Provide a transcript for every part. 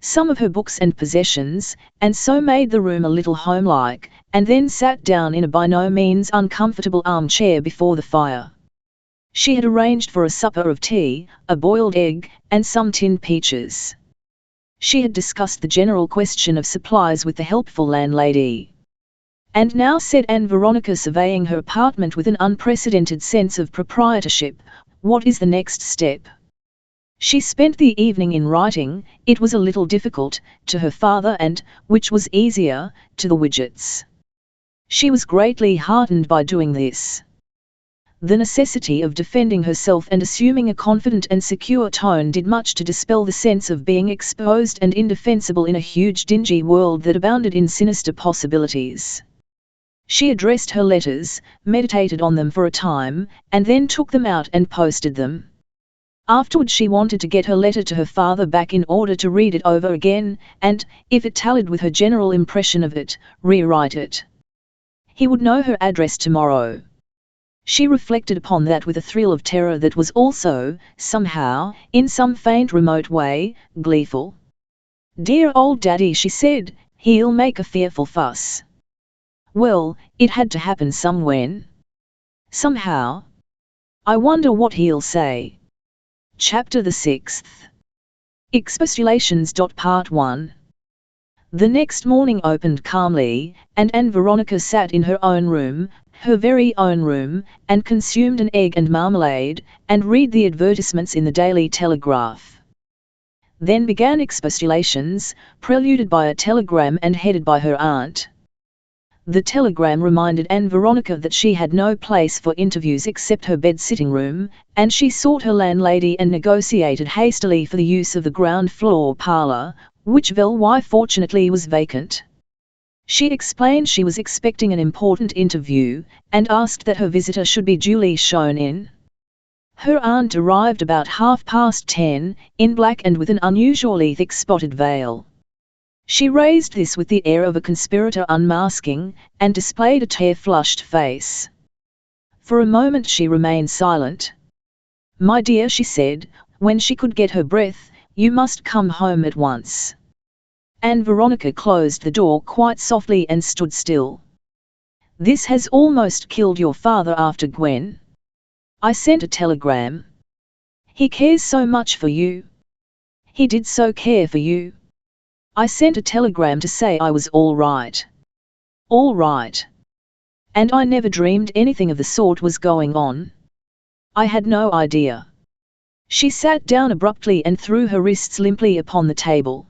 some of her books and possessions, and so made the room a little homelike, and then sat down in a by no means uncomfortable armchair before the fire. She had arranged for a supper of tea, a boiled egg, and some tinned peaches. She had discussed the general question of supplies with the helpful landlady. "And now," said Ann Veronica, surveying her apartment with an unprecedented sense of proprietorship, "what is the next step?" She spent the evening in writing. It was a little difficult, to her father and, which was easier, to the Widgetts. She was greatly heartened by doing this. The necessity of defending herself and assuming a confident and secure tone did much to dispel the sense of being exposed and indefensible in a huge dingy world that abounded in sinister possibilities. She addressed her letters, meditated on them for a time, and then took them out and posted them. Afterward she wanted to get her letter to her father back in order to read it over again, and, if it tallied with her general impression of it, rewrite it. He would know her address tomorrow. She reflected upon that with a thrill of terror that was also, somehow, in some faint remote way, gleeful. "Dear old Daddy," she said, "he'll make a fearful fuss. Well, it had to happen somewhen. Somehow. I wonder what he'll say." Chapter the 6th. Expostulations. Part 1. The next morning opened calmly, and Ann Veronica sat in her own room, her very own room, and consumed an egg and marmalade, and read the advertisements in the Daily Telegraph. Then began expostulations, preluded by a telegram and headed by her aunt. The telegram reminded Ann Veronica that she had no place for interviews except her bed-sitting room, and she sought her landlady and negotiated hastily for the use of the ground-floor parlour, which fortunately was vacant. She explained she was expecting an important interview, and asked that her visitor should be duly shown in. Her aunt arrived about 10:30, in black and with an unusually thick spotted veil. She raised this with the air of a conspirator unmasking, and displayed a tear-flushed face. For a moment she remained silent. "My dear," she said, when she could get her breath, "you must come home at once." Ann Veronica closed the door quite softly and stood still. "This has almost killed your father after Gwen. I sent a telegram. He cares so much for you. He did so care for you. I sent a telegram to say I was all right. All right. And I never dreamed anything of the sort was going on. I had no idea." She sat down abruptly and threw her wrists limply upon the table.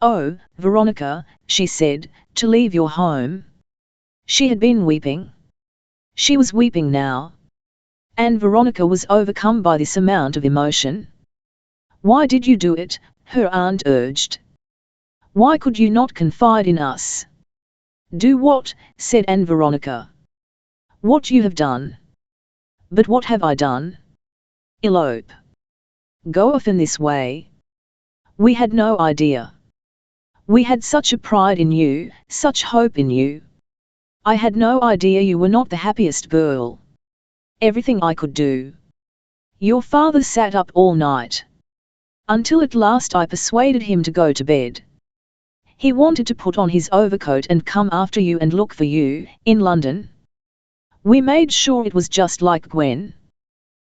"Oh, Veronica," she said, "to leave your home." She had been weeping. She was weeping now. Ann Veronica was overcome by this amount of emotion. "Why did you do it?" her aunt urged. "Why could you not confide in us?" "Do what?" said Ann Veronica. "What you have done." "But what have I done?" "Elope. Go off in this way. We had no idea. We had such a pride in you, such hope in you. I had no idea you were not the happiest girl. Everything I could do." Your father sat up all night. Until at last I persuaded him to go to bed. He wanted to put on his overcoat and come after you and look for you, in London. We made sure it was just like Gwen.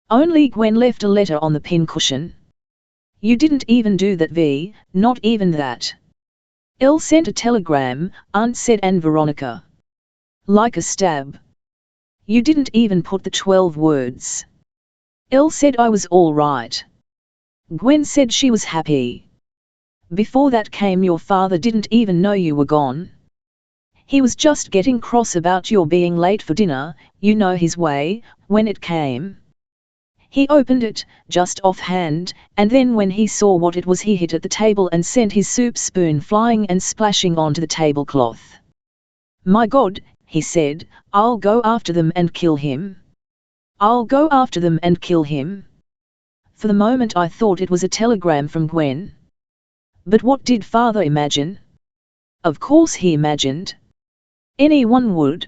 Only Gwen left a letter on the pincushion. You didn't even do that, V, not even that. Elle sent a telegram, Aunt said Ann Veronica. Like a stab. You didn't even put the 12 words. Elle said I was all right. Gwen said she was happy. Before that came your father didn't even know you were gone. He was just getting cross about your being late for dinner, you know his way, when it came. He opened it, just offhand, and then when he saw what it was he hit at the table and sent his soup spoon flying and splashing onto the tablecloth. My God, he said, I'll go after them and kill him. I'll go after them and kill him. For the moment I thought it was a telegram from Gwen. But what did father imagine? Of course he imagined. Anyone would.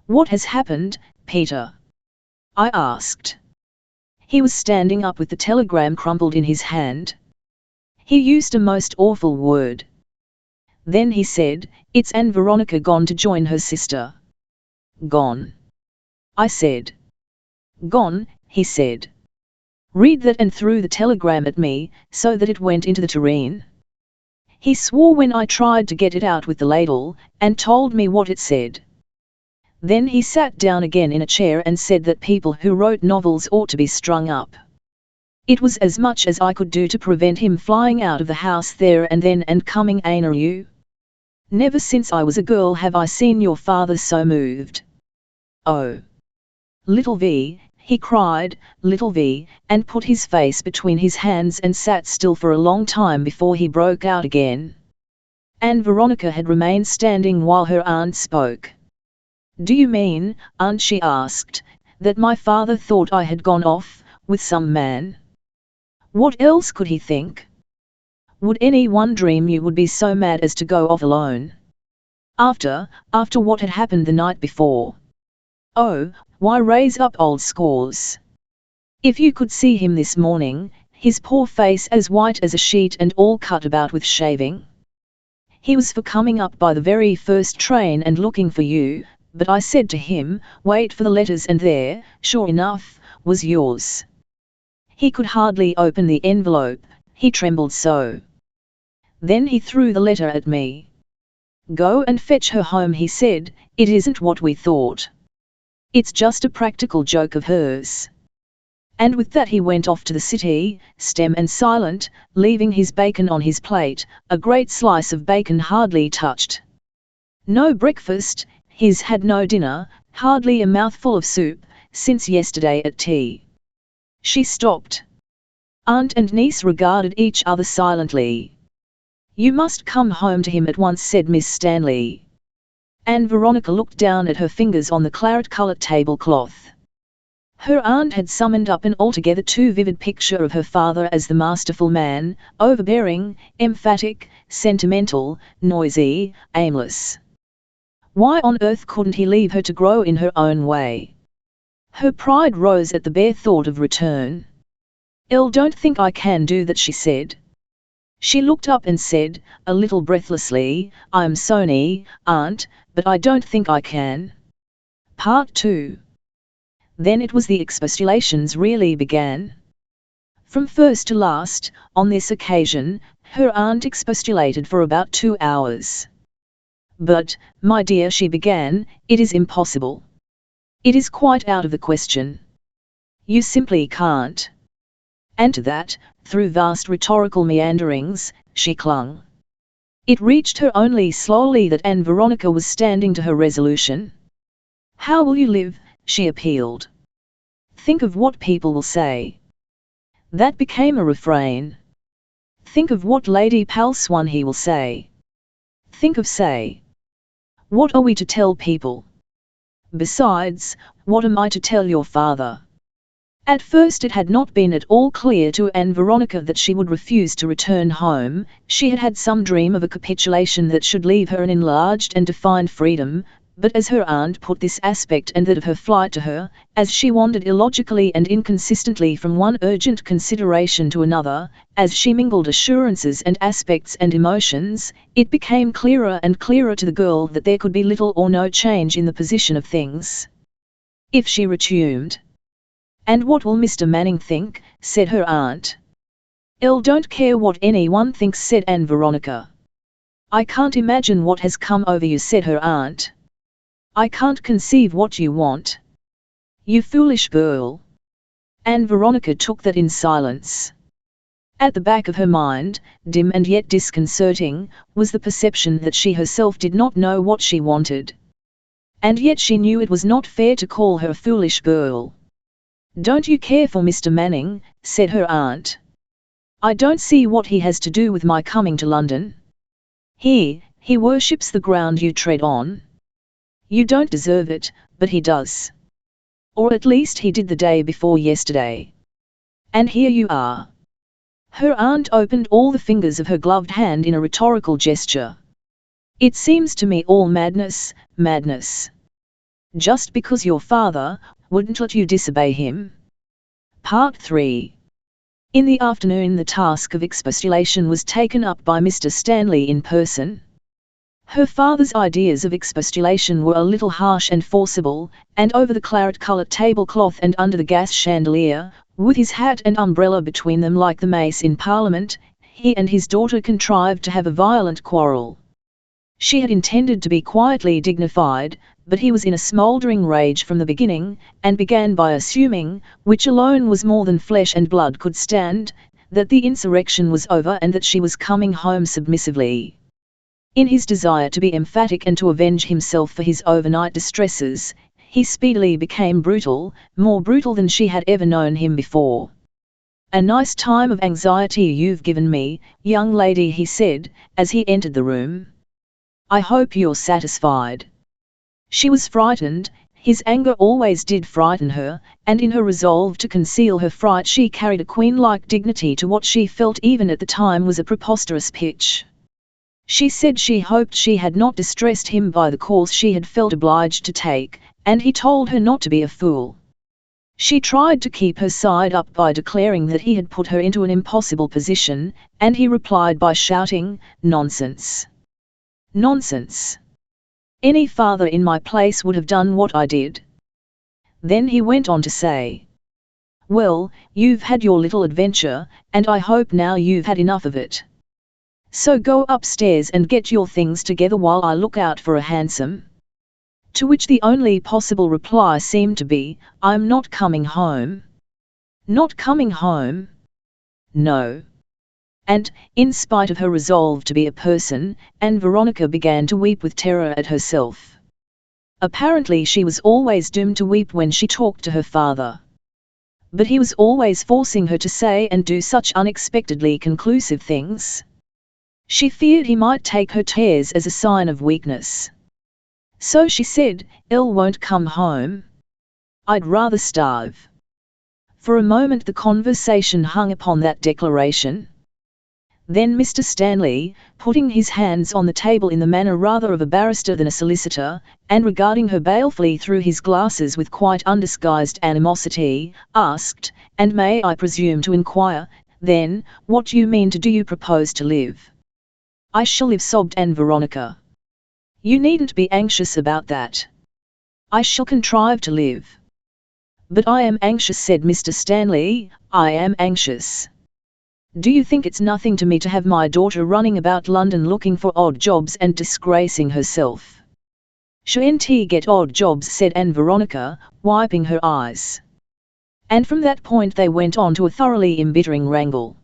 What has happened, Peter? I asked. He was standing up with the telegram crumpled in his hand. He used a most awful word. Then he said, "It's Ann Veronica gone to join her sister." "Gone?" I said. "Gone," he said. "Read that," and threw the telegram at me, so that it went into the tureen. He swore when I tried to get it out with the ladle, and told me what it said. Then he sat down again in a chair and said that people who wrote novels ought to be strung up. It was as much as I could do to prevent him flying out of the house there and then and coming near you. Never since I was a girl have I seen your father so moved. Oh, little V, he cried, little V, and put his face between his hands and sat still for a long time before he broke out again. Ann Veronica had remained standing while her aunt spoke. "Do you mean, aunt," she asked, "that my father thought I had gone off with some man? What else could he think? Would anyone dream you would be so mad as to go off alone? After what had happened the night before? Oh, why raise up old scores? If you could see him this morning, his poor face as white as a sheet and all cut about with shaving. He was for coming up by the very first train and looking for you, but I said to him, 'Wait for the letters,' and there, sure enough, was yours. He could hardly open the envelope, he trembled so. Then he threw the letter at me. 'Go and fetch her home,' he said, 'it isn't what we thought. It's just a practical joke of hers.' And with that he went off to the city, stem and silent, leaving his bacon on his plate, a great slice of bacon hardly touched. No breakfast, he's had no dinner, hardly a mouthful of soup, since yesterday at tea." She stopped. Aunt and niece regarded each other silently. "You must come home to him at once," said Miss Stanley. Ann Veronica looked down at her fingers on the claret-coloured tablecloth. Her aunt had summoned up an altogether too vivid picture of her father as the masterful man, overbearing, emphatic, sentimental, noisy, aimless. Why on earth couldn't he leave her to grow in her own way? Her pride rose at the bare thought of return. "Don't think I can do that," she said. She looked up and said, a little breathlessly, "I'm sorry, aunt, but I don't think I can." Part 2. Then it was the expostulations really began. From first to last, on this occasion, her aunt expostulated for about 2 hours. "But, my dear," she began, "it is impossible. It is quite out of the question. You simply can't." And to that, through vast rhetorical meanderings, she clung. It reached her only slowly that Ann Veronica was standing to her resolution. "How will you live?" she appealed. "Think of what people will say." That became a refrain. "Think of what Lady Palswanhy will say." Think of say. What are we to tell people? Besides, what am I to tell your father? At first it had not been at all clear to Ann Veronica that she would refuse to return home. She had had some dream of a capitulation that should leave her an enlarged and defined freedom, but as her aunt put this aspect and that of her flight to her, as she wandered illogically and inconsistently from one urgent consideration to another, as she mingled assurances and aspects and emotions, it became clearer and clearer to the girl that there could be little or no change in the position of things. If she resumed, "And what will Mr. Manning think?" said her aunt. "Don't care what anyone thinks," said Ann Veronica. "I can't imagine what has come over you," said her aunt. "I can't conceive what you want. You foolish girl." Ann Veronica took that in silence. At the back of her mind, dim and yet disconcerting, was the perception that she herself did not know what she wanted. And yet she knew it was not fair to call her a foolish girl. "Don't you care for Mr. Manning?" said her aunt. "I don't see what he has to do with my coming to London. He worships the ground you tread on. You don't deserve it, but he does. Or at least he did the day before yesterday. And here you are." Her aunt opened all the fingers of her gloved hand in a rhetorical gesture. "It seems to me all madness, madness. Just because your father wouldn't let you disobey him." Part 3. In the afternoon the task of expostulation was taken up by Mr. Stanley in person. Her father's ideas of expostulation were a little harsh and forcible, and over the claret-coloured tablecloth and under the gas chandelier, with his hat and umbrella between them like the mace in Parliament, he and his daughter contrived to have a violent quarrel. She had intended to be quietly dignified, but he was in a smouldering rage from the beginning, and began by assuming, which alone was more than flesh and blood could stand, that the insurrection was over and that she was coming home submissively. In his desire to be emphatic and to avenge himself for his overnight distresses, he speedily became brutal, more brutal than she had ever known him before. "A nice time of anxiety you've given me, young lady," he said, as he entered the room. "I hope you're satisfied." She was frightened. His anger always did frighten her, and in her resolve to conceal her fright she carried a queen-like dignity to what she felt even at the time was a preposterous pitch. She said she hoped she had not distressed him by the course she had felt obliged to take, and he told her not to be a fool. She tried to keep her side up by declaring that he had put her into an impossible position, and he replied by shouting, "Nonsense! Nonsense! Any father in my place would have done what I did." Then he went on to say, "Well, you've had your little adventure, and I hope now you've had enough of it. So go upstairs and get your things together while I look out for a hansom." To which the only possible reply seemed to be, "I'm not coming home." Not coming home? No. And, in spite of her resolve to be a person, Ann Veronica began to weep with terror at herself. Apparently she was always doomed to weep when she talked to her father. But he was always forcing her to say and do such unexpectedly conclusive things. She feared he might take her tears as a sign of weakness. So she said, "Elle won't come home? I'd rather starve." For a moment the conversation hung upon that declaration. Then Mr. Stanley, putting his hands on the table in the manner rather of a barrister than a solicitor, and regarding her balefully through his glasses with quite undisguised animosity, asked, "And may I presume to inquire, then, what you mean to do? You propose to live?" "I shall live," sobbed Ann Veronica. "You needn't be anxious about that. I shall contrive to live." "But I am anxious," said Mr. Stanley, "I am anxious. Do you think it's nothing to me to have my daughter running about London looking for odd jobs and disgracing herself?" "Shan't get odd jobs," said Ann Veronica, wiping her eyes. And from that point they went on to a thoroughly embittering wrangle.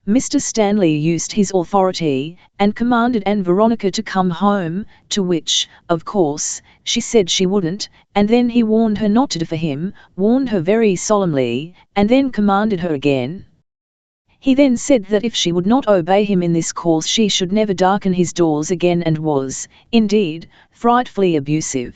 Mr. Stanley used his authority, and commanded Ann Veronica to come home, to which, of course, she said she wouldn't, and then he warned her not to do for him, warned her very solemnly, and then commanded her again. He then said that if she would not obey him in this course she should never darken his doors again, and was, indeed, frightfully abusive.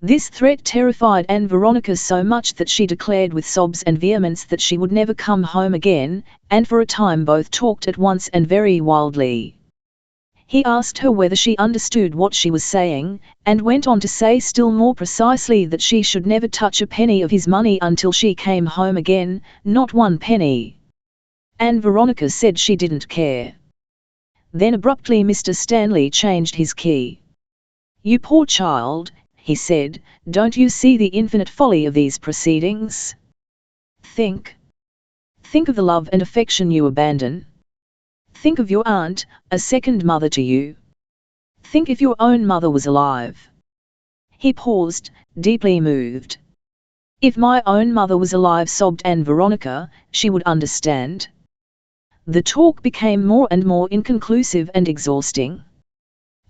This threat terrified Ann Veronica so much that she declared with sobs and vehemence that she would never come home again, and for a time both talked at once and very wildly. He asked her whether she understood what she was saying, and went on to say still more precisely that she should never touch a penny of his money until she came home again, not one penny. Ann Veronica said she didn't care. Then abruptly Mr. Stanley changed his key. "You poor child," he said, "don't you see the infinite folly of these proceedings? Think of the love and affection you abandon. Think of your aunt, a second mother to you. Think if your own mother was alive." He paused, deeply moved. "If my own mother was alive," sobbed Ann Veronica, "she would understand." The talk became more and more inconclusive and exhausting.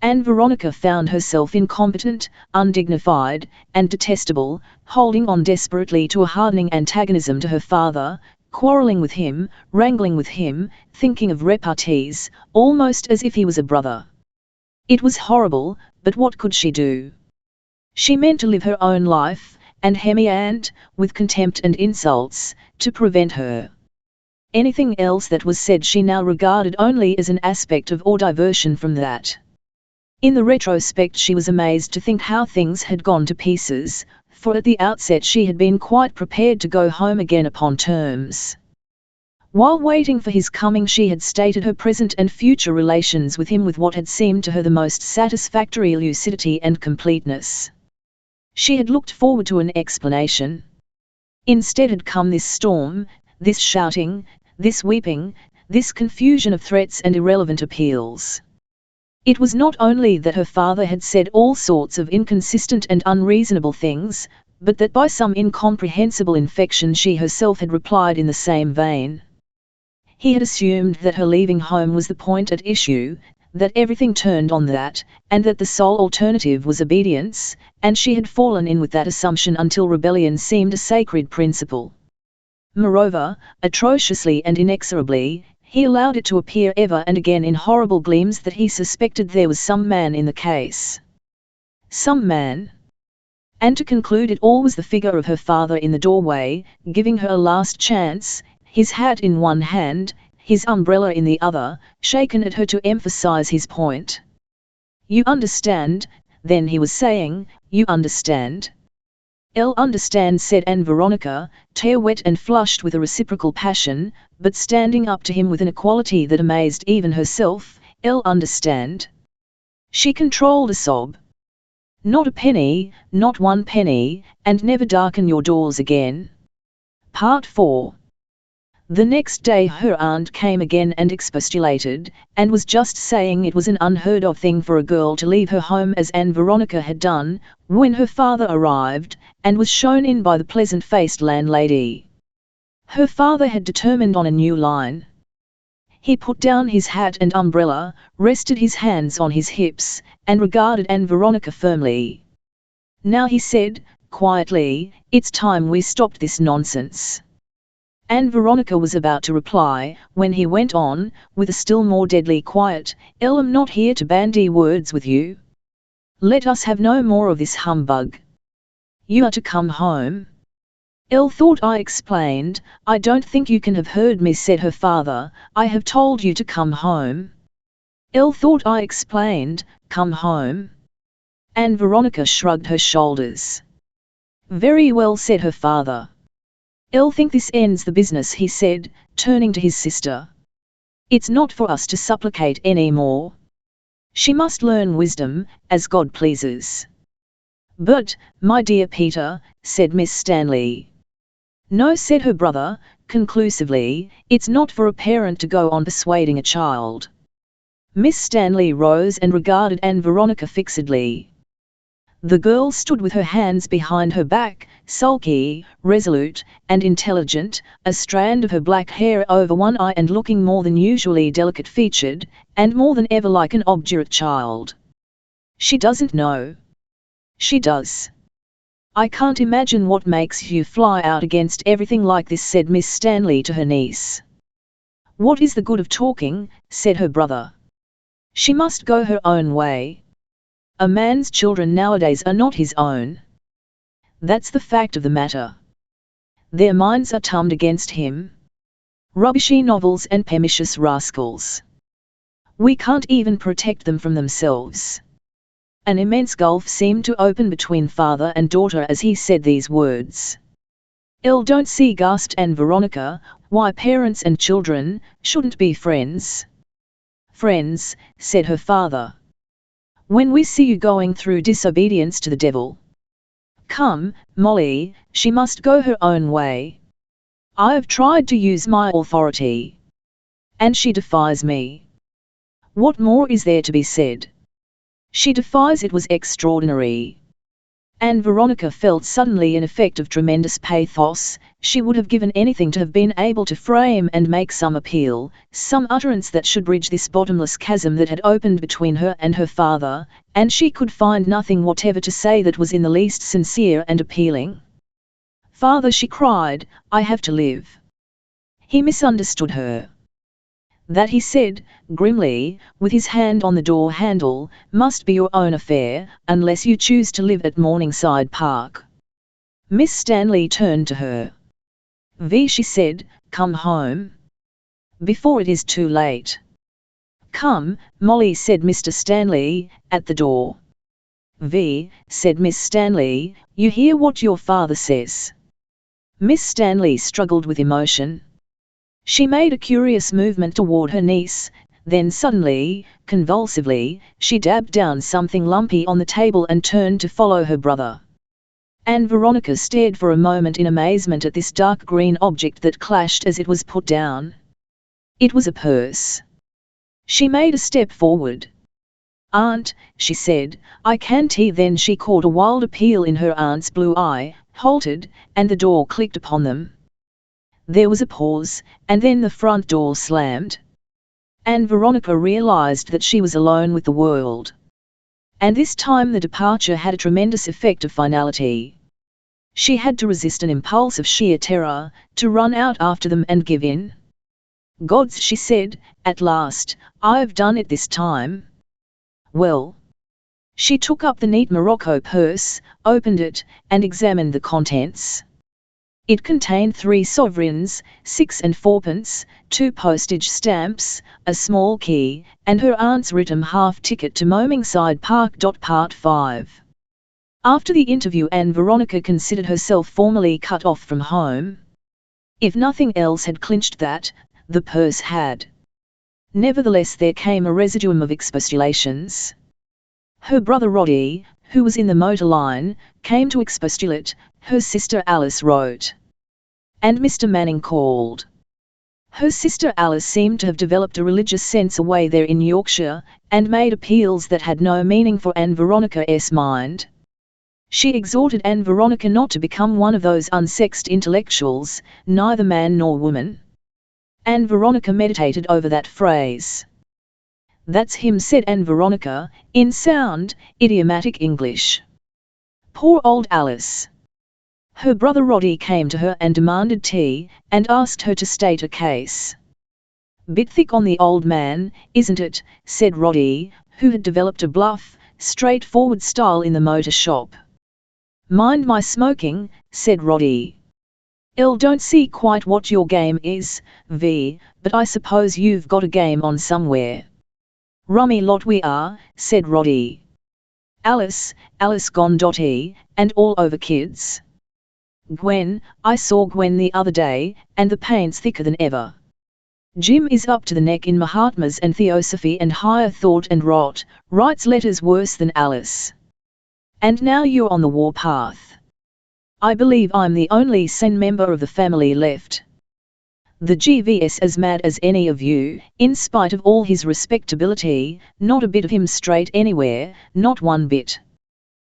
Ann Veronica found herself incompetent, undignified, and detestable, holding on desperately to a hardening antagonism to her father, quarrelling with him, wrangling with him, thinking of repartees, almost as if he was a brother. It was horrible, but what could she do? She meant to live her own life, and Hemmie Aunt, with contempt and insults, to prevent her. Anything else that was said she now regarded only as an aspect of or diversion from that. In the retrospect she was amazed to think how things had gone to pieces, for at the outset she had been quite prepared to go home again upon terms. While waiting for his coming, she had stated her present and future relations with him with what had seemed to her the most satisfactory lucidity and completeness. She had looked forward to an explanation. Instead had come this storm, this shouting, this weeping, this confusion of threats and irrelevant appeals. It was not only that her father had said all sorts of inconsistent and unreasonable things, but that by some incomprehensible infection she herself had replied in the same vein. He had assumed that her leaving home was the point at issue, that everything turned on that, and that the sole alternative was obedience, and she had fallen in with that assumption until rebellion seemed a sacred principle. Moreover, atrociously and inexorably, he allowed it to appear ever and again in horrible gleams that he suspected there was some man in the case. Some man. And to conclude it all was the figure of her father in the doorway, giving her a last chance, his hat in one hand, his umbrella in the other, shaken at her to emphasize his point. "You understand," then he was saying, "you understand." "I'll understand," said Ann Veronica, tear-wet and flushed with a reciprocal passion, but standing up to him with an equality that amazed even herself. "I'll understand." She controlled a sob. "Not a penny, not one penny, and never darken your doors again." Part 4. The next day her aunt came again and expostulated, and was just saying it was an unheard-of thing for a girl to leave her home as Ann Veronica had done, when her father arrived, and was shown in by the pleasant-faced landlady. Her father had determined on a new line. He put down his hat and umbrella, rested his hands on his hips, and regarded Ann Veronica firmly. "Now," he said, quietly, "it's time we stopped this nonsense." Ann Veronica was about to reply, when he went on, with a still more deadly quiet, "I'm not here to bandy words with you. Let us have no more of this humbug. You are to come home." "Thought I explained." "I don't think you can have heard me," said her father. "I have told you to come home." "Thought I explained, come home." Ann Veronica shrugged her shoulders. "Very well," said her father. "I'll think this ends the business," he said, turning to his sister. "It's not for us to supplicate any more. She must learn wisdom, as God pleases." "But, my dear Peter," said Miss Stanley. "No," said her brother, conclusively, "it's not for a parent to go on persuading a child." Miss Stanley rose and regarded Ann Veronica fixedly. The girl stood with her hands behind her back, sulky, resolute, and intelligent, a strand of her black hair over one eye and looking more than usually delicate-featured, and more than ever like an obdurate child. "She doesn't know." "She does. I can't imagine what makes you fly out against everything like this," said Miss Stanley to her niece. "What is the good of talking?" said her brother. "She must go her own way. A man's children nowadays are not his own. That's the fact of the matter. Their minds are turned against him. Rubbishy novels and pernicious rascals. We can't even protect them from themselves." An immense gulf seemed to open between father and daughter as he said these words. "Don't see," gasped Ann Veronica, "why parents and children shouldn't be friends." "Friends," said her father. "When we see you going through disobedience to the devil. Come, Molly, she must go her own way. I have tried to use my authority. And she defies me. What more is there to be said? She defies it." Was extraordinary. Ann Veronica felt suddenly an effect of tremendous pathos. She would have given anything to have been able to frame and make some appeal, some utterance that should bridge this bottomless chasm that had opened between her and her father, and she could find nothing whatever to say that was in the least sincere and appealing. "Father," she cried, "I have to live." He misunderstood her. "That," he said, grimly, with his hand on the door handle, "must be your own affair, unless you choose to live at Morningside Park." Miss Stanley turned to her. "Vi," she said, "come home. Before it is too late." "Come, Molly," said Mr. Stanley, at the door. "Vi," said Miss Stanley, "you hear what your father says." Miss Stanley struggled with emotion. She made a curious movement toward her niece, then suddenly, convulsively, she dabbed down something lumpy on the table and turned to follow her brother. Ann Veronica stared for a moment in amazement at this dark green object that clashed as it was put down. It was a purse. She made a step forward. "Aunt," she said, "I can't." Then she caught a wild appeal in her aunt's blue eye, halted, and the door clicked upon them. There was a pause, and then the front door slammed. Ann Veronica realized that she was alone with the world. And this time the departure had a tremendous effect of finality. She had to resist an impulse of sheer terror, to run out after them and give in. "Gods," she said, "at last, I've done it this time." Well. She took up the neat morocco purse, opened it, and examined the contents. It contained 3 sovereigns, 6 and 4pence, 2 postage stamps, a small key, and her aunt's written half-ticket to Momingside Park. Part 5. After the interview, Ann Veronica considered herself formally cut off from home. If nothing else had clinched that, the purse had. Nevertheless, there came a residuum of expostulations. Her brother Roddy, who was in the motor line, came to expostulate. Her sister Alice wrote. And Mr. Manning called. Her sister Alice seemed to have developed a religious sense away there in Yorkshire, and made appeals that had no meaning for Ann Veronica's mind. She exhorted Ann Veronica not to become one of those unsexed intellectuals, neither man nor woman. Ann Veronica meditated over that phrase. "That's him," said Ann Veronica, in sound, idiomatic English. Poor old Alice. Her brother Roddy came to her and demanded tea, and asked her to state a case. "Bit thick on the old man, isn't it?" said Roddy, who had developed a bluff, straightforward style in the motor shop. "Mind my smoking," said Roddy. "Don't see quite what your game is, V, but I suppose you've got a game on somewhere." "Rummy lot we are," said Roddy. Alice gone dotty, and all over kids. "Gwen, I saw Gwen the other day, and the paint's thicker than ever. Jim is up to the neck in Mahatmas and Theosophy and higher thought and rot, writes letters worse than Alice. And now you're on the warpath. I believe I'm the only sane member of the family left. The GV's as mad as any of you, in spite of all his respectability, not a bit of him straight anywhere, not one bit.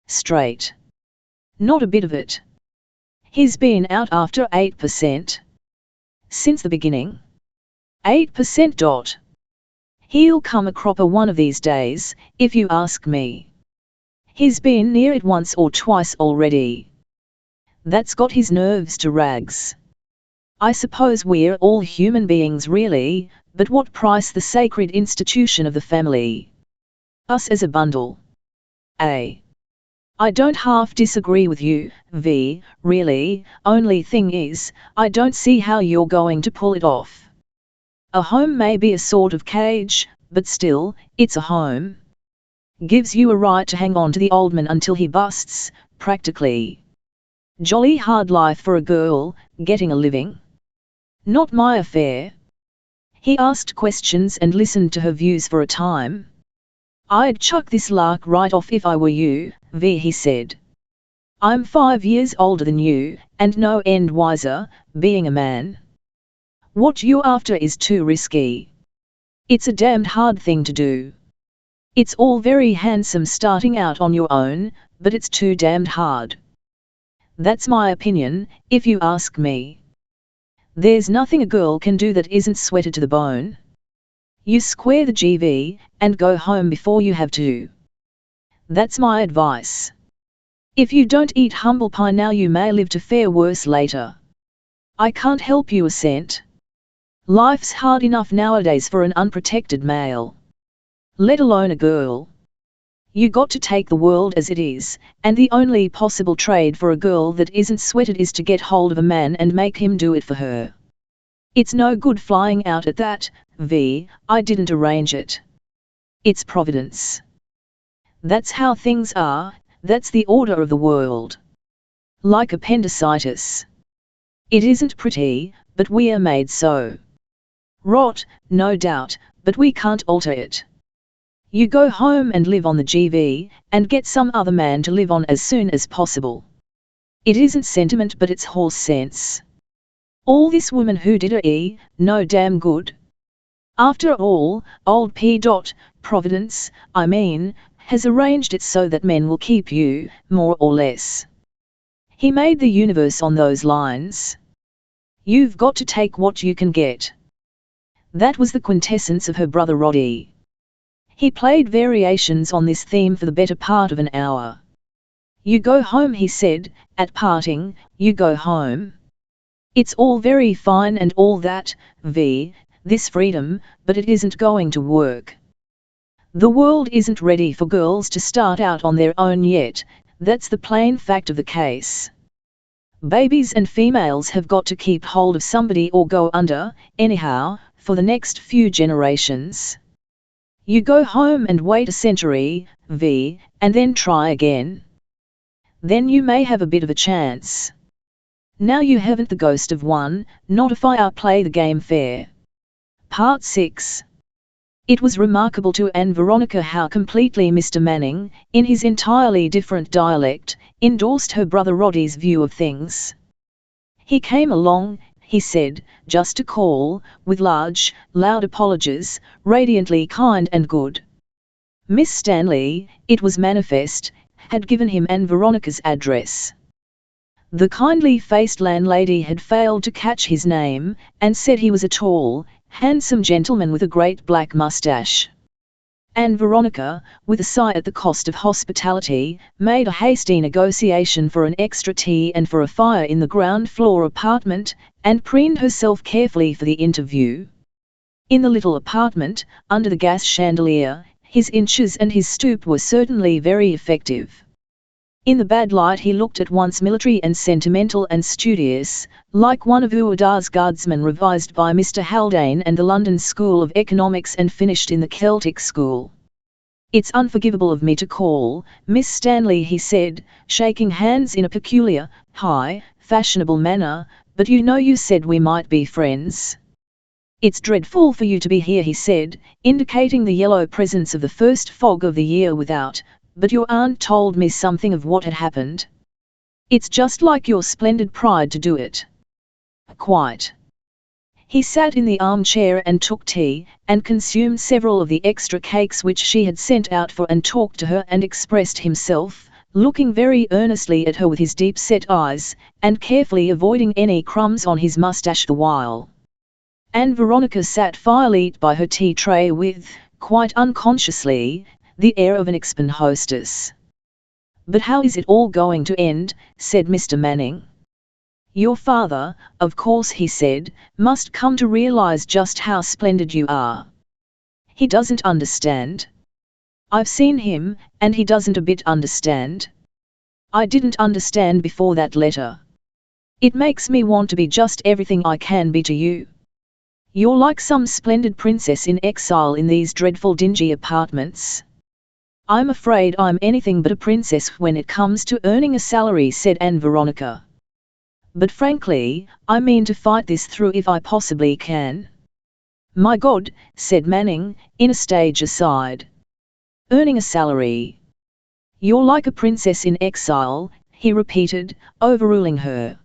Straight. Not a bit of it. He's been out after 8%. Since the beginning. 8%. He'll come a cropper one of these days, if you ask me. He's been near it once or twice already. That's got his nerves to rags. I suppose we're all human beings really, but what price the sacred institution of the family? Us as a bundle. I don't half disagree with you, V, really, only thing is, I don't see how you're going to pull it off. A home may be a sort of cage, but still, it's a home. Gives you a right to hang on to the old man until he busts, practically. Jolly hard life for a girl, getting a living. Not my affair." He asked questions and listened to her views for a time. "I'd chuck this lark right off if I were you, V," he said. "I'm 5 years older than you, and no end wiser, being a man. What you're after is too risky. It's a damned hard thing to do. It's all very handsome starting out on your own, but it's too damned hard. That's my opinion, if you ask me. There's nothing a girl can do that isn't sweated to the bone. You square the GV, and go home before you have to. That's my advice. If you don't eat humble pie now, you may live to fare worse later. I can't help you a cent. Life's hard enough nowadays for an unprotected male. Let alone a girl. You got to take the world as it is, and the only possible trade for a girl that isn't sweated is to get hold of a man and make him do it for her. It's no good flying out at that, V, I didn't arrange it. It's Providence. That's how things are, that's the order of the world. Like appendicitis. It isn't pretty, but we are made so. Rot, no doubt, but we can't alter it. You go home and live on the GV, and get some other man to live on as soon as possible. It isn't sentiment but it's horse sense. All this woman who did it, no damn good. After all, old Providence, I mean, has arranged it so that men will keep you, more or less. He made the universe on those lines. You've got to take what you can get. That was the quintessence of her brother Roddy. He played variations on this theme for the better part of an hour. You go home, he said, at parting, you go home. It's all very fine and all that, this freedom, but it isn't going to work. The world isn't ready for girls to start out on their own yet, that's the plain fact of the case. Babies and females have got to keep hold of somebody or go under, anyhow, for the next few generations. You go home and wait a century, and then try again. Then you may have a bit of a chance. Now you haven't the ghost of one, not if I play the game fair. Part 6. It was remarkable to Ann Veronica how completely Mr. Manning, in his entirely different dialect, endorsed her brother Roddy's view of things. He came along, he said, just to call, with large, loud apologies, radiantly kind and good. Miss Stanley, it was manifest, had given him Ann Veronica's address. The kindly-faced landlady had failed to catch his name, and said he was a tall, handsome gentleman with a great black moustache. Ann Veronica, with a sigh at the cost of hospitality, made a hasty negotiation for an extra tea and for a fire in the ground-floor apartment, and preened herself carefully for the interview. In the little apartment, under the gas chandelier, his inches and his stoop were certainly very effective. In the bad light he looked at once military and sentimental and studious, like one of Uada's guardsmen revised by Mr. Haldane and the London School of Economics and finished in the Celtic School. It's unforgivable of me to call, Miss Stanley, he said, shaking hands in a peculiar, high, fashionable manner, but you know you said we might be friends. It's dreadful for you to be here, he said, indicating the yellow presence of the first fog of the year without, but your aunt told me something of what had happened. It's just like your splendid pride to do it. Quite. He sat in the armchair and took tea, and consumed several of the extra cakes which she had sent out for, and talked to her and expressed himself, looking very earnestly at her with his deep-set eyes, and carefully avoiding any crumbs on his moustache the while. Ann Veronica sat fire-lit by her tea tray with, quite unconsciously, the air of an expert hostess. But how is it all going to end? Said Mr. Manning. Your father, of course, he said, must come to realize just how splendid you are. He doesn't understand. I've seen him, and he doesn't a bit understand. I didn't understand before that letter. It makes me want to be just everything I can be to you. You're like some splendid princess in exile in these dreadful dingy apartments. I'm afraid I'm anything but a princess when it comes to earning a salary, said Ann Veronica. But frankly, I mean to fight this through if I possibly can. My God, said Manning, in a stage aside. Earning a salary. You're like a princess in exile, he repeated, overruling her.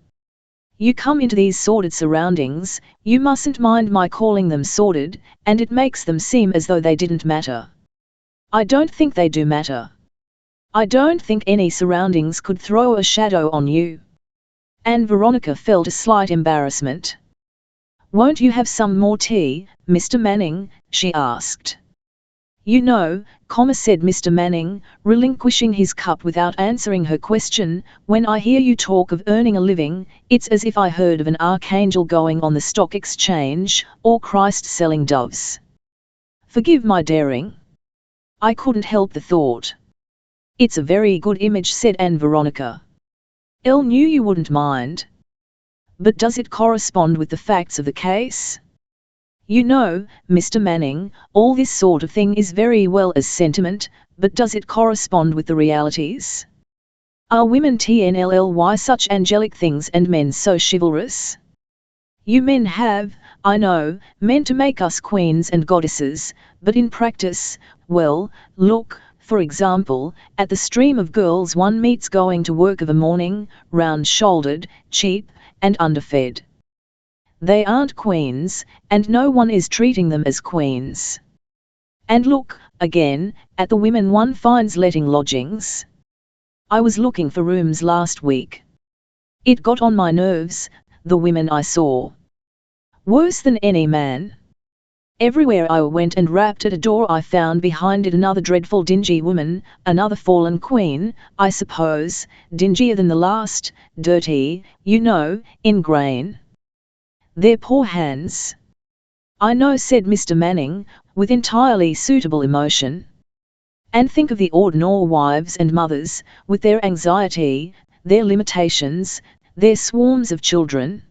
You come into these sordid surroundings, you mustn't mind my calling them sordid, and it makes them seem as though they didn't matter. I don't think they do matter. I don't think any surroundings could throw a shadow on you. Ann Veronica felt a slight embarrassment. Won't you have some more tea, Mr. Manning? She asked. You know, said Mr. Manning, relinquishing his cup without answering her question, when I hear you talk of earning a living, it's as if I heard of an archangel going on the stock exchange, or Christ selling doves. Forgive my daring. I couldn't help the thought. It's a very good image, said Ann Veronica. Elle knew you wouldn't mind. But does it correspond with the facts of the case? You know, Mr. Manning, all this sort of thing is very well as sentiment, but does it correspond with the realities? Are women TNLLY such angelic things and men so chivalrous? You men have, I know, meant to make us queens and goddesses, but in practice, well, look, for example, at the stream of girls one meets going to work of a morning, round-shouldered, cheap, and underfed. They aren't queens, and no one is treating them as queens. And look, again, at the women one finds letting lodgings. I was looking for rooms last week. It got on my nerves, the women I saw. Worse than any man. Everywhere I went and rapped at a door I found behind it another dreadful dingy woman, another fallen queen, I suppose, dingier than the last, dirty, you know, in grain. Their poor hands. I know, said Mr. Manning, with entirely suitable emotion. And think of the ordinary wives and mothers, with their anxiety, their limitations, their swarms of children.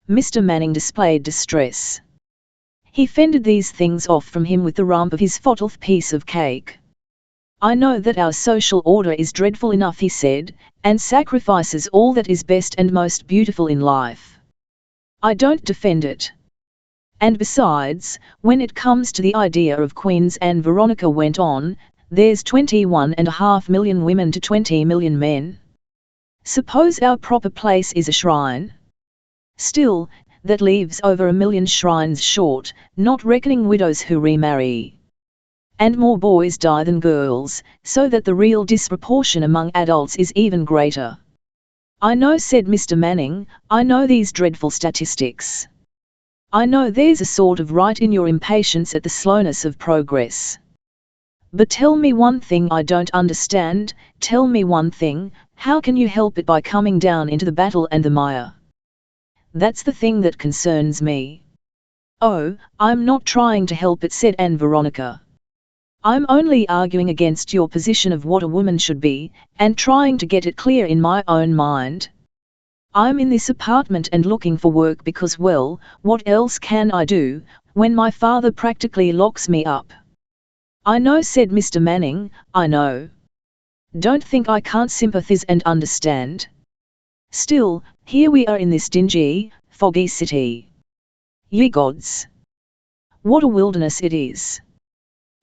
Mr. Manning displayed distress. He fended these things off from him with the rump of his 40th piece of cake. I know that our social order is dreadful enough, he said, and sacrifices all that is best and most beautiful in life. I don't defend it. And besides, when it comes to the idea of queens, Ann Veronica went on, there's 21.5 million women to 20 million men. Suppose our proper place is a shrine. Still, that leaves over 1 million shrines short, not reckoning widows who remarry. And more boys die than girls, so that the real disproportion among adults is even greater. I know, said Mr. Manning, I know these dreadful statistics. I know there's a sort of right in your impatience at the slowness of progress. But tell me one thing I don't understand, tell me one thing, how can you help it by coming down into the battle and the mire? That's the thing that concerns me. Oh, I'm not trying to help it, said Ann Veronica. I'm only arguing against your position of what a woman should be, and trying to get it clear in my own mind. I'm in this apartment and looking for work because, well, what else can I do, when my father practically locks me up? I know, said Mr. Manning, I know. Don't think I can't sympathize and understand. Still, here we are in this dingy, foggy city. Ye gods! What a wilderness it is!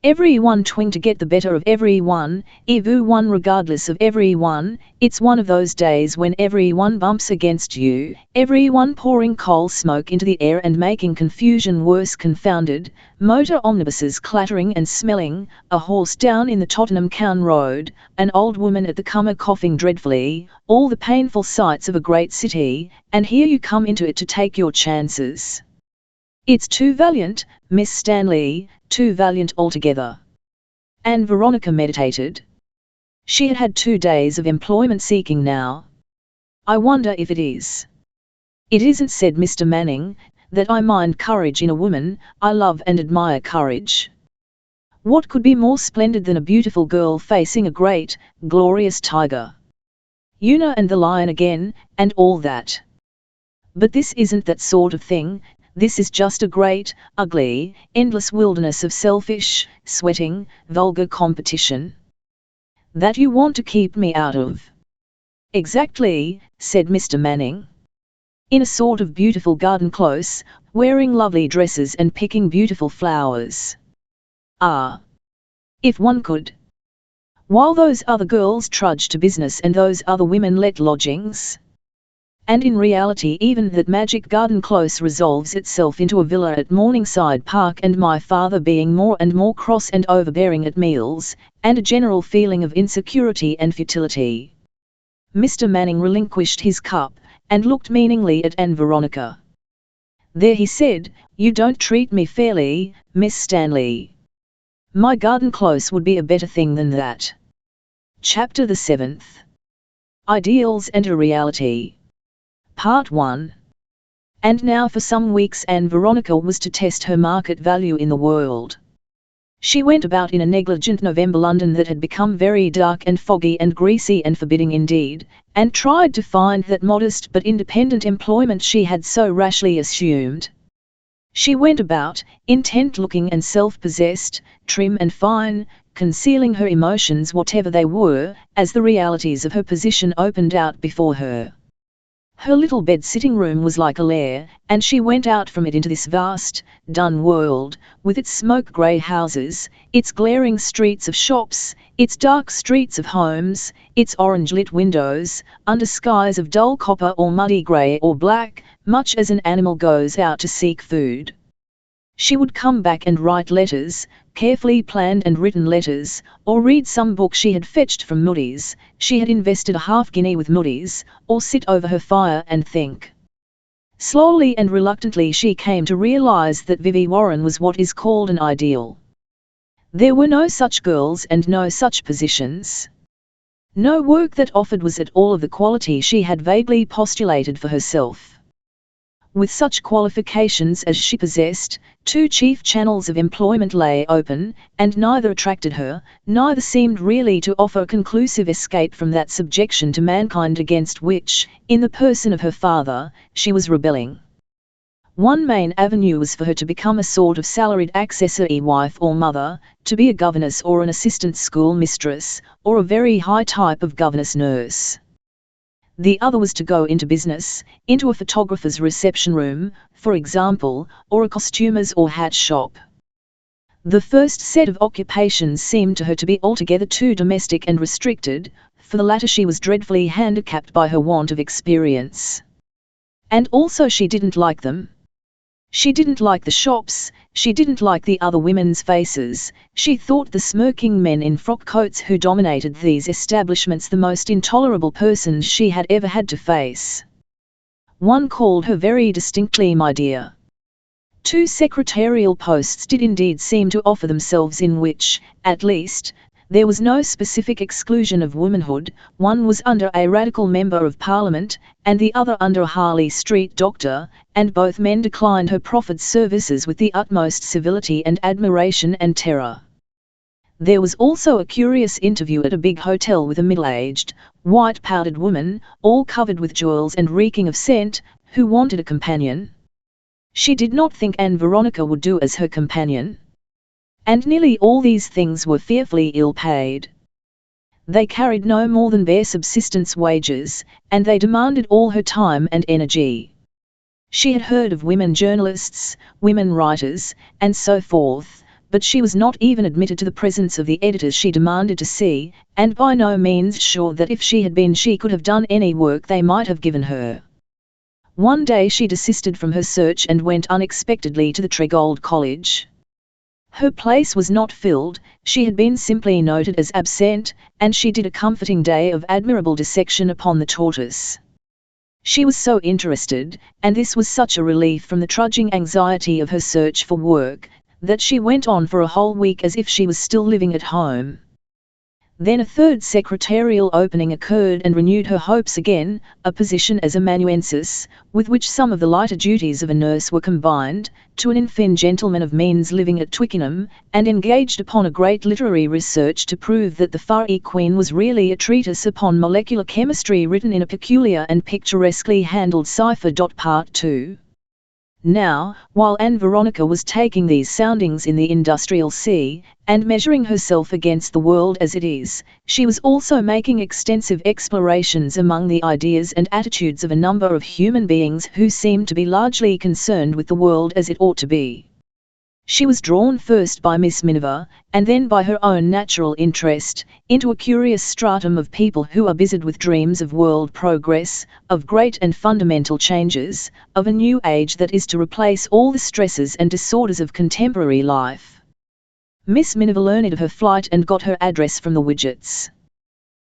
Everyone trying to get the better of everyone, everyone regardless of everyone. It's one of those days when everyone bumps against you, everyone pouring coal smoke into the air and making confusion worse, confounded, motor omnibuses clattering and smelling, a horse down in the Tottenham Cown Road, an old woman at the comer coughing dreadfully, all the painful sights of a great city, and here you come into it to take your chances. It's too valiant, Miss Stanley, too valiant altogether. Ann Veronica meditated. She had had 2 days of employment seeking now. I wonder if it is. It isn't, said Mr. Manning, that I mind courage in a woman, I love and admire courage. What could be more splendid than a beautiful girl facing a great, glorious tiger? Una and the lion again, and all that. But this isn't that sort of thing. This is just a great, ugly, endless wilderness of selfish, sweating, vulgar competition. That you want to keep me out of. Exactly, said Mr. Manning. In a sort of beautiful garden close, wearing lovely dresses and picking beautiful flowers. Ah! If one could. While those other girls trudge to business and those other women let lodgings. And in reality even that magic garden close resolves itself into a villa at Morningside Park, and my father being more and more cross and overbearing at meals, and a general feeling of insecurity and futility. Mr. Manning relinquished his cup, and looked meaningly at Ann Veronica. There, he said, you don't treat me fairly, Miss Stanley. My garden close would be a better thing than that. Chapter the 7th. Ideals and a Reality. Part 1. And now for some weeks Ann Veronica was to test her market value in the world. She went about in a negligent November London that had become very dark and foggy and greasy and forbidding indeed, and tried to find that modest but independent employment she had so rashly assumed. She went about, intent-looking and self-possessed, trim and fine, concealing her emotions whatever they were, as the realities of her position opened out before her. Her little bed-sitting room was like a lair, and she went out from it into this vast, dun world, with its smoke-grey houses, its glaring streets of shops, its dark streets of homes, its orange-lit windows, under skies of dull copper or muddy grey or black, much as an animal goes out to seek food. She would come back and write letters, carefully planned and written letters, or read some book she had fetched from Mudie's. She had invested a half-guinea with Mudie's, or sit over her fire and think. Slowly and reluctantly she came to realize that Vivie Warren was what is called an ideal. There were no such girls and no such positions. No work that offered was at all of the quality she had vaguely postulated for herself. With such qualifications as she possessed, two chief channels of employment lay open, and neither attracted her, neither seemed really to offer conclusive escape from that subjection to mankind against which, in the person of her father, she was rebelling. One main avenue was for her to become a sort of salaried accessory wife or mother, to be a governess or an assistant school mistress, or a very high type of governess-nurse. The other was to go into business, into a photographer's reception room, for example, or a costumer's or hat shop. The first set of occupations seemed to her to be altogether too domestic and restricted, for the latter she was dreadfully handicapped by her want of experience. And also she didn't like them. She didn't like the shops, she didn't like the other women's faces, she thought the smirking men in frock coats who dominated these establishments the most intolerable persons she had ever had to face. One called her very distinctly "my dear." Two secretarial posts did indeed seem to offer themselves in which, at least, there was no specific exclusion of womanhood. One was under a Radical Member of Parliament, and the other under a Harley Street doctor, and both men declined her proffered services with the utmost civility and admiration and terror. There was also a curious interview at a big hotel with a middle-aged, white-powdered woman, all covered with jewels and reeking of scent, who wanted a companion. She did not think Ann Veronica would do as her companion. And nearly all these things were fearfully ill-paid. They carried no more than bare subsistence wages, and they demanded all her time and energy. She had heard of women journalists, women writers, and so forth, but she was not even admitted to the presence of the editors she demanded to see, and by no means sure that if she had been she could have done any work they might have given her. One day she desisted from her search and went unexpectedly to the Tregold College. Her place was not filled, she had been simply noted as absent, and she did a comforting day of admirable dissection upon the tortoise. She was so interested, and this was such a relief from the trudging anxiety of her search for work, that she went on for a whole week as if she was still living at home. Then a third secretarial opening occurred and renewed her hopes again, a position as amanuensis, with which some of the lighter duties of a nurse were combined, to an infirm gentleman of means living at Twickenham, and engaged upon a great literary research to prove that the Fairy Queen was really a treatise upon molecular chemistry written in a peculiar and picturesquely handled cipher. Part 2. Now, while Ann Veronica was taking these soundings in the industrial sea, and measuring herself against the world as it is, she was also making extensive explorations among the ideas and attitudes of a number of human beings who seemed to be largely concerned with the world as it ought to be. She was drawn first by Miss Miniver, and then by her own natural interest, into a curious stratum of people who are busied with dreams of world progress, of great and fundamental changes, of a new age that is to replace all the stresses and disorders of contemporary life. Miss Miniver learned of her flight and got her address from the Widgetts.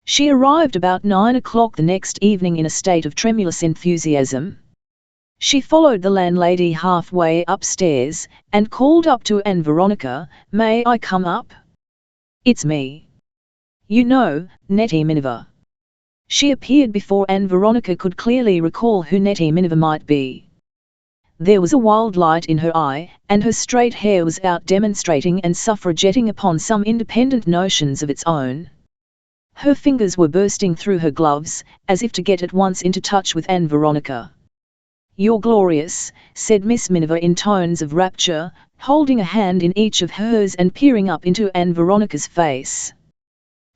She arrived about 9 o'clock the next evening in a state of tremulous enthusiasm. She followed the landlady halfway upstairs, and called up to Ann Veronica, "May I come up? It's me. You know, Nettie Miniver." She appeared before Ann Veronica could clearly recall who Nettie Miniver might be. There was a wild light in her eye, and her straight hair was out demonstrating and suffragetting upon some independent notions of its own. Her fingers were bursting through her gloves, as if to get at once into touch with Ann Veronica. "You're glorious," said Miss Miniver in tones of rapture, holding a hand in each of hers and peering up into Ann Veronica's face.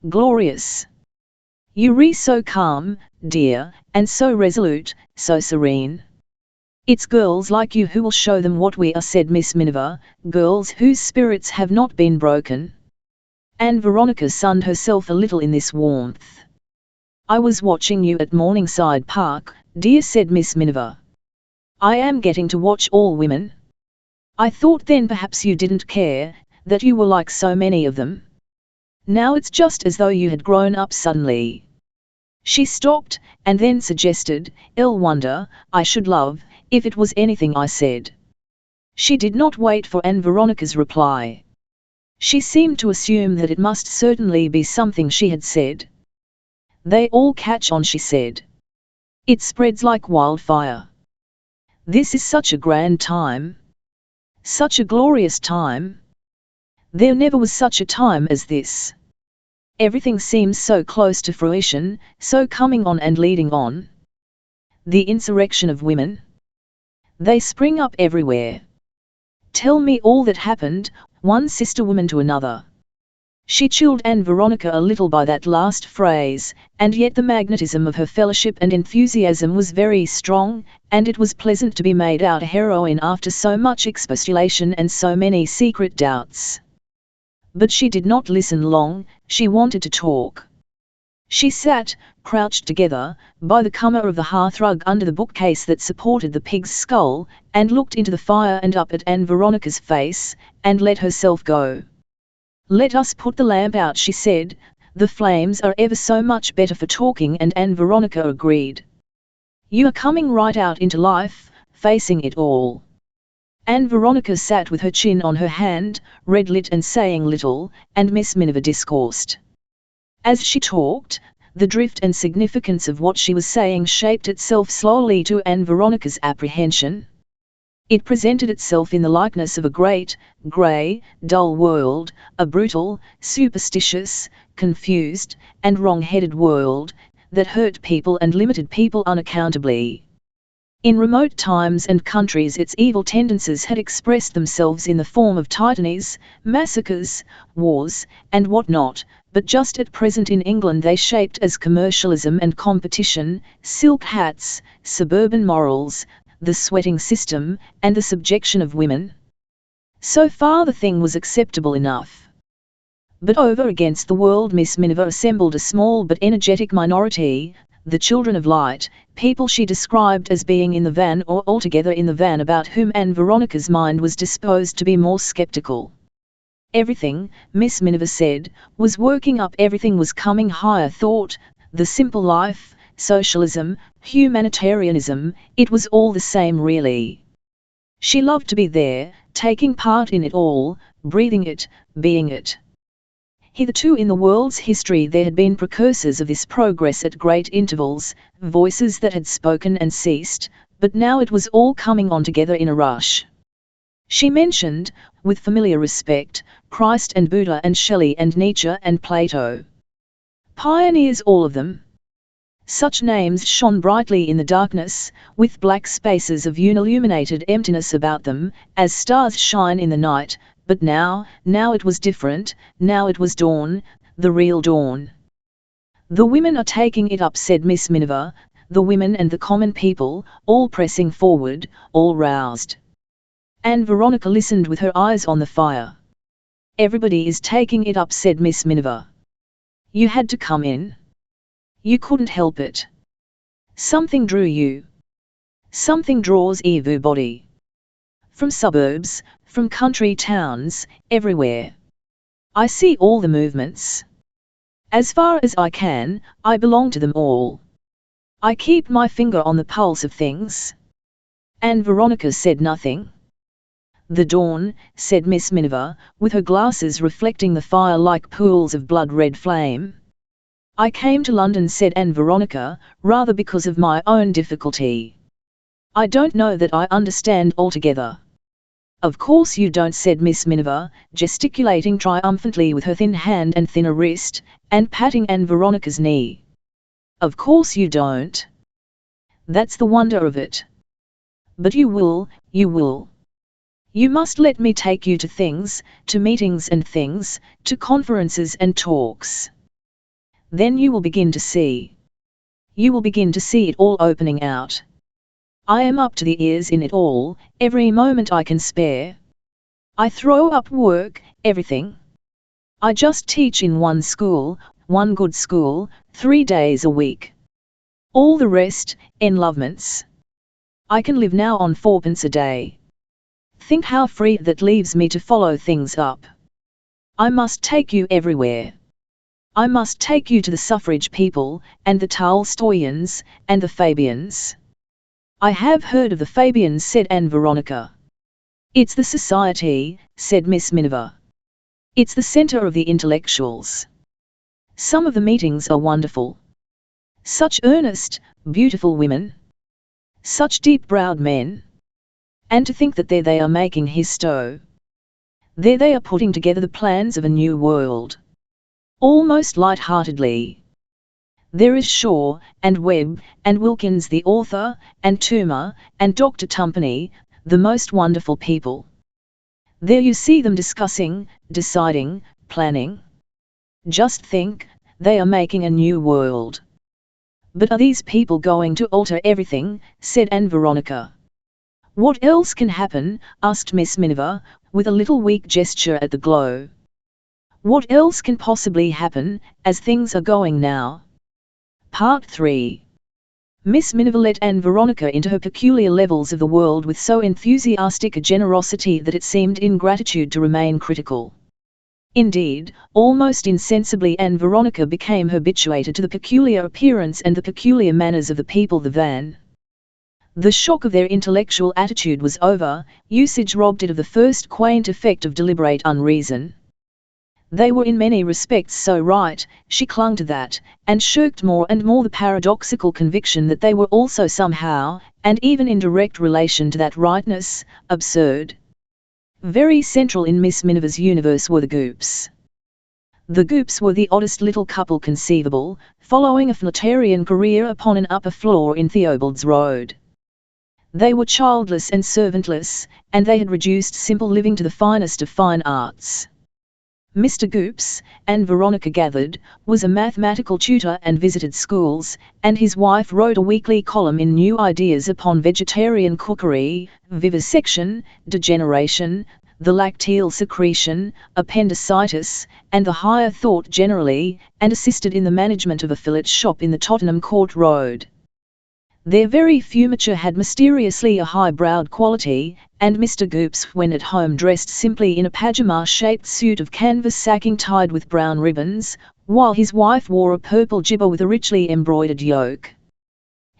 "Glorious. You're so calm, dear, and so resolute, so serene. It's girls like you who will show them what we are, said Miss Minerva, girls whose spirits have not been broken. Ann Veronica sunned herself a little in this warmth. I was watching you at Morningside Park, dear, said Miss Minerva. I am getting to watch all women. I thought then perhaps you didn't care, that you were like so many of them. Now it's just as though you had grown up suddenly. She stopped, and then suggested, "I'll wonder, I should love, if it was anything I said." She did not wait for Ann Veronica's reply. She seemed to assume that it must certainly be something she had said. They all catch on, she said. It spreads like wildfire. This is such a grand time. Such a glorious time. There never was such a time as this. Everything seems so close to fruition, so coming on and leading on. The insurrection of women. They spring up everywhere. Tell me all that happened, one sister woman to another. She chilled Ann Veronica a little by that last phrase, and yet the magnetism of her fellowship and enthusiasm was very strong, and it was pleasant to be made out a heroine after so much expostulation and so many secret doubts. But she did not listen long, she wanted to talk. She sat, crouched together, by the corner of the hearthrug under the bookcase that supported the pig's skull, and looked into the fire and up at Ann Veronica's face, and let herself go. "Let us put the lamp out," she said, "the flames are ever so much better for talking," and Ann Veronica agreed. "You are coming right out into life, facing it all." Ann Veronica sat with her chin on her hand, red-lit and saying little, and Miss Minerva discoursed. As she talked, the drift and significance of what she was saying shaped itself slowly to Ann Veronica's apprehension. It presented itself in the likeness of a great, grey, dull world, a brutal, superstitious, confused, and wrong-headed world, that hurt people and limited people unaccountably. In remote times and countries its evil tendencies had expressed themselves in the form of tyrannies, massacres, wars, and what not, but just at present in England they shaped as commercialism and competition, silk hats, suburban morals, the sweating system, and the subjection of women. So far the thing was acceptable enough. But over against the world Miss Minerva assembled a small but energetic minority, the children of light, people she described as being in the van or altogether in the van, about whom Ann Veronica's mind was disposed to be more sceptical. Everything, Miss Minerva said, was working up, everything was coming higher, thought, the simple life, socialism, humanitarianism, it was all the same really. She loved to be there, taking part in it all, breathing it, being it. Hitherto in the world's history there had been precursors of this progress at great intervals, voices that had spoken and ceased, but now it was all coming on together in a rush. She mentioned, with familiar respect, Christ and Buddha and Shelley and Nietzsche and Plato. Pioneers all of them. Such names shone brightly in the darkness, with black spaces of unilluminated emptiness about them, as stars shine in the night. But now it was different, now it was dawn, the real dawn. "The women are taking it up," said Miss Minerva, "the women and the common people, all pressing forward, all roused." Ann Veronica listened with her eyes on the fire. "Everybody is taking it up," said Miss Minerva. "You had to come in. You couldn't help it. Something drew you. Something draws everybody. From suburbs, from country towns, everywhere. I see all the movements. As far as I can, I belong to them all. I keep my finger on the pulse of things." Ann Veronica said nothing. "The dawn," said Miss Minerva, with her glasses reflecting the fire like pools of blood-red flame. "I came to London," said Ann Veronica, "rather because of my own difficulty. I don't know that I understand altogether." "Of course you don't," said Miss Minerva, gesticulating triumphantly with her thin hand and thinner wrist, and patting Ann Veronica's knee. "Of course you don't. That's the wonder of it. But you will, you will. You must let me take you to things, to meetings and things, to conferences and talks. Then you will begin to see. You will begin to see it all opening out. I am up to the ears in it all, every moment I can spare. I throw up work, everything. I just teach in one school, one good school, 3 days a week. All the rest, enlovements. I can live now on 4p a day. Think how free that leaves me to follow things up. I must take you everywhere. I must take you to the suffrage people, and the Tolstoyans, and the Fabians. I have heard of the Fabians, said Ann Veronica. It's the society, said Miss Minerva. It's the centre of the intellectuals. Some of the meetings are wonderful. Such earnest, beautiful women. Such deep-browed men. And to think that there they are making histo. There they are putting together the plans of a new world. Almost light-heartedly. There is Shaw, and Webb, and Wilkins the author, and Toomer, and Dr. Tumpany, the most wonderful people. There you see them discussing, deciding, planning. Just think, they are making a new world. But are these people going to alter everything, said Ann Veronica. What else can happen, asked Miss Minerva, with a little weak gesture at the glow. What else can possibly happen, as things are going now? Part 3. Miss Minerva let Ann Veronica into her peculiar levels of the world with so enthusiastic a generosity that it seemed ingratitude to remain critical. Indeed, almost insensibly Ann Veronica became habituated to the peculiar appearance and the peculiar manners of the people the van. The shock of their intellectual attitude was over, usage robbed it of the first quaint effect of deliberate unreason. They were in many respects so right, she clung to that, and shirked more and more the paradoxical conviction that they were also somehow, and even in direct relation to that rightness, absurd. Very central in Miss Minerva's universe were the Goops. The Goops were the oddest little couple conceivable, following a flirtarian career upon an upper floor in Theobald's Road. They were childless and servantless, and they had reduced simple living to the finest of fine arts. Mr. Goops, Ann Veronica gathered, was a mathematical tutor and visited schools, and his wife wrote a weekly column in New Ideas upon vegetarian cookery, vivisection, degeneration, the lacteal secretion, appendicitis, and the higher thought generally, and assisted in the management of a fillet shop in the Tottenham Court Road. Their very fumiture had mysteriously a high-browed quality, and Mr. Goops when at home dressed simply in a pajama-shaped suit of canvas sacking tied with brown ribbons, while his wife wore a purple jibber with a richly embroidered yoke.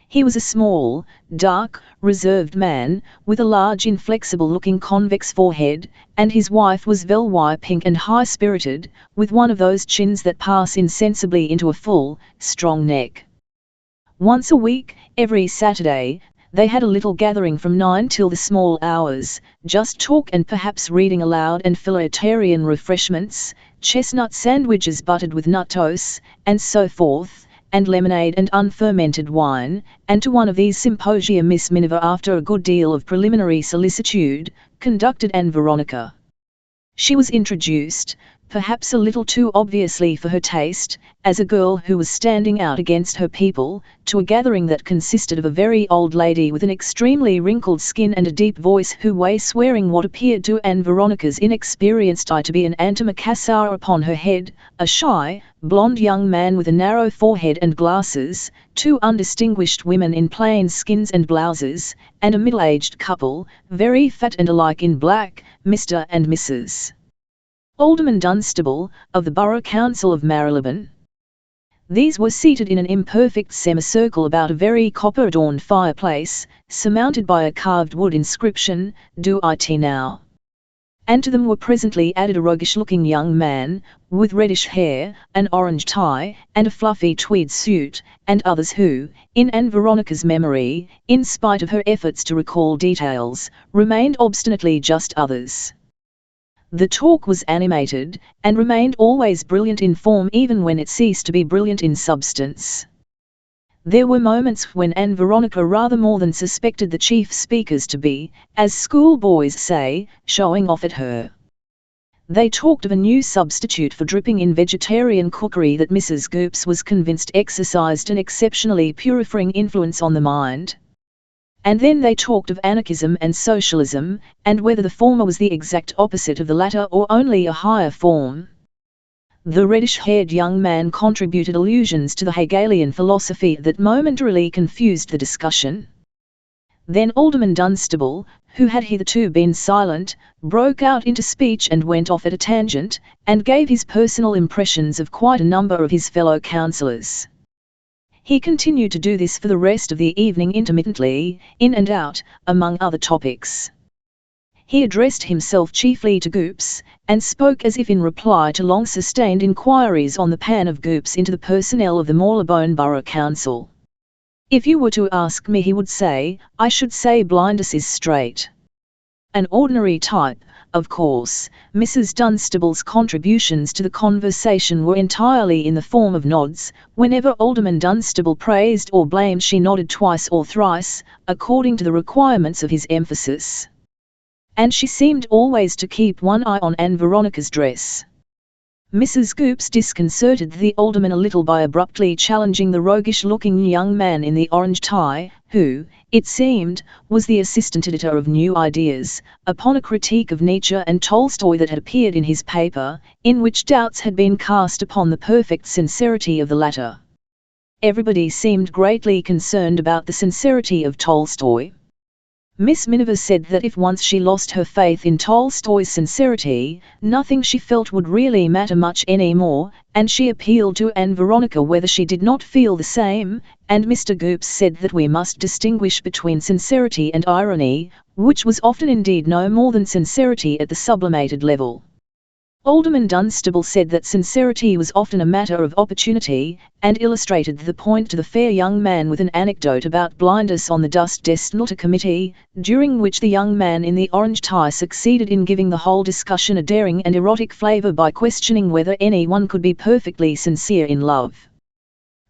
He was a small, dark, reserved man, with a large inflexible-looking convex forehead, and his wife was velwire pink and high-spirited, with one of those chins that pass insensibly into a full, strong neck. Once a week, every Saturday, they had a little gathering from 9 till the small hours, just talk and perhaps reading aloud and filletarian refreshments, chestnut sandwiches buttered with nut toast, and so forth, and lemonade and unfermented wine, and to one of these symposia Miss Minerva, after a good deal of preliminary solicitude, conducted Ann Veronica. She was introduced, perhaps a little too obviously for her taste, as a girl who was standing out against her people, to a gathering that consisted of a very old lady with an extremely wrinkled skin and a deep voice who was swearing what appeared to Ann Veronica's inexperienced eye to be an antimacassar upon her head, a shy, blond young man with a narrow forehead and glasses, 2 undistinguished women in plain skins and blouses, and a middle-aged couple, very fat and alike in black, Mr. and Mrs. Alderman Dunstable, of the Borough Council of Marylebone. These were seated in an imperfect semicircle about a very copper-adorned fireplace, surmounted by a carved wood inscription, "Do it now." And to them were presently added a roguish-looking young man, with reddish hair, an orange tie, and a fluffy tweed suit, and others who, in Ann Veronica's memory, in spite of her efforts to recall details, remained obstinately just others. The talk was animated, and remained always brilliant in form even when it ceased to be brilliant in substance. There were moments when Ann Veronica rather more than suspected the chief speakers to be, as schoolboys say, showing off at her. They talked of a new substitute for dripping in vegetarian cookery that Mrs. Goops was convinced exercised an exceptionally purifying influence on the mind. And then they talked of anarchism and socialism, and whether the former was the exact opposite of the latter or only a higher form. The reddish-haired young man contributed allusions to the Hegelian philosophy that momentarily confused the discussion. Then Alderman Dunstable, who had hitherto been silent, broke out into speech and went off at a tangent, and gave his personal impressions of quite a number of his fellow councillors. He continued to do this for the rest of the evening intermittently, in and out, among other topics. He addressed himself chiefly to Goops, and spoke as if in reply to long-sustained inquiries on the pan of Goops into the personnel of the Marylebone Borough Council. If you were to ask me, he would say, I should say Blinders is straight. An ordinary type, of course. Mrs. Dunstable's contributions to the conversation were entirely in the form of nods. Whenever Alderman Dunstable praised or blamed, she nodded twice or thrice, according to the requirements of his emphasis. And she seemed always to keep one eye on Ann Veronica's dress. Mrs. Goops disconcerted the alderman a little by abruptly challenging the roguish-looking young man in the orange tie, who, it seemed, was the assistant editor of New Ideas, upon a critique of Nietzsche and Tolstoy that had appeared in his paper, in which doubts had been cast upon the perfect sincerity of the latter. Everybody seemed greatly concerned about the sincerity of Tolstoy. Miss Miniver said that if once she lost her faith in Tolstoy's sincerity, nothing she felt would really matter much any more, and she appealed to Ann Veronica whether she did not feel the same, and Mr. Goops said that we must distinguish between sincerity and irony, which was often indeed no more than sincerity at the sublimated level. Alderman Dunstable said that sincerity was often a matter of opportunity, and illustrated the point to the fair young man with an anecdote about blindness on the Dust Destinalter Committee, during which the young man in the orange tie succeeded in giving the whole discussion a daring and erotic flavour by questioning whether anyone could be perfectly sincere in love.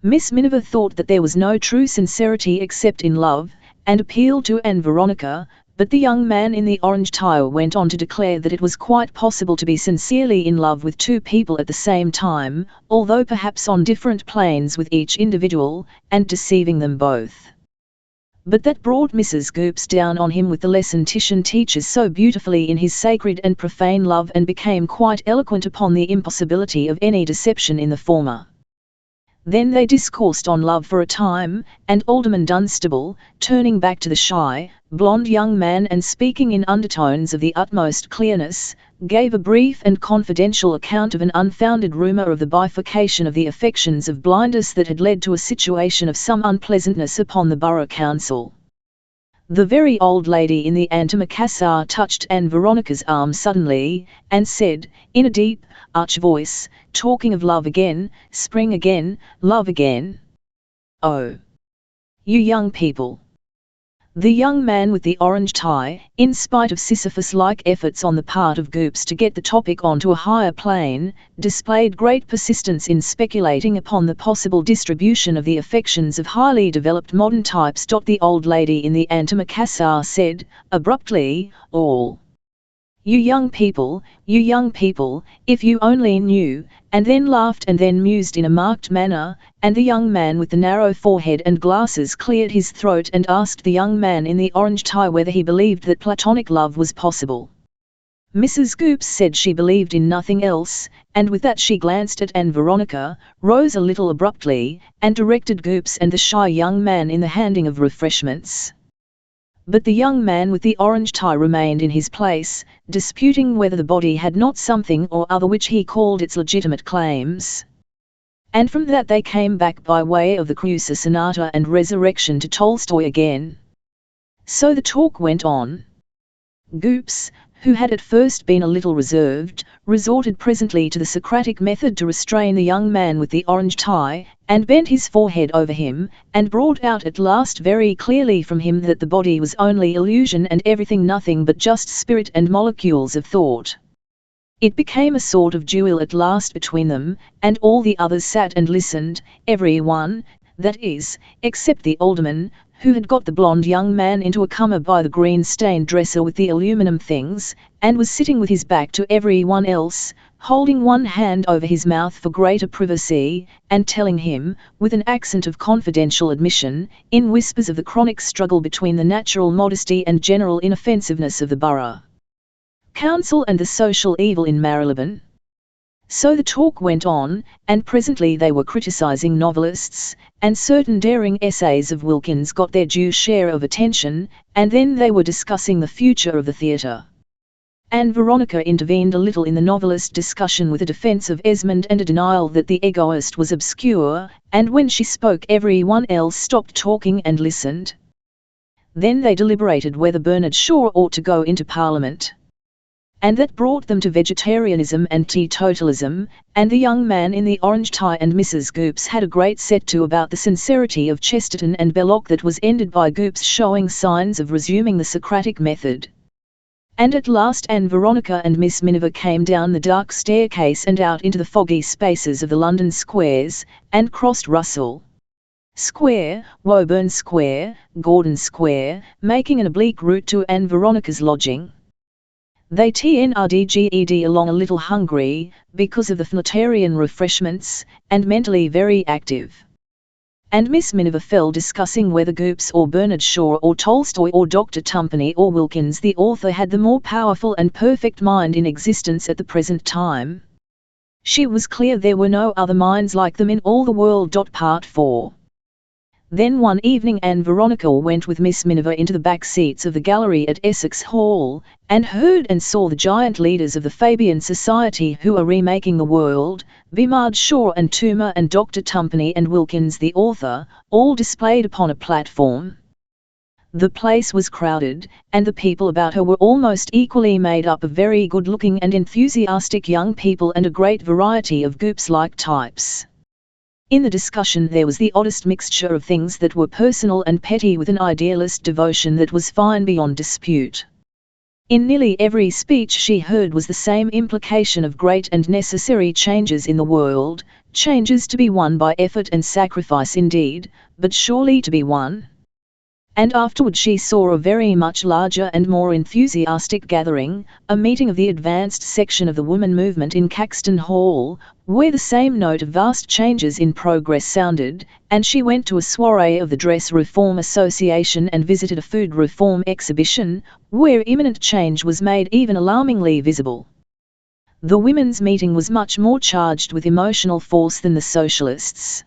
Miss Miniver thought that there was no true sincerity except in love, and appealed to Ann Veronica, but the young man in the orange tie went on to declare that it was quite possible to be sincerely in love with two people at the same time, although perhaps on different planes with each individual, and deceiving them both. But that brought Mrs. Goops down on him with the lesson Titian teaches so beautifully in his Sacred and Profane Love, and became quite eloquent upon the impossibility of any deception in the former. Then they discoursed on love for a time, and Alderman Dunstable, turning back to the shy, blonde young man and speaking in undertones of the utmost clearness, gave a brief and confidential account of an unfounded rumour of the bifurcation of the affections of Blinders that had led to a situation of some unpleasantness upon the Borough Council. The very old lady in the antimacassar touched Ann Veronica's arm suddenly, and said, in a deep, arch voice, talking of love again, spring again, love again. Oh! You young people! The young man with the orange tie, in spite of Sisyphus-like efforts on the part of Goops to get the topic onto a higher plane, displayed great persistence in speculating upon the possible distribution of the affections of highly developed modern types. The old lady in the antimacassar said, abruptly, all. You young people, if you only knew, and then laughed and then mused in a marked manner, and the young man with the narrow forehead and glasses cleared his throat and asked the young man in the orange tie whether he believed that platonic love was possible. Mrs. Goops said she believed in nothing else, and with that she glanced at Ann Veronica, rose a little abruptly, and directed Goops and the shy young man in the handing of refreshments. But the young man with the orange tie remained in his place, disputing whether the body had not something or other which he called its legitimate claims. And from that they came back by way of the Creusa Sonata and Resurrection to Tolstoy again. So the talk went on. Goops, who had at first been a little reserved, resorted presently to the Socratic method to restrain the young man with the orange tie, and bent his forehead over him, and brought out at last very clearly from him that the body was only illusion and everything nothing but just spirit and molecules of thought. It became a sort of duel at last between them, and all the others sat and listened, every one, that is, except the alderman, who had got the blonde young man into a coma by the green-stained dresser with the aluminum things, and was sitting with his back to everyone else, holding one hand over his mouth for greater privacy, and telling him, with an accent of confidential admission, in whispers of the chronic struggle between the natural modesty and general inoffensiveness of the borough council and the social evil in Marylebone. So the talk went on, and presently they were criticising novelists, and certain daring essays of Wilkins got their due share of attention, and then they were discussing the future of the theatre. Ann Veronica intervened a little in the novelist discussion with a defence of Esmond and a denial that the egoist was obscure, and when she spoke everyone else stopped talking and listened. Then they deliberated whether Bernard Shaw ought to go into Parliament. And that brought them to vegetarianism and teetotalism, and the young man in the orange tie and Mrs. Goops had a great set-to about the sincerity of Chesterton and Belloc that was ended by Goops showing signs of resuming the Socratic method. And at last Ann Veronica and Miss Miniver came down the dark staircase and out into the foggy spaces of the London squares, and crossed Russell Square, Woburn Square, Gordon Square, making an oblique route to Ann Veronica's lodging. They tnrdged along a little hungry, because of the Fnotarian refreshments, and mentally very active. And Miss Miniver fell discussing whether Goops or Bernard Shaw or Tolstoy or Dr. Tumpany or Wilkins the author had the more powerful and perfect mind in existence at the present time. She was clear there were no other minds like them in all the world. Part 4. Then one evening Ann Veronica went with Miss Miniver into the back seats of the gallery at Essex Hall, and heard and saw the giant leaders of the Fabian Society who are remaking the world, Bernard Shaw and Toomer and Dr. Tumpany and Wilkins the author, all displayed upon a platform. The place was crowded, and the people about her were almost equally made up of very good-looking and enthusiastic young people and a great variety of Goops-like types. In the discussion there was the oddest mixture of things that were personal and petty with an idealist devotion that was fine beyond dispute. In nearly every speech she heard was the same implication of great and necessary changes in the world, changes to be won by effort and sacrifice indeed, but surely to be won. And afterward she saw a very much larger and more enthusiastic gathering, a meeting of the advanced section of the woman movement in Caxton Hall, where the same note of vast changes in progress sounded, and she went to a soirée of the Dress Reform Association and visited a food reform exhibition, where imminent change was made even alarmingly visible. The women's meeting was much more charged with emotional force than the socialists'.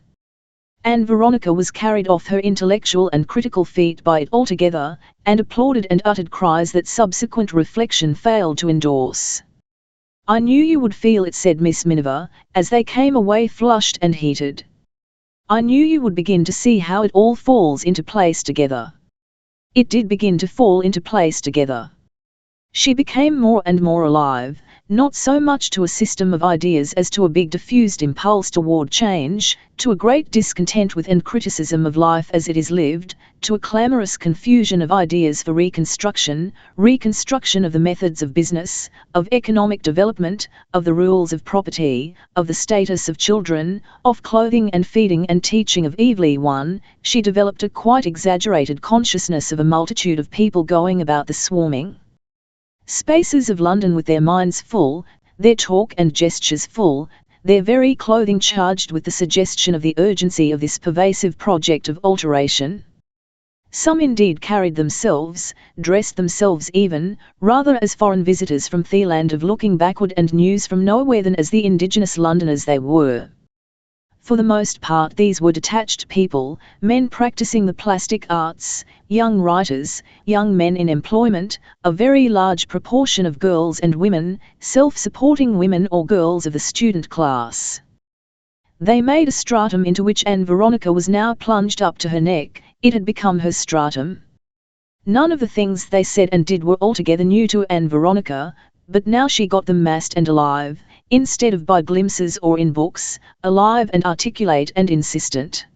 Ann Veronica was carried off her intellectual and critical feet by it altogether, and applauded and uttered cries that subsequent reflection failed to endorse. "I knew you would feel it," said Miss Miniver, as they came away flushed and heated. "I knew you would begin to see how it all falls into place together." It did begin to fall into place together. She became more and more alive, not so much to a system of ideas as to a big diffused impulse toward change, to a great discontent with and criticism of life as it is lived, to a clamorous confusion of ideas for reconstruction of the methods of business, of economic development, of the rules of property, of the status of children, of clothing and feeding and teaching of every one. She developed a quite exaggerated consciousness of a multitude of people going about the swarming spaces of London with their minds full, their talk and gestures full, their very clothing charged with the suggestion of the urgency of this pervasive project of alteration. Some indeed carried themselves, dressed themselves even, rather as foreign visitors from the land of looking backward and news from nowhere than as the indigenous Londoners they were. For the most part these were detached people, men practicing the plastic arts, young writers, young men in employment, a very large proportion of girls and women, self-supporting women or girls of the student class. They made a stratum into which Ann Veronica was now plunged up to her neck. It had become her stratum. None of the things they said and did were altogether new to Ann Veronica, but now she got them massed and alive, instead of by glimpses or in books, alive and articulate and insistent.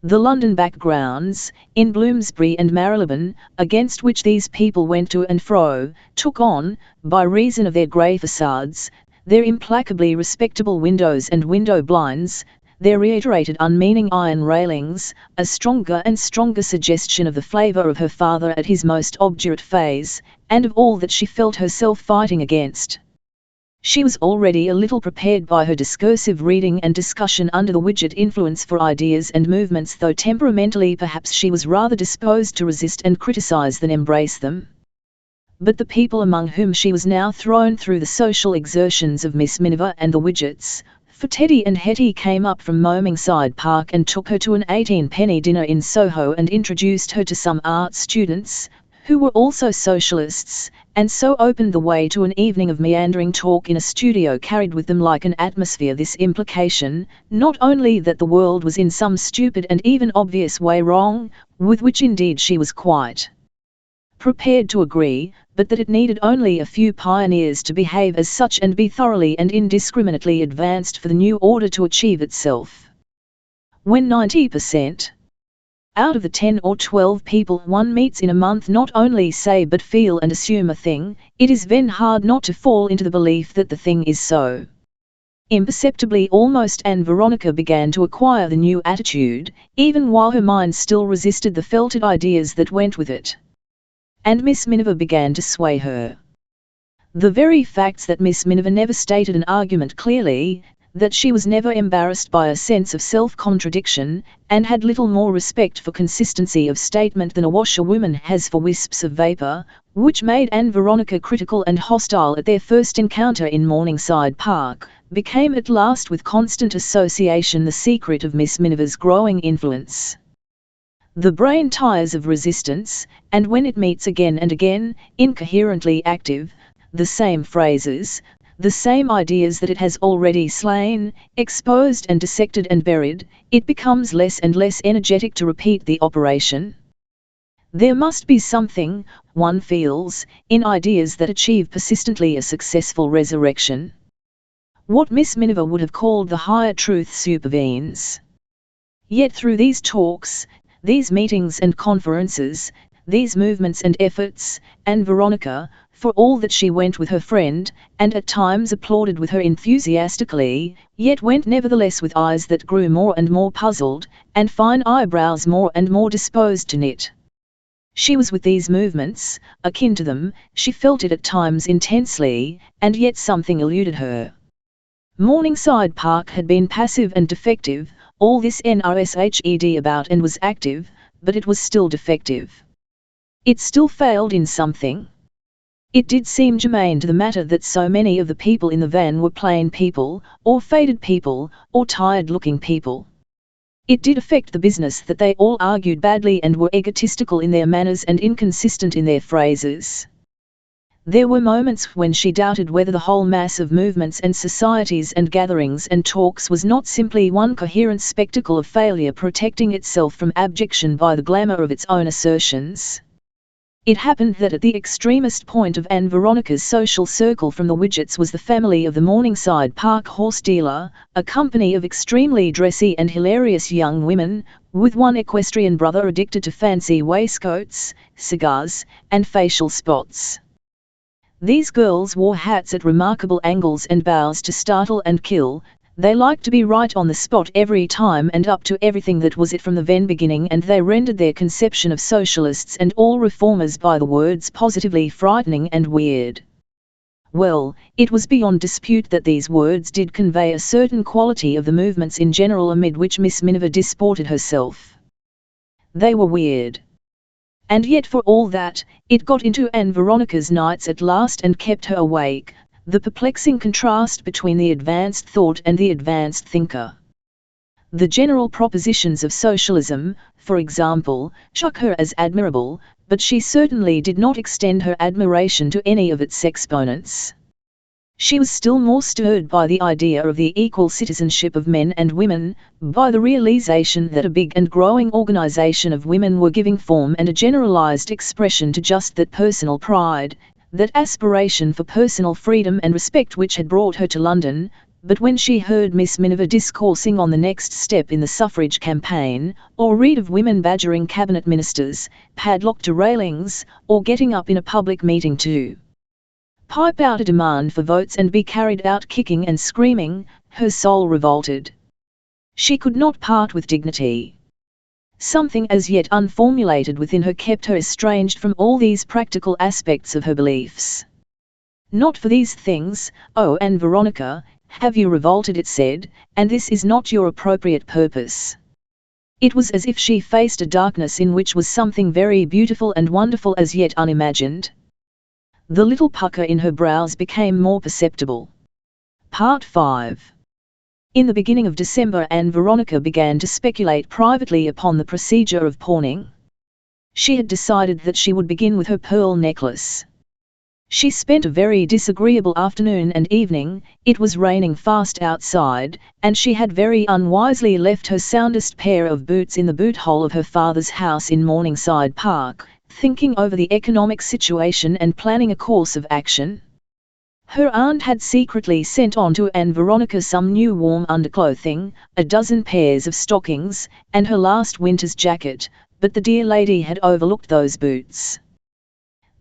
The London backgrounds, in Bloomsbury and Marylebone, against which these people went to and fro, took on, by reason of their grey facades, their implacably respectable windows and window blinds, their reiterated unmeaning iron railings, a stronger and stronger suggestion of the flavour of her father at his most obdurate phase, and of all that she felt herself fighting against. She was already a little prepared by her discursive reading and discussion under the Widget influence for ideas and movements, though temperamentally perhaps she was rather disposed to resist and criticize than embrace them. But the people among whom she was now thrown through the social exertions of Miss Miniver and the Widgets, for Teddy and Hetty came up from Momingside Park and took her to an 18-penny dinner in Soho and introduced her to some art students, who were also socialists, and so opened the way to an evening of meandering talk in a studio carried with them like an atmosphere this implication, not only that the world was in some stupid and even obvious way wrong, with which indeed she was quite prepared to agree, but that it needed only a few pioneers to behave as such and be thoroughly and indiscriminately advanced for the new order to achieve itself. When 90% out of the 10 or 12 people one meets in a month not only say but feel and assume a thing, it is then hard not to fall into the belief that the thing is so. Imperceptibly almost Ann Veronica began to acquire the new attitude, even while her mind still resisted the felted ideas that went with it. And Miss Miniver began to sway her. The very facts that Miss Miniver never stated an argument clearly, that she was never embarrassed by a sense of self-contradiction, and had little more respect for consistency of statement than a washerwoman has for wisps of vapour, which made Ann Veronica critical and hostile at their first encounter in Morningside Park, became at last with constant association the secret of Miss Miniver's growing influence. The brain tires of resistance, and when it meets again and again, incoherently active, the same phrases, the same ideas that it has already slain, exposed and dissected and buried, it becomes less and less energetic to repeat the operation. There must be something, one feels, in ideas that achieve persistently a successful resurrection. What Miss Miniver would have called the higher truth supervenes. Yet through these talks, these meetings and conferences, these movements and efforts, Ann Veronica, for all that she went with her friend, and at times applauded with her enthusiastically, yet went nevertheless with eyes that grew more and more puzzled, and fine eyebrows more and more disposed to knit. She was with these movements, akin to them, she felt it at times intensely, and yet something eluded her. Morningside Park had been passive and defective, all this NRSHED about and was active, but it was still defective. It still failed in something. It did seem germane to the matter that so many of the people in the van were plain people, or faded people, or tired-looking people. It did affect the business that they all argued badly and were egotistical in their manners and inconsistent in their phrases. There were moments when she doubted whether the whole mass of movements and societies and gatherings and talks was not simply one coherent spectacle of failure protecting itself from abjection by the glamour of its own assertions. It happened that at the extremest point of Ann Veronica's social circle from the Widgets was the family of the Morningside Park horse dealer, a company of extremely dressy and hilarious young women, with one equestrian brother addicted to fancy waistcoats, cigars, and facial spots. These girls wore hats at remarkable angles and bows to startle and kill. They liked to be right on the spot every time and up to everything that was it from the very beginning, and they rendered their conception of socialists and all reformers by the words positively frightening and weird. Well, it was beyond dispute that these words did convey a certain quality of the movements in general amid which Miss Miniver disported herself. They were weird. And yet for all that, it got into Ann Veronica's nights at last and kept her awake, the perplexing contrast between the advanced thought and the advanced thinker. The general propositions of socialism, for example, struck her as admirable, but she certainly did not extend her admiration to any of its exponents. She was still more stirred by the idea of the equal citizenship of men and women, by the realization that a big and growing organization of women were giving form and a generalized expression to just that personal pride, that aspiration for personal freedom and respect which had brought her to London. But when she heard Miss Miniver discoursing on the next step in the suffrage campaign, or read of women badgering cabinet ministers, padlocked to railings, or getting up in a public meeting to pipe out a demand for votes and be carried out kicking and screaming, her soul revolted. She could not part with dignity. Something as yet unformulated within her kept her estranged from all these practical aspects of her beliefs. Not for these things, oh Ann Veronica, have you revolted, it said, and this is not your appropriate purpose. It was as if she faced a darkness in which was something very beautiful and wonderful as yet unimagined. The little pucker in her brows became more perceptible. Part 5. In the beginning of December, Ann Veronica began to speculate privately upon the procedure of pawning. She had decided that she would begin with her pearl necklace. She spent a very disagreeable afternoon and evening. It was raining fast outside, and she had very unwisely left her soundest pair of boots in the boot hole of her father's house in Morningside Park, thinking over the economic situation and planning a course of action. Her aunt had secretly sent on to Ann Veronica some new warm underclothing, a dozen pairs of stockings, and her last winter's jacket, but the dear lady had overlooked those boots.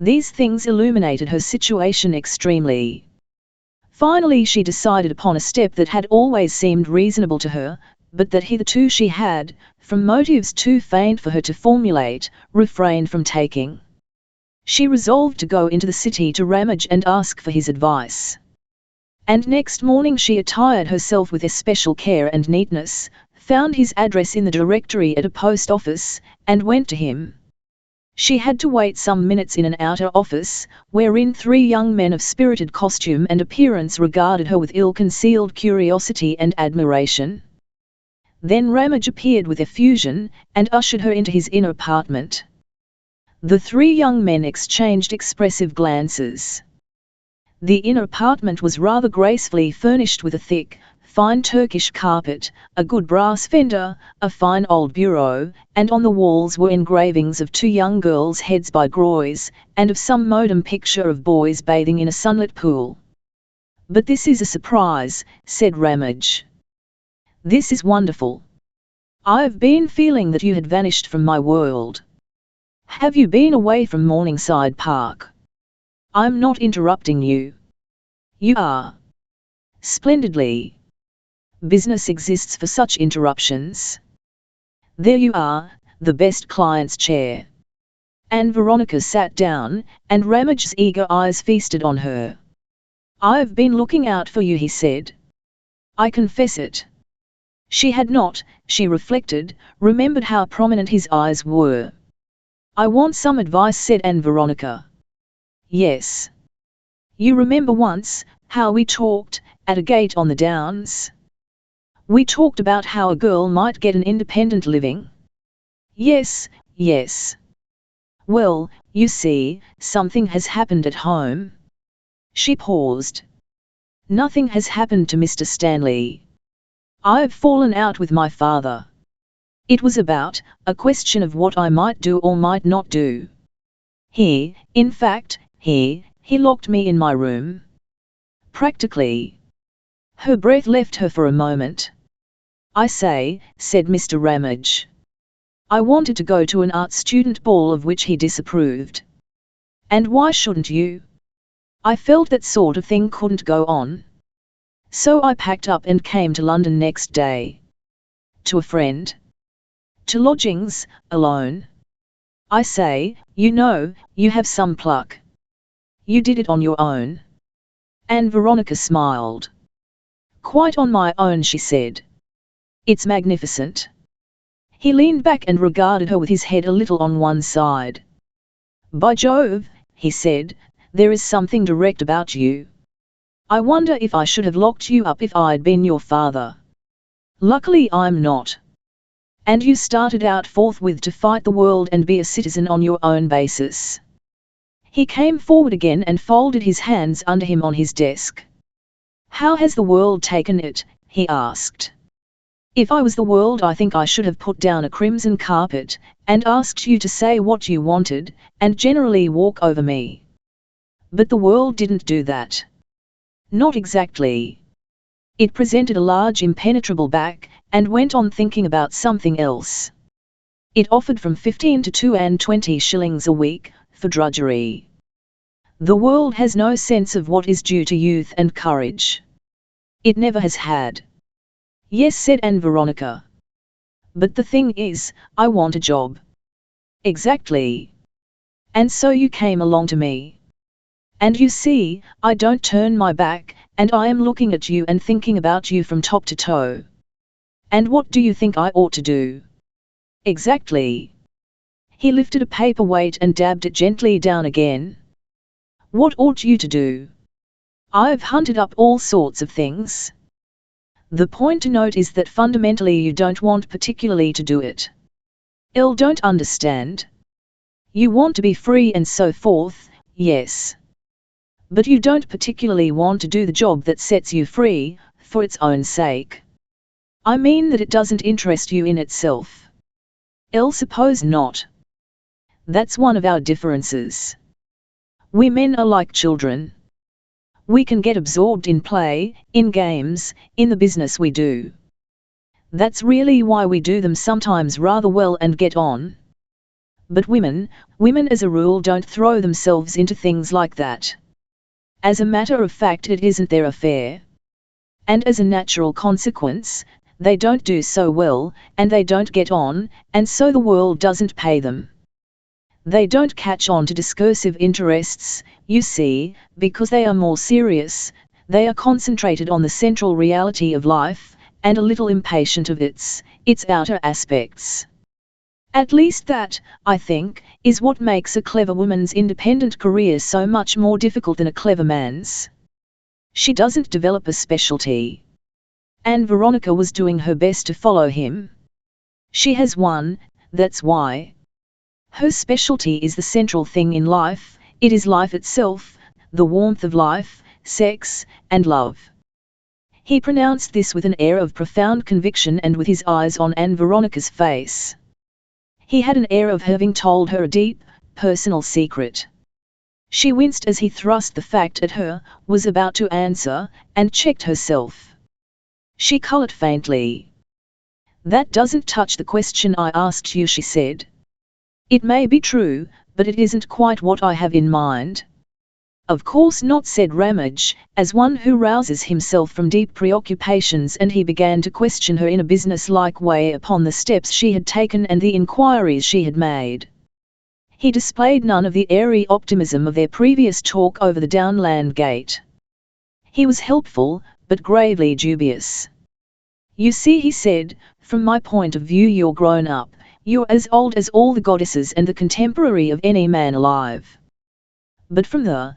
These things illuminated her situation extremely. Finally she decided upon a step that had always seemed reasonable to her, but that hitherto she had, from motives too faint for her to formulate, refrained from taking. She resolved to go into the city to Ramage and ask for his advice. And next morning she attired herself with especial care and neatness, found his address in the directory at a post office, and went to him. She had to wait some minutes in an outer office, wherein 3 young men of spirited costume and appearance regarded her with ill-concealed curiosity and admiration. Then Ramage appeared with effusion, and ushered her into his inner apartment. The 3 young men exchanged expressive glances. The inner apartment was rather gracefully furnished with a thick, fine Turkish carpet, a good brass fender, a fine old bureau, and on the walls were engravings of 2 young girls' heads by Groys, and of some modern picture of boys bathing in a sunlit pool. "But this is a surprise," said Ramage. "This is wonderful. I've been feeling that you had vanished from my world. Have you been away from Morningside Park? I'm not interrupting you." "You are." "Splendidly. Business exists for such interruptions. There you are, the best client's chair." Ann Veronica sat down, and Ramage's eager eyes feasted on her. "I've been looking out for you," he said. "I confess it." She had not, she reflected, remembered how prominent his eyes were. "I want some advice," said Ann Veronica. "Yes. You remember once, how we talked, at a gate on the Downs? We talked about how a girl might get an independent living." "Yes, yes. Well, you see, something has happened at home." She paused. "Nothing has happened to Mr. Stanley. I've fallen out with my father. It was about a question of what I might do or might not do. In fact, he locked me in my room. Practically." Her breath left her for a moment. "I say," said Mr. Ramage. "I wanted to go to an art student ball of which he disapproved." "And why shouldn't you?" "I felt that sort of thing couldn't go on. So I packed up and came to London next day." "To a friend?" "To lodgings, alone." "I say, you know, you have some pluck. You did it on your own." Ann Veronica smiled. "Quite on my own," she said. "It's magnificent." He leaned back and regarded her with his head a little on one side. "By Jove," he said, "there is something direct about you. I wonder if I should have locked you up if I'd been your father. Luckily I'm not. And you started out forthwith to fight the world and be a citizen on your own basis." He came forward again and folded his hands under him on his desk. "How has the world taken it?" he asked. "If I was the world, I think I should have put down a crimson carpet, and asked you to say what you wanted, and generally walk over me. But the world didn't do that." "Not exactly. It presented a large impenetrable back, and went on thinking about something else. It offered from 15 to 20 shillings a week, for drudgery. The world has no sense of what is due to youth and courage. It never has had. Yes, said Ann Veronica. But the thing is, I want a job. Exactly. And so you came along to me. And you see, I don't turn my back, and I am looking at you and thinking about you from top to toe. And what do you think I ought to do? Exactly. He lifted a paperweight and dabbed it gently down again. What ought you to do? I've hunted up all sorts of things. The point to note is that fundamentally you don't want particularly to do it. I don't understand. You want to be free and so forth, yes. But you don't particularly want to do the job that sets you free, for its own sake. I mean that it doesn't interest you in itself. I suppose not. That's one of our differences. We men are like children. We can get absorbed in play, in games, in the business we do. That's really why we do them sometimes rather well and get on. But women as a rule don't throw themselves into things like that. As a matter of fact, it isn't their affair. And as a natural consequence, they don't do so well, and they don't get on, and so the world doesn't pay them. They don't catch on to discursive interests, you see, because they are more serious, they are concentrated on the central reality of life, and a little impatient of its outer aspects. At least that, I think, is what makes a clever woman's independent career so much more difficult than a clever man's. She doesn't develop a specialty. Ann Veronica was doing her best to follow him. She has one, that's why. Her specialty is the central thing in life, it is life itself, the warmth of life, sex, and love. He pronounced this with an air of profound conviction and with his eyes on Ann Veronica's face. He had an air of having told her a deep, personal secret. She winced as he thrust the fact at her, was about to answer, and checked herself. She coloured faintly. That doesn't touch the question I asked you, she said. It may be true, but it isn't quite what I have in mind. Of course not, said Ramage, as one who rouses himself from deep preoccupations, and he began to question her in a business-like way upon the steps she had taken and the inquiries she had made. He displayed none of the airy optimism of their previous talk over the downland gate. He was helpful, but gravely dubious. You see, he said, from my point of view you're grown up. You're as old as all the goddesses and the contemporary of any man alive. But from the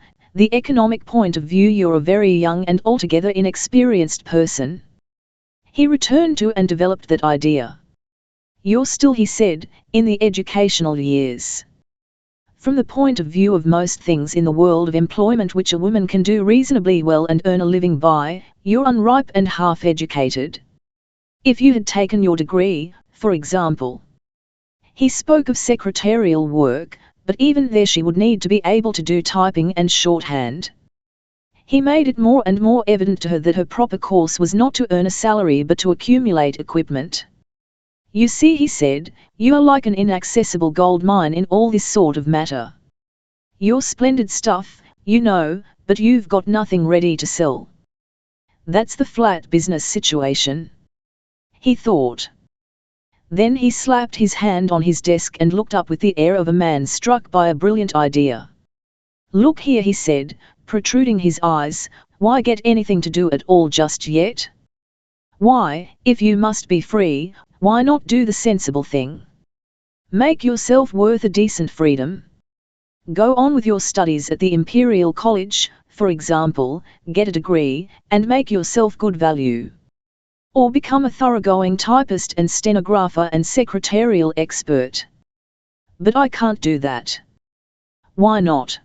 economic point of view you're a very young and altogether inexperienced person. He returned to and developed that idea. You're still, he said, in the educational years. From the point of view of most things in the world of employment which a woman can do reasonably well and earn a living by, you're unripe and half-educated. If you had taken your degree, for example. He spoke of secretarial work, but even there she would need to be able to do typing and shorthand. He made it more and more evident to her that her proper course was not to earn a salary but to accumulate equipment. You see, he said, you are like an inaccessible gold mine in all this sort of matter. You're splendid stuff, you know, but you've got nothing ready to sell. That's the flat business situation. He thought. Then he slapped his hand on his desk and looked up with the air of a man struck by a brilliant idea. Look here, he said, protruding his eyes, why get anything to do at all just yet? Why, if you must be free, why not do the sensible thing? Make yourself worth a decent freedom. Go on with your studies at the Imperial College, for example, get a degree, and make yourself good value. Or become a thoroughgoing typist and stenographer and secretarial expert. But I can't do that. Why not?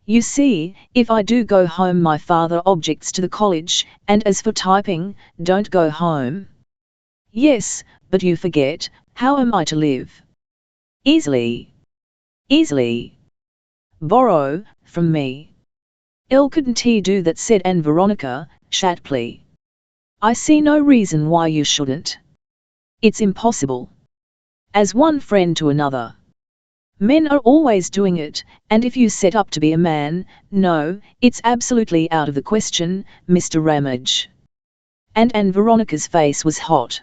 You see, if I do go home my father objects to the college, and as for typing, don't go home. Yes, but you forget, how am I to live? Easily. Easily. Borrow, from me. Couldn't he do that, said Ann Veronica, sharply. I see no reason why you shouldn't. It's impossible. As one friend to another. Men are always doing it, and if you set up to be a man, no, it's absolutely out of the question, Mr. Ramage. And Ann Veronica's face was hot.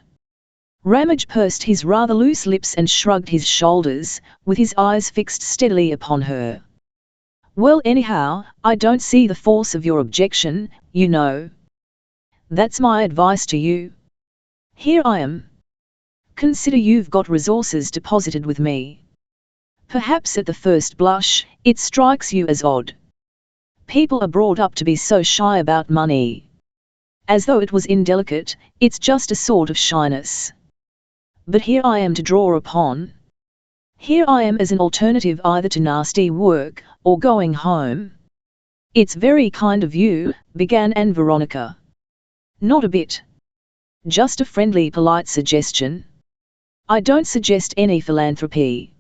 Ramage pursed his rather loose lips and shrugged his shoulders, with his eyes fixed steadily upon her. Well, anyhow, I don't see the force of your objection, you know. That's my advice to you. Here I am. Consider you've got resources deposited with me. Perhaps at the first blush, it strikes you as odd. People are brought up to be so shy about money. As though it was indelicate, it's just a sort of shyness. But here I am to draw upon. Here I am as an alternative either to nasty work, or going home. It's very kind of you, began Ann Veronica. Not a bit. Just a friendly, polite suggestion. I don't suggest any philanthropy.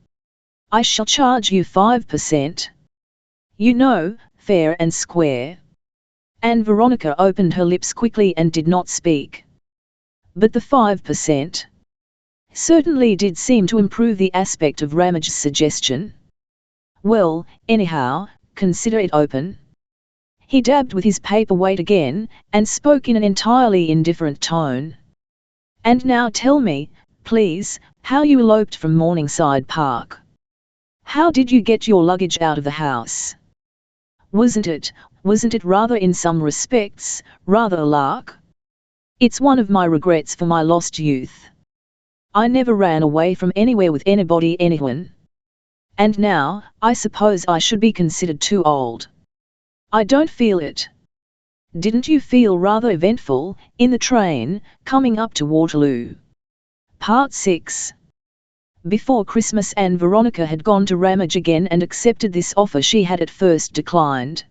I shall charge you 5%. You know, fair and square. Ann Veronica opened her lips quickly and did not speak. But the 5% certainly did seem to improve the aspect of Ramage's suggestion. Well, anyhow, consider it open. He dabbed with his paperweight again, and spoke in an entirely indifferent tone. And now tell me, please, how you eloped from Morningside Park. How did you get your luggage out of the house? Wasn't it rather in some respects, rather a lark? It's one of my regrets for my lost youth. I never ran away from anywhere with anybody anyone. And now, I suppose I should be considered too old. I don't feel it. Didn't you feel rather eventful, in the train, coming up to Waterloo? Part 6. Before Christmas Ann Veronica had gone to Ramage again and accepted this offer she had at first declined.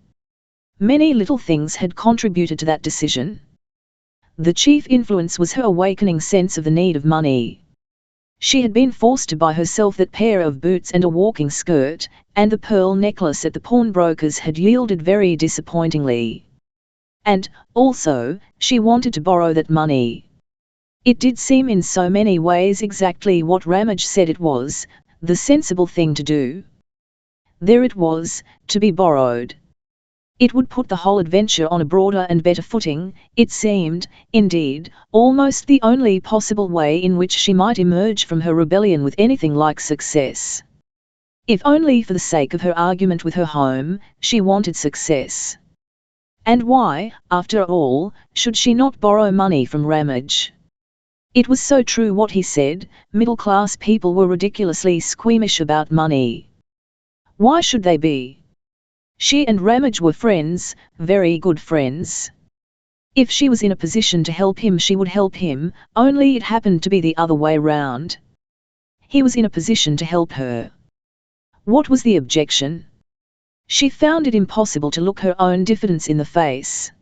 Many little things had contributed to that decision. The chief influence was her awakening sense of the need of money. She had been forced to buy herself that pair of boots and a walking skirt, and the pearl necklace at the pawnbroker's had yielded very disappointingly. And, also, she wanted to borrow that money. It did seem in so many ways exactly what Ramage said it was, the sensible thing to do. There it was, to be borrowed. It would put the whole adventure on a broader and better footing. It seemed, indeed, almost the only possible way in which she might emerge from her rebellion with anything like success. If only for the sake of her argument with her home, she wanted success. And why, after all, should she not borrow money from Ramage? It was so true what he said, middle-class people were ridiculously squeamish about money. Why should they be? She and Ramage were friends, very good friends. If she was in a position to help him she would help him, only it happened to be the other way round. He was in a position to help her. What was the objection? She found it impossible to look her own diffidence in the face.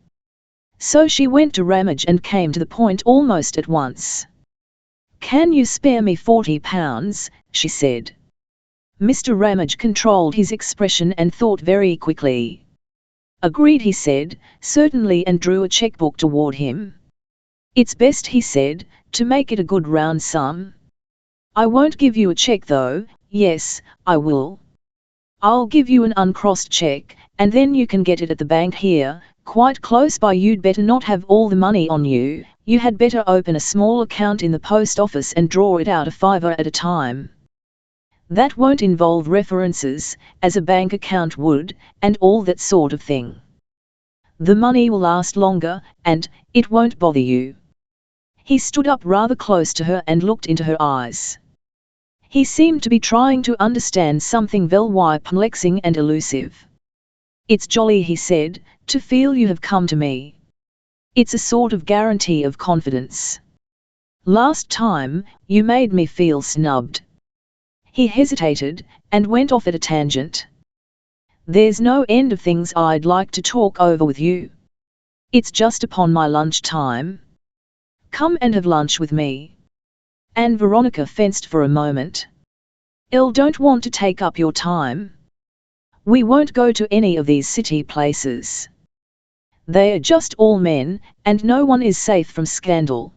So she went to Ramage and came to the point almost at once. "Can you spare me £40?" she said. Mr. Ramage controlled his expression and thought very quickly. "Agreed," he said, "certainly," and drew a checkbook toward him. "It's best," he said, "to make it a good round sum. I won't give you a check though." "Yes, I will. I'll give you an uncrossed check, and then you can get it at the bank here, quite close by. You'd better not have all the money on you. You had better open a small account in the post office and draw it out a £5 at a time. That won't involve references, as a bank account would, and all that sort of thing. The money will last longer, and it won't bother you." He stood up rather close to her and looked into her eyes. He seemed to be trying to understand something very perplexing and elusive. "It's jolly," he said, "to feel you have come to me. It's a sort of guarantee of confidence. Last time, you made me feel snubbed." He hesitated, and went off at a tangent. "There's no end of things I'd like to talk over with you. It's just upon my lunch time. Come and have lunch with me." Ann Veronica fenced for a moment. "I don't want to take up your time. We won't go to any of these city places. They are just all men, and no one is safe from scandal.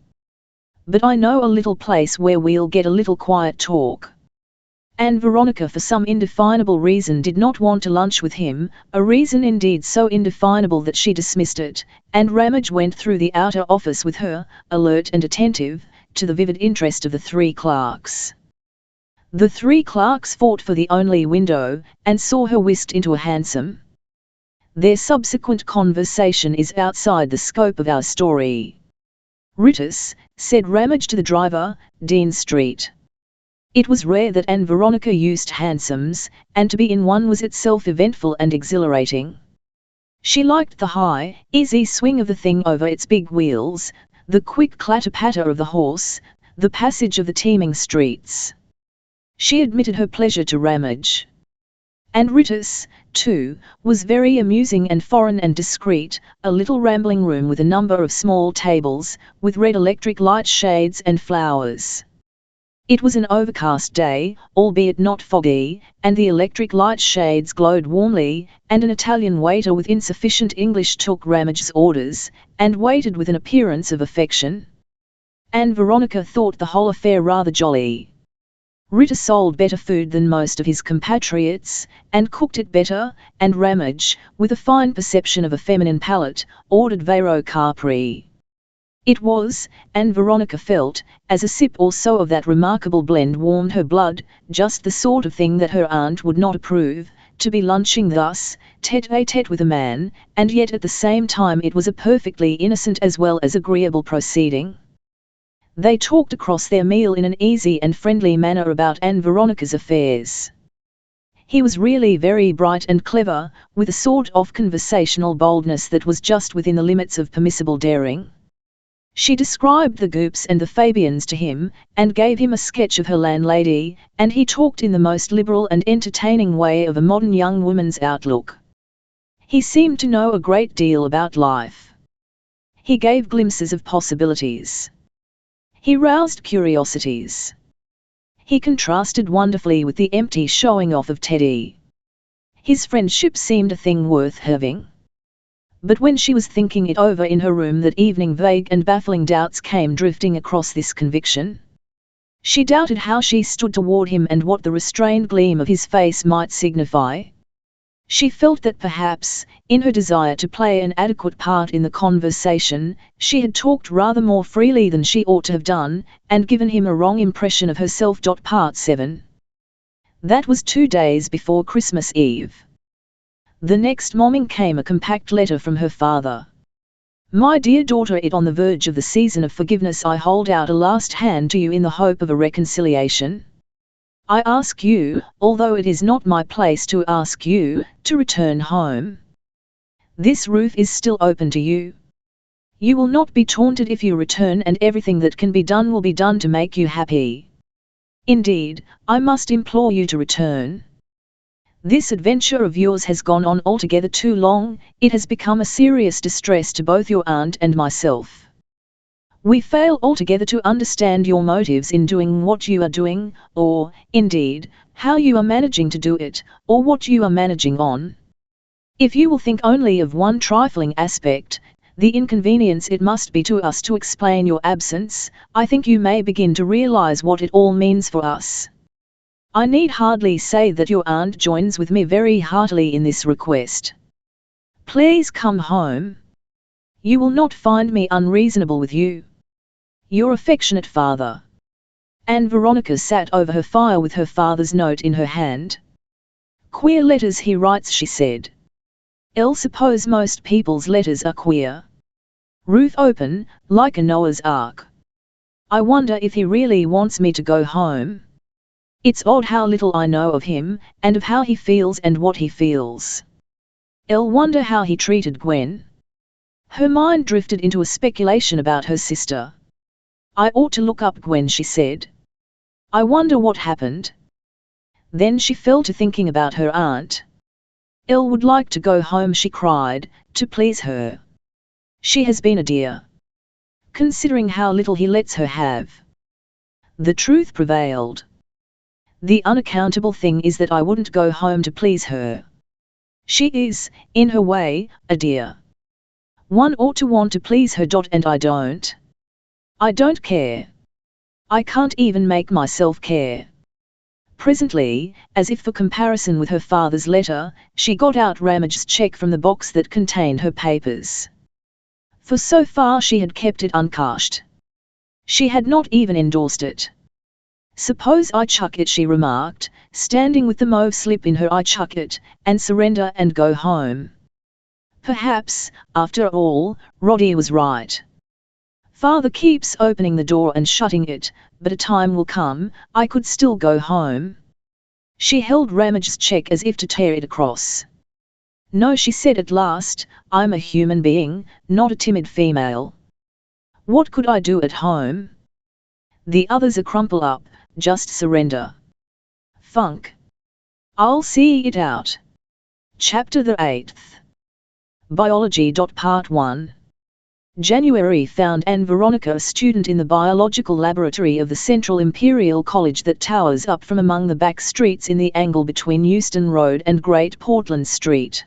But I know a little place where we'll get a little quiet talk. Ann Veronica for some indefinable reason did not want to lunch with him, a reason indeed so indefinable that she dismissed it, and Ramage went through the outer office with her, alert and attentive, to the vivid interest of the three clerks. The three clerks fought for the only window, and saw her whisked into a hansom. Their subsequent conversation is outside the scope of our story. "Ritus," said Ramage to the driver, "Dean Street." It was rare that Ann Veronica used hansoms, and to be in one was itself eventful and exhilarating. She liked the high, easy swing of the thing over its big wheels, the quick clatter-patter of the horse, the passage of the teeming streets. She admitted her pleasure to Ramage. And Ritus, too, was very amusing and foreign and discreet, a little rambling room with a number of small tables, with red electric light shades and flowers. It was an overcast day, albeit not foggy, and the electric light shades glowed warmly, and an Italian waiter with insufficient English took Ramage's orders, and waited with an appearance of affection. Ann Veronica thought the whole affair rather jolly. Ritter sold better food than most of his compatriots, and cooked it better, and Ramage, with a fine perception of a feminine palate, ordered Vero Capri. It was, Ann Veronica felt, as a sip or so of that remarkable blend warmed her blood, just the sort of thing that her aunt would not approve, to be lunching thus, tête-à-tête with a man, and yet at the same time it was a perfectly innocent as well as agreeable proceeding. They talked across their meal in an easy and friendly manner about Ann Veronica's affairs. He was really very bright and clever, with a sort of conversational boldness that was just within the limits of permissible daring. She described the Goops and the Fabians to him, and gave him a sketch of her landlady, and he talked in the most liberal and entertaining way of a modern young woman's outlook. He seemed to know a great deal about life. He gave glimpses of possibilities. He roused curiosities. He contrasted wonderfully with the empty showing off of Teddy. His friendship seemed a thing worth having. But when she was thinking it over in her room that evening, vague and baffling doubts came drifting across this conviction. She doubted how she stood toward him and what the restrained gleam of his face might signify. She felt that perhaps, in her desire to play an adequate part in the conversation, she had talked rather more freely than she ought to have done, and given him a wrong impression of herself. Part 7. That was 2 days before Christmas Eve. The next morning came a compact letter from her father. "My dear daughter, it on the verge of the season of forgiveness, I hold out a last hand to you in the hope of a reconciliation. I ask you, although it is not my place to ask you, to return home. This roof is still open to you. You will not be taunted if you return, and everything that can be done will be done to make you happy. Indeed, I must implore you to return. This adventure of yours has gone on altogether too long, it has become a serious distress to both your aunt and myself. We fail altogether to understand your motives in doing what you are doing, or, indeed, how you are managing to do it, or what you are managing on. If you will think only of one trifling aspect, the inconvenience it must be to us to explain your absence, I think you may begin to realize what it all means for us. I need hardly say that your aunt joins with me very heartily in this request. Please come home. You will not find me unreasonable with you. Your affectionate father." Ann Veronica sat over her fire with her father's note in her hand. "Queer letters he writes," she said. "I'll suppose most people's letters are queer. Roof open, like a Noah's Ark. I wonder if he really wants me to go home. It's odd how little I know of him, and of how he feels and what he feels. I'll wonder how he treated Gwen." Her mind drifted into a speculation about her sister. "I ought to look up Gwen," she said. "I wonder what happened." Then she fell to thinking about her aunt. "Elle would like to go home," she cried, "to please her. She has been a dear. Considering how little he lets her have." The truth prevailed. The unaccountable thing is that I wouldn't go home to please her. She is, in her way, a dear. One ought to want to please her. And I don't. I don't care. I can't even make myself care. Presently, as if for comparison with her father's letter, she got out Ramage's cheque from the box that contained her papers. For so far she had kept it uncashed. She had not even endorsed it. "Suppose I chuck it," she remarked, standing with the mauve slip in her. "I chuck it, and surrender and go home." Perhaps, after all, Roddy was right. Father keeps opening the door and shutting it, but a time will come, I could still go home. She held Ramage's cheque as if to tear it across. "No," she said at last, "I'm a human being, not a timid female. What could I do at home? The others are crumple up, just surrender. Funk. I'll see it out." Chapter the 8th. Biology. Part 1. January found Ann Veronica a student in the biological laboratory of the Central Imperial College that towers up from among the back streets in the angle between Euston Road and Great Portland Street.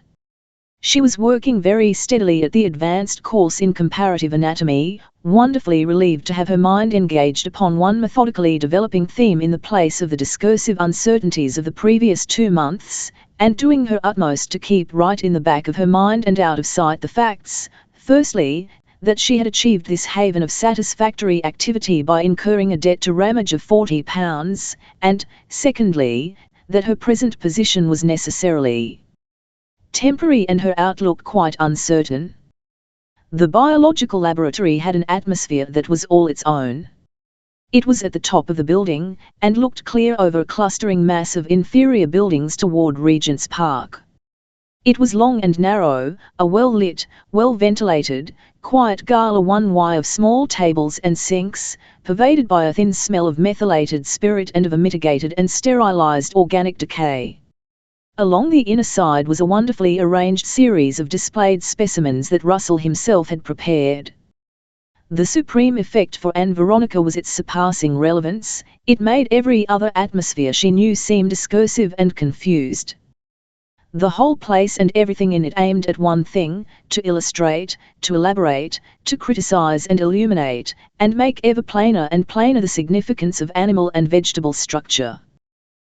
She was working very steadily at the advanced course in comparative anatomy, wonderfully relieved to have her mind engaged upon one methodically developing theme in the place of the discursive uncertainties of the previous 2 months, and doing her utmost to keep right in the back of her mind and out of sight the facts, firstly, that she had achieved this haven of satisfactory activity by incurring a debt to Ramage of £40, and, secondly, that her present position was necessarily temporary and her outlook quite uncertain. The biological laboratory had an atmosphere that was all its own. It was at the top of the building, and looked clear over a clustering mass of inferior buildings toward Regent's Park. It was long and narrow, a well-lit, well-ventilated, quiet gala one-way of small tables and sinks, pervaded by a thin smell of methylated spirit and of a mitigated and sterilized organic decay. Along the inner side was a wonderfully arranged series of displayed specimens that Russell himself had prepared. The supreme effect for Ann Veronica was its surpassing relevance. It made every other atmosphere she knew seem discursive and confused. The whole place and everything in it aimed at one thing: to illustrate, to elaborate, to criticize and illuminate, and make ever plainer and plainer the significance of animal and vegetable structure.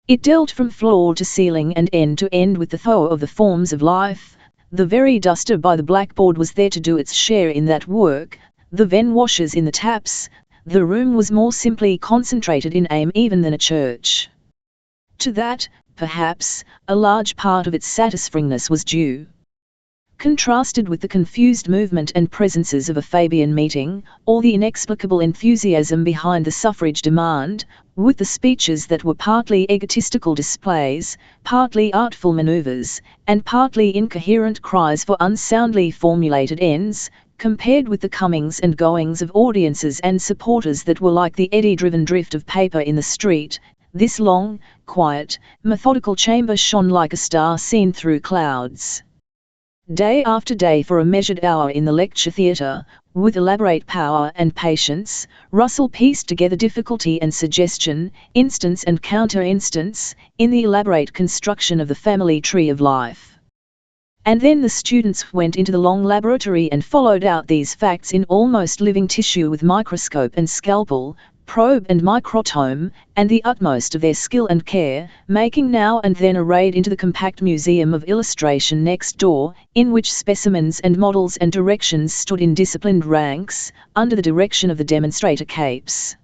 It dealt from floor to ceiling and end to end with the thought of the forms of life. The very duster by the blackboard was there to do its share in that work, the Venn washers in the taps. The room was more simply concentrated in aim even than a church. To that, perhaps, a large part of its satisfyingness was due. Contrasted with the confused movement and presences of a Fabian meeting, or the inexplicable enthusiasm behind the suffrage demand, with the speeches that were partly egotistical displays, partly artful manoeuvres, and partly incoherent cries for unsoundly formulated ends, compared with the comings and goings of audiences and supporters that were like the eddy-driven drift of paper in the street, this long, quiet, methodical chamber shone like a star seen through clouds. Day after day for a measured hour in the lecture theatre, with elaborate power and patience, Russell pieced together difficulty and suggestion, instance and counter-instance, in the elaborate construction of the family tree of life. And then the students went into the long laboratory and followed out these facts in almost living tissue with microscope and scalpel, probe and microtome, and the utmost of their skill and care, making now and then a raid into the compact museum of illustration next door, in which specimens and models and directions stood in disciplined ranks, under the direction of the demonstrator capes.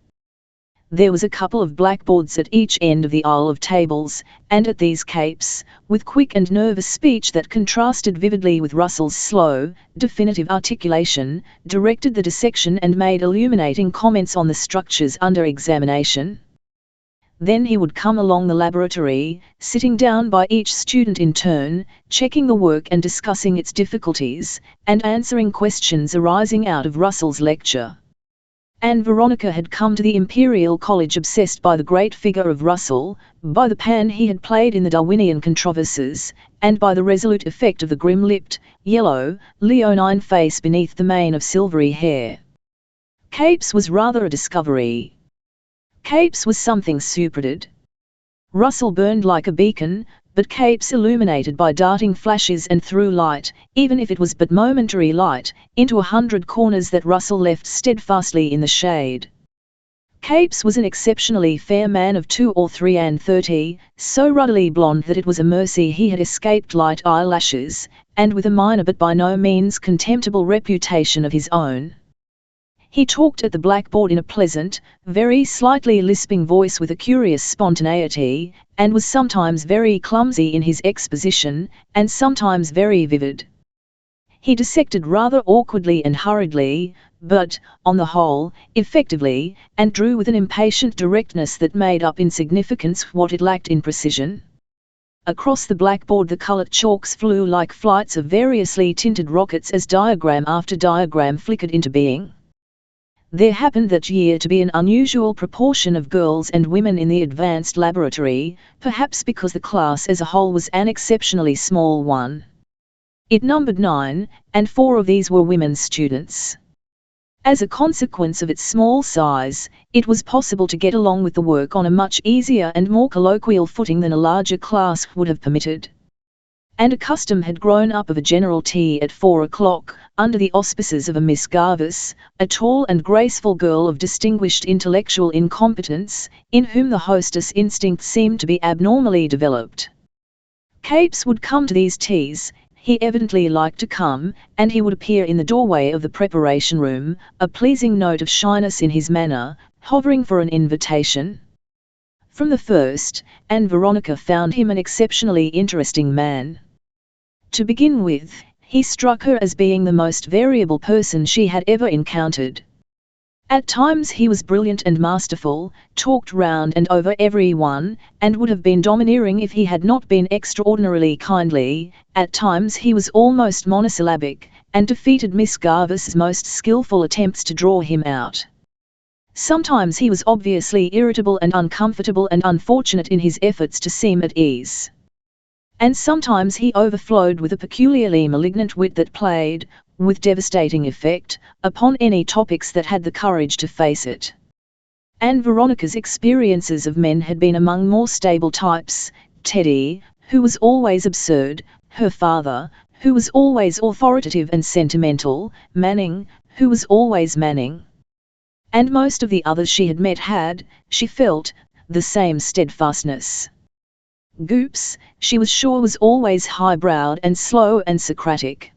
There was a couple of blackboards at each end of the aisle of tables, and at these capes, with quick and nervous speech that contrasted vividly with Russell's slow, definitive articulation, directed the dissection and made illuminating comments on the structures under examination. Then he would come along the laboratory, sitting down by each student in turn, checking the work and discussing its difficulties, and answering questions arising out of Russell's lecture. Ann Veronica had come to the Imperial College obsessed by the great figure of Russell, by the pan he had played in the Darwinian controversies, and by the resolute effect of the grim-lipped, yellow, leonine face beneath the mane of silvery hair. Capes was rather a discovery. Capes was something superadded. Russell burned like a beacon, but Capes illuminated by darting flashes and threw light, even if it was but momentary light, into 100 corners that Russell left steadfastly in the shade. Capes was an exceptionally fair man of 2 or 3 and 30, so ruddily blonde that it was a mercy he had escaped light eyelashes, and with a minor but by no means contemptible reputation of his own. He talked at the blackboard in a pleasant, very slightly lisping voice with a curious spontaneity, and was sometimes very clumsy in his exposition, and sometimes very vivid. He dissected rather awkwardly and hurriedly, but, on the whole, effectively, and drew with an impatient directness that made up in significance what it lacked in precision. Across the blackboard the coloured chalks flew like flights of variously tinted rockets as diagram after diagram flickered into being. There happened that year to be an unusual proportion of girls and women in the advanced laboratory, perhaps because the class as a whole was an exceptionally small one. It numbered 9, and 4 of these were women students. As a consequence of its small size, it was possible to get along with the work on a much easier and more colloquial footing than a larger class would have permitted. And a custom had grown up of a general tea at 4 o'clock, under the auspices of a Miss Garvis, a tall and graceful girl of distinguished intellectual incompetence, in whom the hostess instinct seemed to be abnormally developed. Capes would come to these teas. He evidently liked to come, and he would appear in the doorway of the preparation room, a pleasing note of shyness in his manner, hovering for an invitation. From the first, Ann Veronica found him an exceptionally interesting man. To begin with, he struck her as being the most variable person she had ever encountered. At times he was brilliant and masterful, talked round and over everyone, and would have been domineering if he had not been extraordinarily kindly. At times he was almost monosyllabic, and defeated Miss Garvis's most skillful attempts to draw him out. Sometimes he was obviously irritable and uncomfortable and unfortunate in his efforts to seem at ease. And sometimes he overflowed with a peculiarly malignant wit that played, with devastating effect, upon any topics that had the courage to face it. Ann Veronica's experiences of men had been among more stable types: Teddy, who was always absurd; her father, who was always authoritative and sentimental; Manning, who was always Manning. And most of the others she had met had, she felt, the same steadfastness. Goops, she was sure, was always high-browed and slow and Socratic.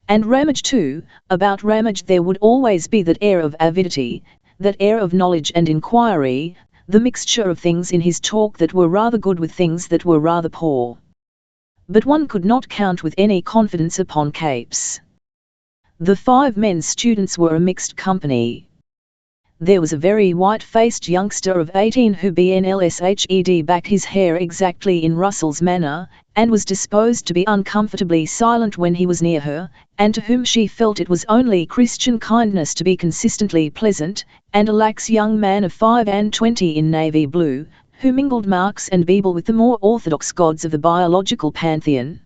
And Ramage too. About Ramage there would always be that air of avidity, that air of knowledge and inquiry, the mixture of things in his talk that were rather good with things that were rather poor. But one could not count with any confidence upon Capes. The 5 men students were a mixed company. There was a very white-faced youngster of 18 who BNLSHED backed his hair exactly in Russell's manner, and was disposed to be uncomfortably silent when he was near her, and to whom she felt it was only Christian kindness to be consistently pleasant, and a lax young man of 5 and 20 in navy blue, who mingled Marx and Bebel with the more orthodox gods of the biological pantheon.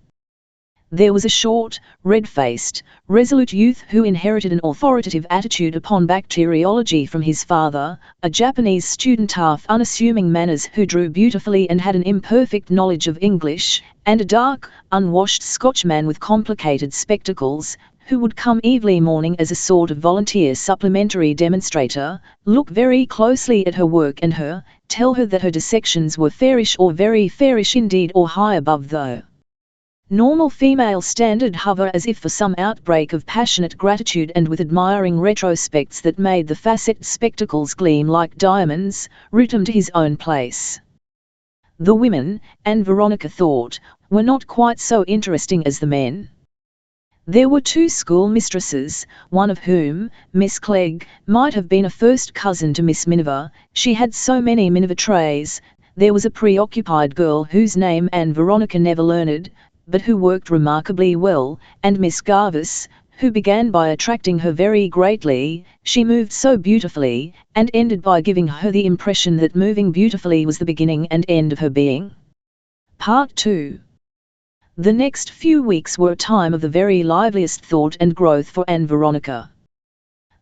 There was a short, red-faced, resolute youth who inherited an authoritative attitude upon bacteriology from his father, a Japanese student half unassuming manners who drew beautifully and had an imperfect knowledge of English, and a dark, unwashed Scotchman with complicated spectacles, who would come every morning as a sort of volunteer supplementary demonstrator, look very closely at her work and tell her that her dissections were fairish or very fairish indeed, or high above the normal female standard, hover as if for some outbreak of passionate gratitude, and with admiring retrospects that made the facet spectacles gleam like diamonds, root him to his own place. The women, Ann Veronica thought, were not quite so interesting as the men. There were 2 schoolmistresses, one of whom, Miss Clegg, might have been a first cousin to Miss Miniver. She had so many Miniver trays. There was a preoccupied girl whose name Ann Veronica never learned, but who worked remarkably well, and Miss Garvis, who began by attracting her very greatly. She moved so beautifully, and ended by giving her the impression that moving beautifully was the beginning and end of her being. Part 2. The next few weeks were a time of the very liveliest thought and growth for Ann Veronica.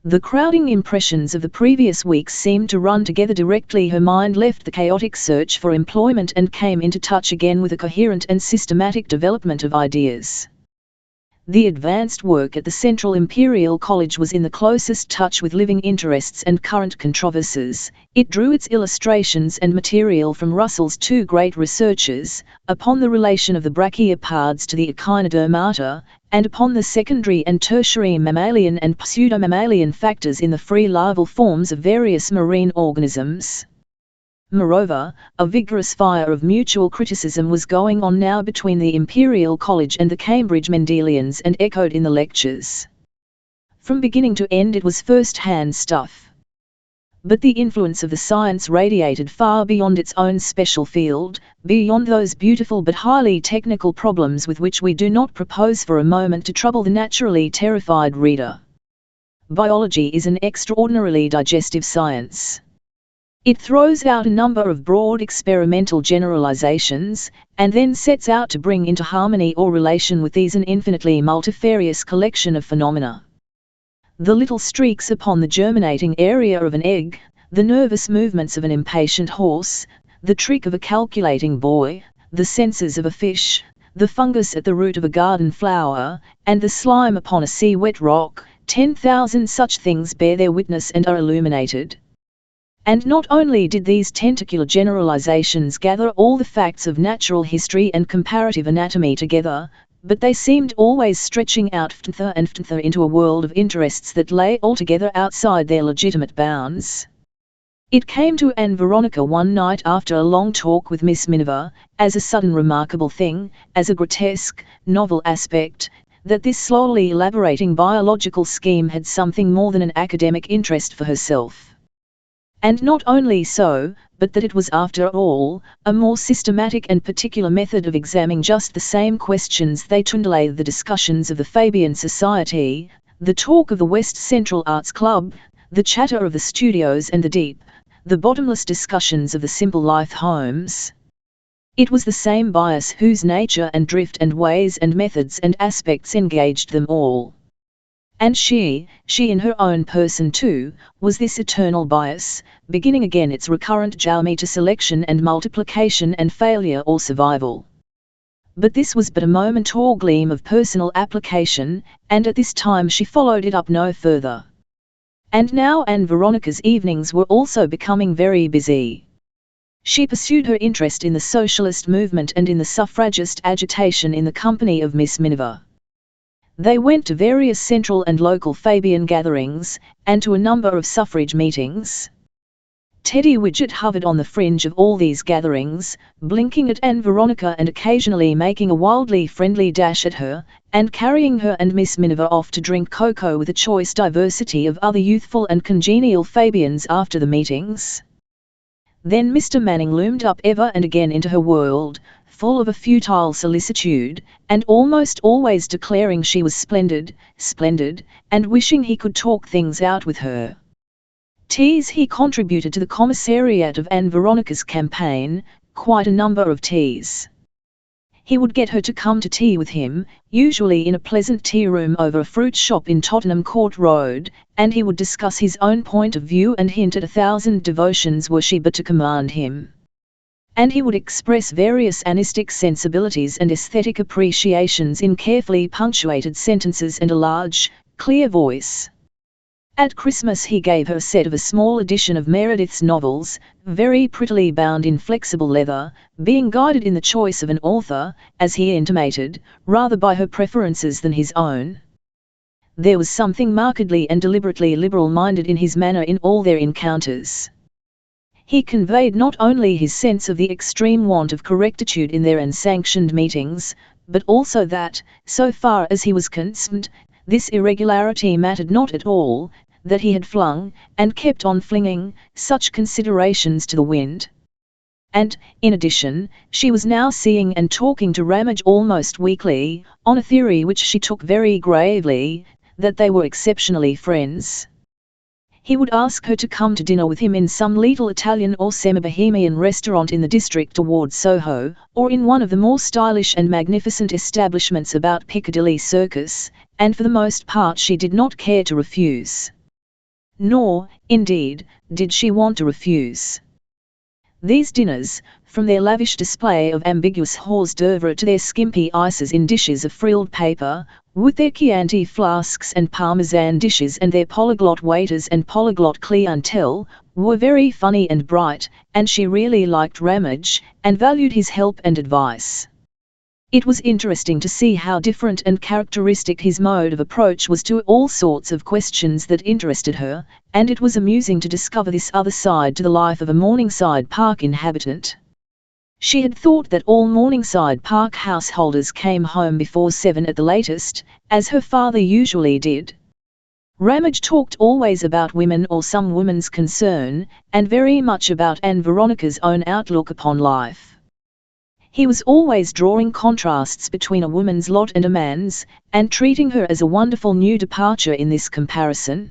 The crowding impressions of the previous weeks seemed to run together directly her mind left the chaotic search for employment and came into touch again with a coherent and systematic development of ideas. The advanced work at the Central Imperial College was in the closest touch with living interests and current controversies. It drew its illustrations and material from Russell's two great researches, upon the relation of the brachiopods to the echinodermata, and upon the secondary and tertiary mammalian and pseudomammalian factors in the free larval forms of various marine organisms. Moreover, a vigorous fire of mutual criticism was going on now between the Imperial College and the Cambridge Mendelians, and echoed in the lectures. From beginning to end it was first-hand stuff. But the influence of the science radiated far beyond its own special field, beyond those beautiful but highly technical problems with which we do not propose for a moment to trouble the naturally terrified reader. Biology is an extraordinarily digestive science. It throws out a number of broad experimental generalizations, and then sets out to bring into harmony or relation with these an infinitely multifarious collection of phenomena. The little streaks upon the germinating area of an egg, the nervous movements of an impatient horse, the trick of a calculating boy, the senses of a fish, the fungus at the root of a garden flower, and the slime upon a sea-wet rock, 10,000 such things bear their witness and are illuminated. And not only did these tentacular generalizations gather all the facts of natural history and comparative anatomy together, but they seemed always stretching out further and further into a world of interests that lay altogether outside their legitimate bounds. It came to Ann Veronica one night after a long talk with Miss Miniver, as a sudden remarkable thing, as a grotesque, novel aspect, that this slowly elaborating biological scheme had something more than an academic interest for herself. And not only so, but that it was after all, a more systematic and particular method of examining just the same questions they underlay the discussions of the Fabian Society, the talk of the West Central Arts Club, the chatter of the studios and the deep, the bottomless discussions of the simple life homes. It was the same bias whose nature and drift and ways and methods and aspects engaged them all. And she in her own person too, was this eternal bias, beginning again its recurrent journey to selection and multiplication and failure or survival. But this was but a moment or gleam of personal application, and at this time she followed it up no further. And now Ann Veronica's evenings were also becoming very busy. She pursued her interest in the socialist movement and in the suffragist agitation in the company of Miss Miniver. They went to various central and local Fabian gatherings, and to a number of suffrage meetings. Teddy Widget hovered on the fringe of all these gatherings, blinking at Ann Veronica and occasionally making a wildly friendly dash at her, and carrying her and Miss Miniver off to drink cocoa with a choice diversity of other youthful and congenial Fabians after the meetings. Then Mr. Manning loomed up ever and again into her world, full of a futile solicitude, and almost always declaring she was splendid, and wishing he could talk things out with her. Teas he contributed to the commissariat of Ann Veronica's campaign, quite a number of teas. He would get her to come to tea with him, usually in a pleasant tea room over a fruit shop in Tottenham Court Road, and he would discuss his own point of view and hint at 1,000 devotions were she but to command him. And he would express various anistic sensibilities and aesthetic appreciations in carefully punctuated sentences and a large, clear voice. At Christmas he gave her a set of a small edition of Meredith's novels, very prettily bound in flexible leather, being guided in the choice of an author, as he intimated, rather by her preferences than his own. There was something markedly and deliberately liberal-minded in his manner in all their encounters. He conveyed not only his sense of the extreme want of correctitude in their unsanctioned meetings, but also that, so far as he was concerned, this irregularity mattered not at all, that he had flung, and kept on flinging, such considerations to the wind. And, in addition, she was now seeing and talking to Ramage almost weekly, on a theory which she took very gravely, that they were exceptionally friends. He would ask her to come to dinner with him in some little Italian or semi-bohemian restaurant in the district towards Soho, or in one of the more stylish and magnificent establishments about Piccadilly Circus, and for the most part she did not care to refuse. Nor, indeed, did she want to refuse. These dinners, from their lavish display of ambiguous hors d'oeuvre to their skimpy ices in dishes of frilled paper, with their Chianti flasks and Parmesan dishes and their polyglot waiters and polyglot clientele, were very funny and bright, and she really liked Ramage, and valued his help and advice. It was interesting to see how different and characteristic his mode of approach was to all sorts of questions that interested her, and it was amusing to discover this other side to the life of a Morningside Park inhabitant. She had thought that all Morningside Park householders came home before 7 at the latest, as her father usually did. Ramage talked always about women or some woman's concern, and very much about Ann Veronica's own outlook upon life. He was always drawing contrasts between a woman's lot and a man's, and treating her as a wonderful new departure in this comparison.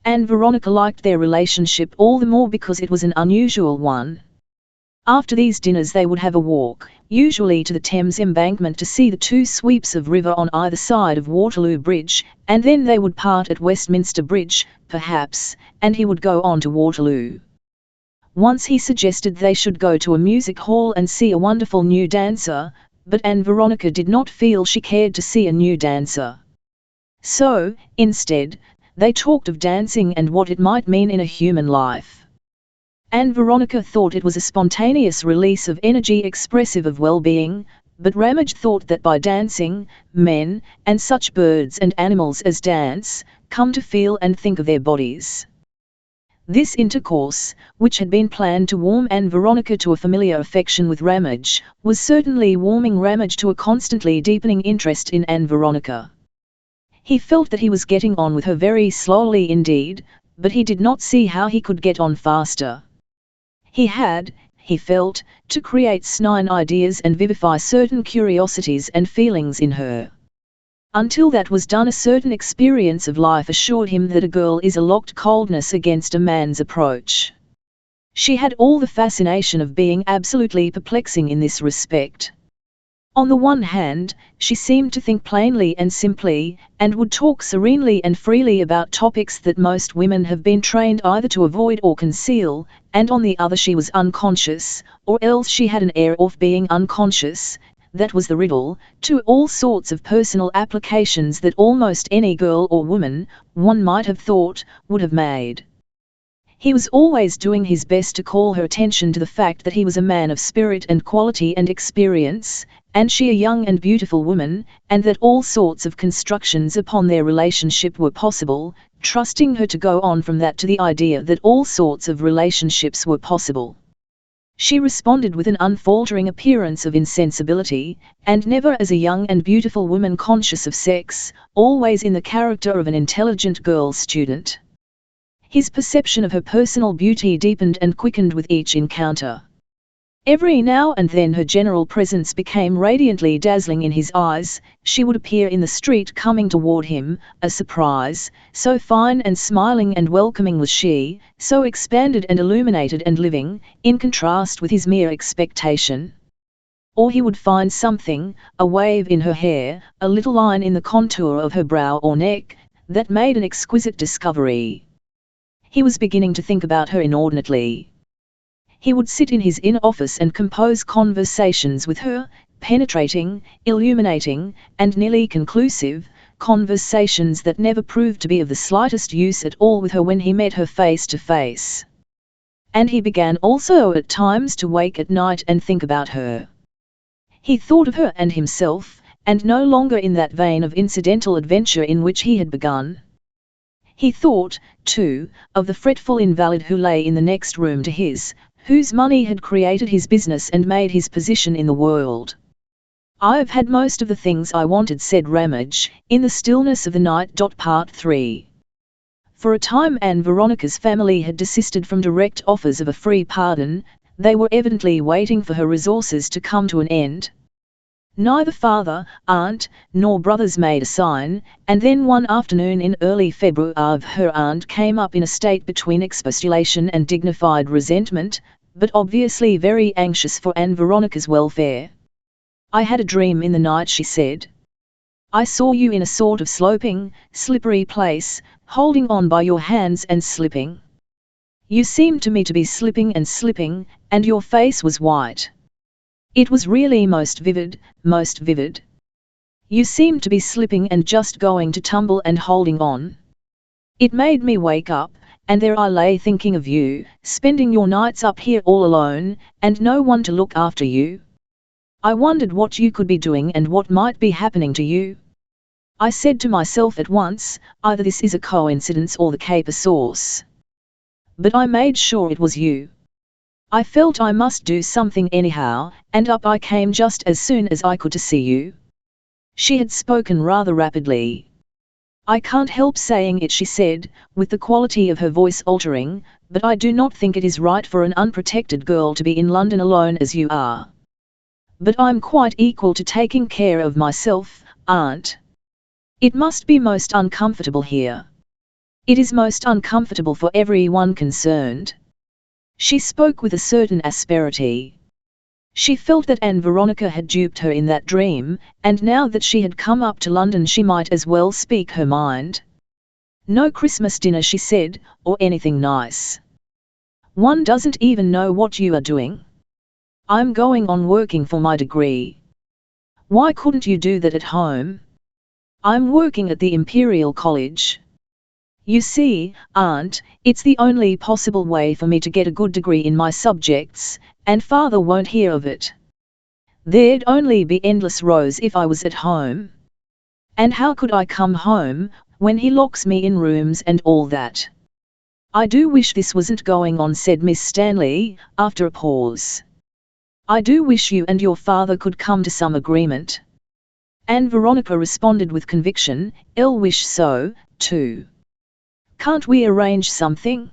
Ann Veronica liked their relationship all the more because it was an unusual one. After these dinners they would have a walk, usually to the Thames embankment to see the two sweeps of river on either side of Waterloo Bridge, and then they would part at Westminster Bridge, perhaps, and he would go on to Waterloo. Once he suggested they should go to a music hall and see a wonderful new dancer, but Ann Veronica did not feel she cared to see a new dancer. So, instead, they talked of dancing and what it might mean in a human life. Ann Veronica thought it was a spontaneous release of energy expressive of well-being, but Ramage thought that by dancing, men, and such birds and animals as dance, come to feel and think of their bodies. This intercourse, which had been planned to warm Ann Veronica to a familiar affection with Ramage, was certainly warming Ramage to a constantly deepening interest in Ann Veronica. He felt that he was getting on with her very slowly indeed, but he did not see how he could get on faster. He had, he felt, to create snine ideas and vivify certain curiosities and feelings in her. Until that was done, a certain experience of life assured him that a girl is a locked coldness against a man's approach. She had all the fascination of being absolutely perplexing in this respect. On the one hand, she seemed to think plainly and simply, and would talk serenely and freely about topics that most women have been trained either to avoid or conceal, and on the other she was unconscious, or else she had an air of being unconscious. That was the riddle, to all sorts of personal applications that almost any girl or woman, one might have thought, would have made. He was always doing his best to call her attention to the fact that he was a man of spirit and quality and experience, and she a young and beautiful woman, and that all sorts of constructions upon their relationship were possible, trusting her to go on from that to the idea that all sorts of relationships were possible. She responded with an unfaltering appearance of insensibility, and never as a young and beautiful woman conscious of sex, always in the character of an intelligent girl student. His perception of her personal beauty deepened and quickened with each encounter. Every now and then her general presence became radiantly dazzling in his eyes. She would appear in the street coming toward him, a surprise, so fine and smiling and welcoming was she, so expanded and illuminated and living, in contrast with his mere expectation. Or he would find something, a wave in her hair, a little line in the contour of her brow or neck, that made an exquisite discovery. He was beginning to think about her inordinately. He would sit in his inner office and compose conversations with her, penetrating, illuminating, and nearly conclusive, conversations that never proved to be of the slightest use at all with her when he met her face to face. And he began also at times to wake at night and think about her. He thought of her and himself, and no longer in that vein of incidental adventure in which he had begun. He thought, too, of the fretful invalid who lay in the next room to his, whose money had created his business and made his position in the world. "I've had most of the things I wanted," said Ramage, in the stillness of the night. Part 3. For a time Ann Veronica's family had desisted from direct offers of a free pardon. They were evidently waiting for her resources to come to an end. Neither father, aunt, nor brothers made a sign, and then one afternoon in early February her aunt came up in a state between expostulation and dignified resentment, but obviously very anxious for Ann Veronica's welfare. "I had a dream in the night," she said. "I saw you in a sort of sloping, slippery place, holding on by your hands and slipping. You seemed to me to be slipping, and your face was white. It was really most vivid, most vivid. You seemed to be slipping and just going to tumble and holding on. It made me wake up, and there I lay thinking of you, spending your nights up here all alone, and no one to look after you. I wondered what you could be doing and what might be happening to you. I said to myself at once, either this is a coincidence or the caper sauce. But I made sure it was you. I felt I must do something anyhow, and up I came just as soon as I could to see you. She had spoken rather rapidly. I can't help saying it, she said, with the quality of her voice altering, but I do not think it is right for an unprotected girl to be in London alone as you are. But I'm quite equal to taking care of myself, aunt. It must be most uncomfortable here. It is most uncomfortable for everyone concerned. She spoke with a certain asperity. She felt that Ann Veronica had duped her in that dream, and now that she had come up to London she might as well speak her mind. No Christmas dinner, she said, or anything nice. One doesn't even know what you are doing. I'm going on working for my degree. Why couldn't you do that at home? I'm working at the Imperial College. You see, aunt, it's the only possible way for me to get a good degree in my subjects, and father won't hear of it. There'd only be endless rows if I was at home. And how could I come home, when he locks me in rooms and all that? I do wish this wasn't going on, said Miss Stanley, after a pause. I do wish you and your father could come to some agreement. Ann Veronica responded with conviction, I'll wish so, too. Can't we arrange something?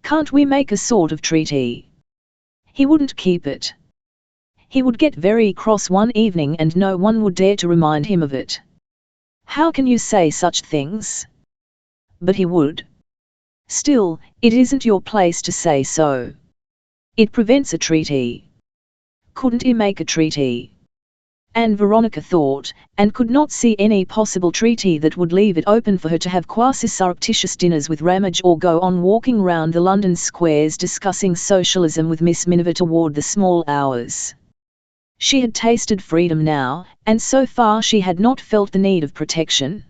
Can't we make a sort of treaty? He wouldn't keep it. He would get very cross one evening and no one would dare to remind him of it. How can you say such things? But he would. Still, it isn't your place to say so. It prevents a treaty. Couldn't he make a treaty? Ann Veronica thought, and could not see any possible treaty that would leave it open for her to have quasi-surreptitious dinners with Ramage or go on walking round the London squares discussing socialism with Miss Miniver toward the small hours. She had tasted freedom now, and so far she had not felt the need of protection.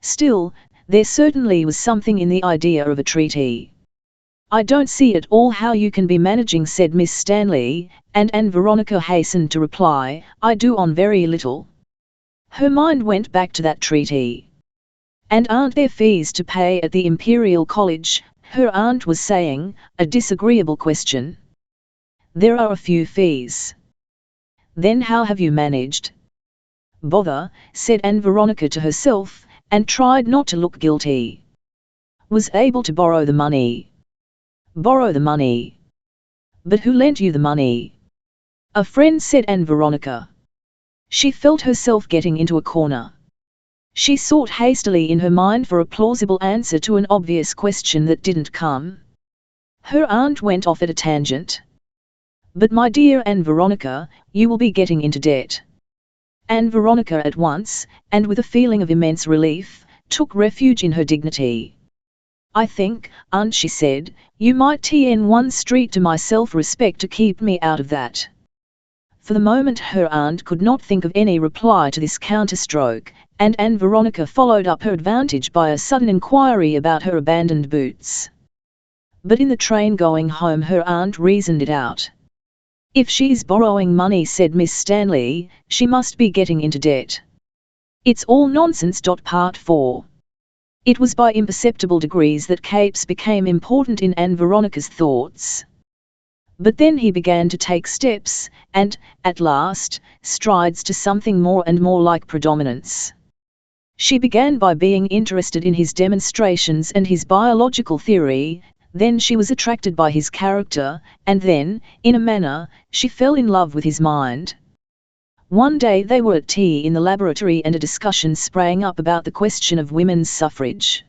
Still, there certainly was something in the idea of a treaty. I don't see at all how you can be managing, said Miss Stanley, and Ann Veronica hastened to reply, I do on very little. Her mind went back to that treaty. And aren't there fees to pay at the Imperial College? Her aunt was saying, a disagreeable question. There are a few fees. Then how have you managed? Bother, said Ann Veronica to herself, and tried not to look guilty. Was able to borrow the money. Borrow the money. But who lent you the money? A friend, said Ann Veronica. She felt herself getting into a corner. She sought hastily in her mind for a plausible answer to an obvious question that didn't come. Her aunt went off at a tangent. But my dear Ann Veronica, you will be getting into debt. Ann Veronica at once, and with a feeling of immense relief, took refuge in her dignity. I think, aunt, she said, you might tn one street to my self-respect to keep me out of that. For the moment her aunt could not think of any reply to this counterstroke, and Ann Veronica followed up her advantage by a sudden inquiry about her abandoned boots. But in the train going home her aunt reasoned it out. If she's borrowing money, said Miss Stanley, she must be getting into debt. It's all nonsense. Part 4. It was by imperceptible degrees that capes became important in Ann Veronica's thoughts. But then he began to take steps, and, at last, strides to something more and more like predominance. She began by being interested in his demonstrations and his biological theory, then she was attracted by his character, and then, in a manner, she fell in love with his mind. One day they were at tea in the laboratory and a discussion sprang up about the question of women's suffrage.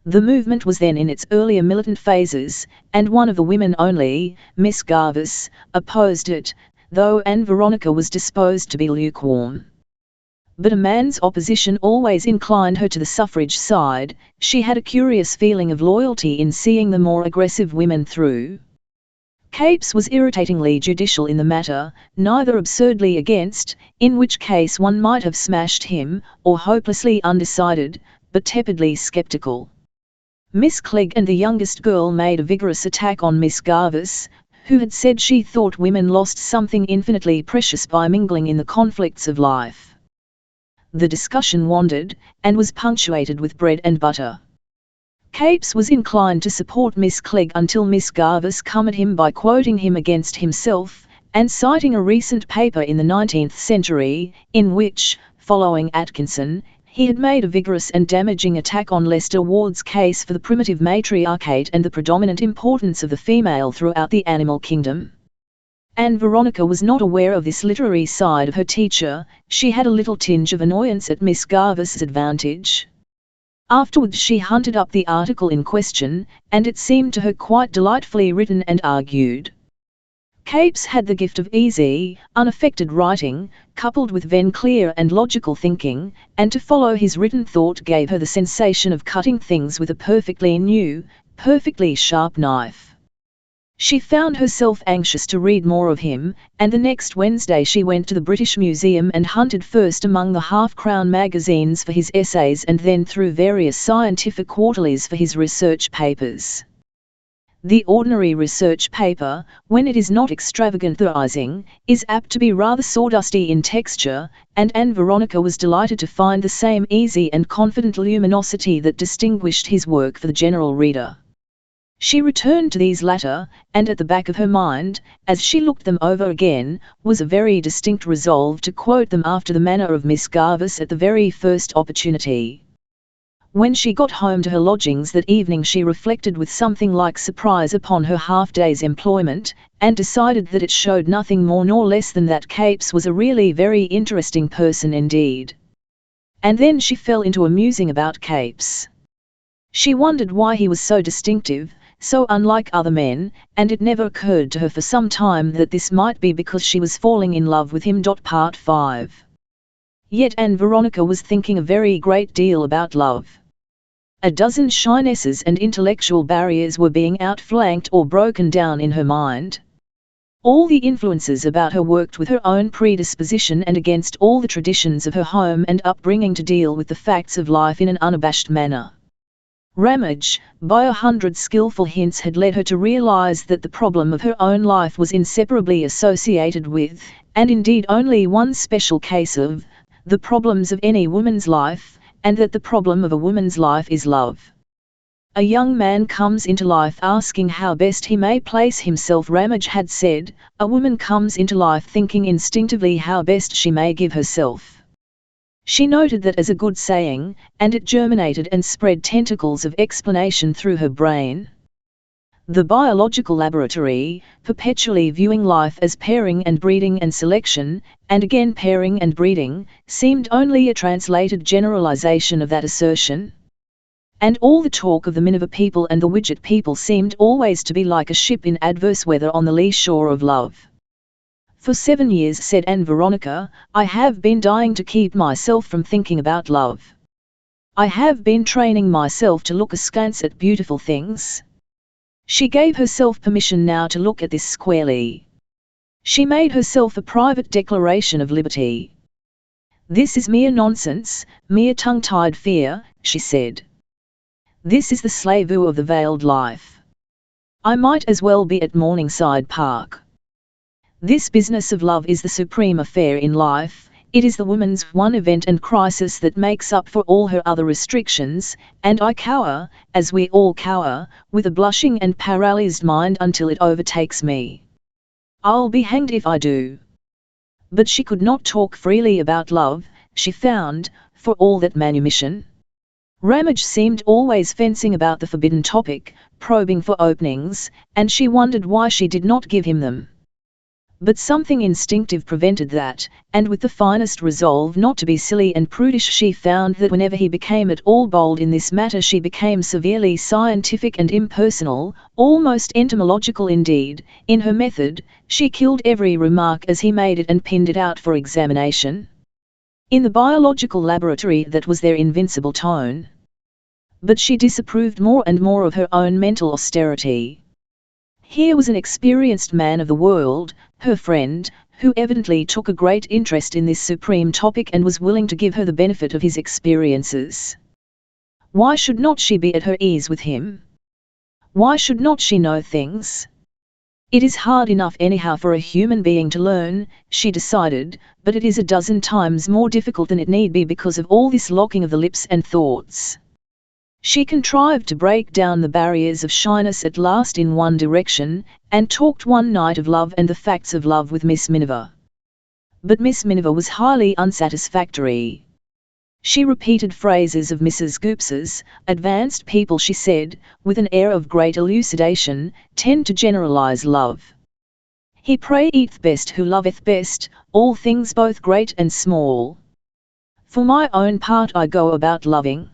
The movement was then in its earlier militant phases, and one of the women only, Miss Garvis, opposed it, though Ann Veronica was disposed to be lukewarm. But a man's opposition always inclined her to the suffrage side. She had a curious feeling of loyalty in seeing the more aggressive women through. Capes was irritatingly judicial in the matter, neither absurdly against, in which case one might have smashed him, or hopelessly undecided, but tepidly sceptical. Miss Clegg and the youngest girl made a vigorous attack on Miss Garvice, who had said she thought women lost something infinitely precious by mingling in the conflicts of life. The discussion wandered, and was punctuated with bread and butter. Capes was inclined to support Miss Clegg until Miss Garvice come at him by quoting him against himself, and citing a recent paper in the 19th century, in which, following Atkinson, he had made a vigorous and damaging attack on Lester Ward's case for the primitive matriarchate and the predominant importance of the female throughout the animal kingdom. Ann Veronica was not aware of this literary side of her teacher. She had a little tinge of annoyance at Miss Garvice's advantage. Afterwards she hunted up the article in question, and it seemed to her quite delightfully written and argued. Capes had the gift of easy, unaffected writing, coupled with then clear and logical thinking, and to follow his written thought gave her the sensation of cutting things with a perfectly new, perfectly sharp knife. She found herself anxious to read more of him, and the next Wednesday she went to the British Museum and hunted first among the half-crown magazines for his essays and then through various scientific quarterlies for his research papers. The ordinary research paper, when it is not extravagant theorizing, is apt to be rather sawdusty in texture, and Ann Veronica was delighted to find the same easy and confident luminosity that distinguished his work for the general reader. She returned to these latter, and at the back of her mind, as she looked them over again, was a very distinct resolve to quote them after the manner of Miss Garvice at the very first opportunity. When she got home to her lodgings that evening she reflected with something like surprise upon her half-day's employment, and decided that it showed nothing more nor less than that Capes was a really very interesting person indeed. And then she fell into a musing about Capes. She wondered why he was so distinctive, so unlike other men, and it never occurred to her for some time that this might be because she was falling in love with him. Part 5. Yet Ann Veronica was thinking a very great deal about love. A dozen shynesses and intellectual barriers were being outflanked or broken down in her mind. All the influences about her worked with her own predisposition and against all the traditions of her home and upbringing to deal with the facts of life in an unabashed manner. Ramage, by 100 skillful hints, had led her to realize that the problem of her own life was inseparably associated with, and indeed only one special case of, the problems of any woman's life, and that the problem of a woman's life is love. A young man comes into life asking how best he may place himself, Ramage had said. A woman comes into life thinking instinctively how best she may give herself. She noted that as a good saying, and it germinated and spread tentacles of explanation through her brain. The biological laboratory, perpetually viewing life as pairing and breeding and selection, and again pairing and breeding, seemed only a translated generalization of that assertion. And all the talk of the Minerva people and the Widget people seemed always to be like a ship in adverse weather on the lee shore of love. For 7 years, said Ann Veronica, I have been dying to keep myself from thinking about love. I have been training myself to look askance at beautiful things. She gave herself permission now to look at this squarely. She made herself a private declaration of liberty. This is mere nonsense, mere tongue-tied fear, she said. This is the slavoo of the veiled life. I might as well be at Morningside Park. This business of love is the supreme affair in life. It is the woman's one event and crisis that makes up for all her other restrictions, and I cower, as we all cower, with a blushing and paralysed mind until it overtakes me. I'll be hanged if I do. But she could not talk freely about love, she found, for all that manumission. Ramage seemed always fencing about the forbidden topic, probing for openings, and she wondered why she did not give him them. But something instinctive prevented that, and with the finest resolve not to be silly and prudish she found that whenever he became at all bold in this matter she became severely scientific and impersonal, almost entomological indeed. In her method, she killed every remark as he made it and pinned it out for examination. In the biological laboratory that was their invincible tone. But she disapproved more and more of her own mental austerity. Here was an experienced man of the world, her friend, who evidently took a great interest in this supreme topic and was willing to give her the benefit of his experiences. Why should not she be at her ease with him? Why should not she know things? It is hard enough anyhow for a human being to learn, she decided, but it is a dozen times more difficult than it need be because of all this locking of the lips and thoughts. She contrived to break down the barriers of shyness at last in one direction, and talked one night of love and the facts of love with Miss Miniver. But Miss Miniver was highly unsatisfactory. She repeated phrases of Mrs. Goopes's. Advanced people, she said, with an air of great elucidation, tend to generalize love. He prayeth best who loveth best, all things both great and small. For my own part I go about loving.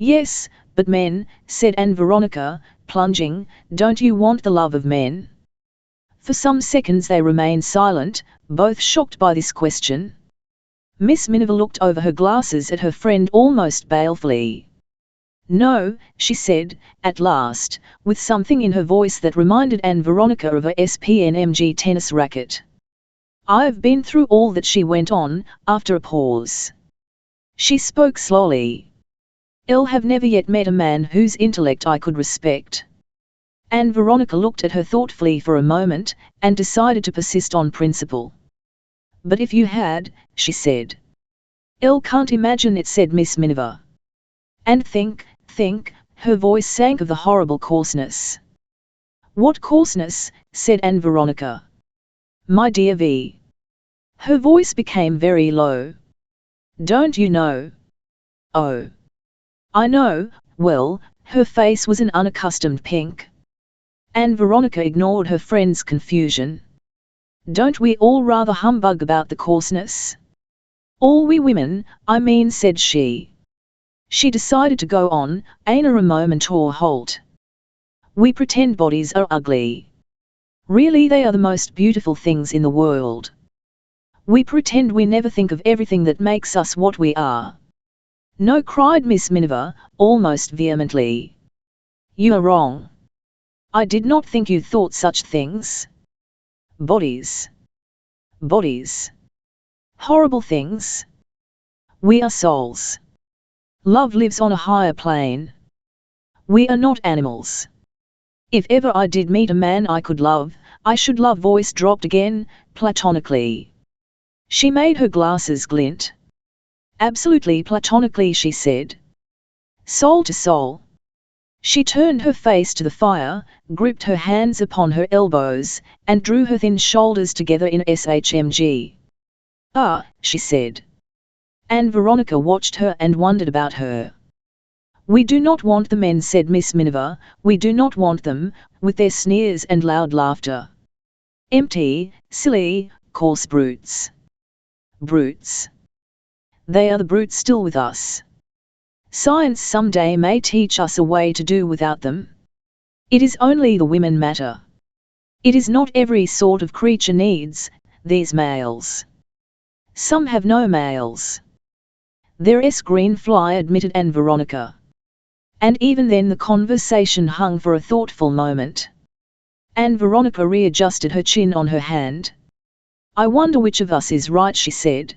Yes, but men, said Ann Veronica, plunging, don't you want the love of men? For some seconds they remained silent, both shocked by this question. Miss Miniver looked over her glasses at her friend almost balefully. No, she said, at last, with something in her voice that reminded Ann Veronica of a SPNMG tennis racket. I've been through all that, she went on, after a pause. She spoke slowly. I'll have never yet met a man whose intellect I could respect. Ann Veronica looked at her thoughtfully for a moment, and decided to persist on principle. But if you had, she said. I can't imagine it, said Miss Miniver. And think, her voice sank of the horrible coarseness. What coarseness, said Ann Veronica. My dear V. Her voice became very low. Don't you know? Oh. I know, well, her face was an unaccustomed pink. Ann Veronica ignored her friend's confusion. Don't we all rather humbug about the coarseness? All we women, I mean, said she. She decided to go on, after a moment or halt. We pretend bodies are ugly. Really they are the most beautiful things in the world. We pretend we never think of everything that makes us what we are. No, cried Miss Miniver, almost vehemently. You are wrong. I did not think you thought such things. Bodies. Bodies. Horrible things. We are souls. Love lives on a higher plane. We are not animals. If ever I did meet a man I could love, I should love. Voice dropped again, platonically. She made her glasses glint. Absolutely platonically, she said. Soul to soul. She turned her face to the fire, gripped her hands upon her elbows, and drew her thin shoulders together in SHMG. Ah, she said. Ann Veronica watched her and wondered about her. We do not want the men, said Miss Miniver, we do not want them, with their sneers and loud laughter. Empty, silly, coarse brutes. Brutes. They are the brutes still with us. Science some day may teach us a way to do without them. It is only the women matter. It is not every sort of creature needs these males. Some have no males. There's green fly, admitted Ann Veronica. And even then the conversation hung for a thoughtful moment. Ann Veronica readjusted her chin on her hand. I wonder which of us is right, she said.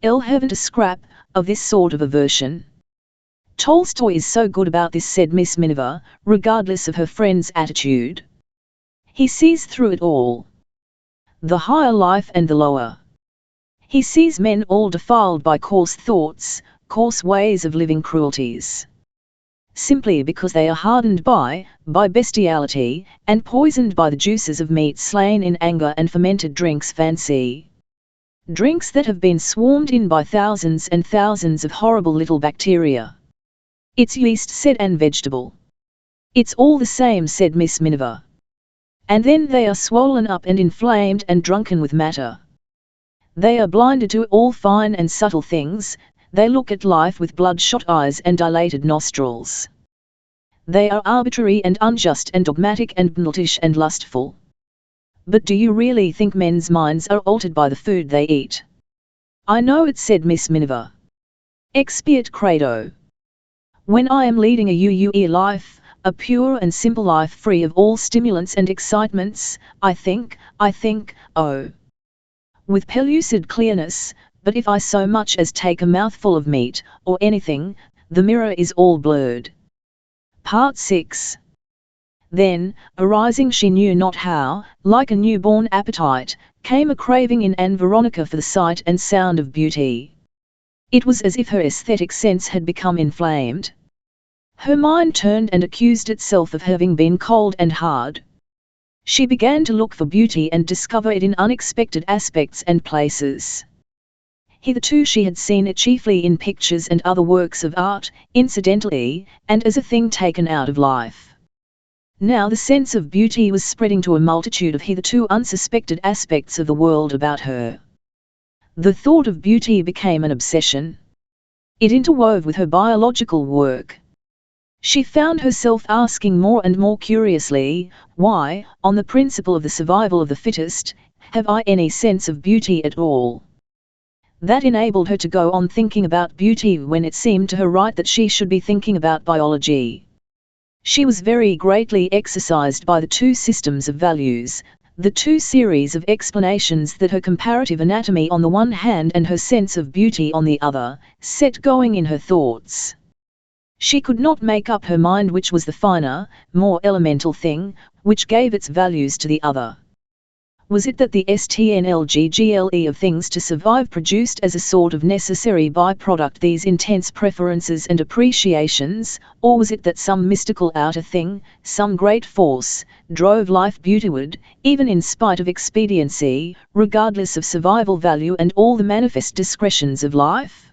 I haven't a scrap of this sort of aversion. Tolstoy is so good about this, said Miss Miniver, regardless of her friend's attitude. He sees through it all. The higher life and the lower. He sees men all defiled by coarse thoughts, coarse ways of living, cruelties. Simply because they are hardened by bestiality, and poisoned by the juices of meat slain in anger and fermented drinks, fancy. Drinks that have been swarmed in by thousands and thousands of horrible little bacteria. It's yeast, said Ann. Vegetable. It's all the same, said Miss Miniver. And then they are swollen up and inflamed and drunken with matter. They are blinded to all fine and subtle things, they look at life with bloodshot eyes and dilated nostrils. They are arbitrary and unjust and dogmatic and brutish and lustful. But do you really think men's minds are altered by the food they eat? I know it, said Miss Miniver. Expiate credo. When I am leading a UUE life, a pure and simple life free of all stimulants and excitements, I think, oh, with pellucid clearness, but if I so much as take a mouthful of meat, or anything, the mirror is all blurred. Part 6. Then, arising she knew not how, like a newborn appetite, came a craving in Ann Veronica for the sight and sound of beauty. It was as if her aesthetic sense had become inflamed. Her mind turned and accused itself of having been cold and hard. She began to look for beauty and discover it in unexpected aspects and places. Hitherto she had seen it chiefly in pictures and other works of art, incidentally, and as a thing taken out of life. Now the sense of beauty was spreading to a multitude of hitherto unsuspected aspects of the world about her. The thought of beauty became an obsession. It interwove with her biological work. She found herself asking more and more curiously, why, on the principle of the survival of the fittest, have I any sense of beauty at all? That enabled her to go on thinking about beauty when it seemed to her right that she should be thinking about biology. She was very greatly exercised by the two systems of values, the two series of explanations that her comparative anatomy on the one hand and her sense of beauty on the other, set going in her thoughts. She could not make up her mind which was the finer, more elemental thing, which gave its values to the other. Was it that the STNLGGLE of things to survive produced as a sort of necessary byproduct these intense preferences and appreciations, or was it that some mystical outer thing, some great force, drove life beautyward, even in spite of expediency, regardless of survival value and all the manifest discretions of life?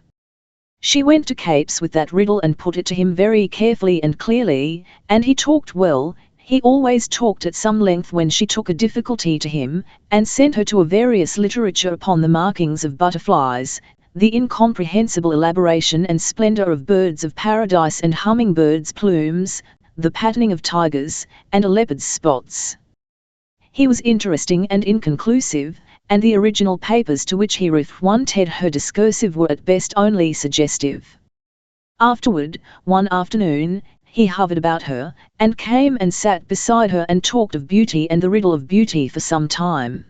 She went to Capes with that riddle and put it to him very carefully and clearly, and he talked well. He always talked at some length when she took a difficulty to him, and sent her to a various literature upon the markings of butterflies, the incomprehensible elaboration and splendor of birds of paradise and hummingbirds' plumes, the patterning of tigers, and a leopard's spots. He was interesting and inconclusive, and the original papers to which he referred her discursive were at best only suggestive. Afterward, one afternoon, he hovered about her, and came and sat beside her and talked of beauty and the riddle of beauty for some time.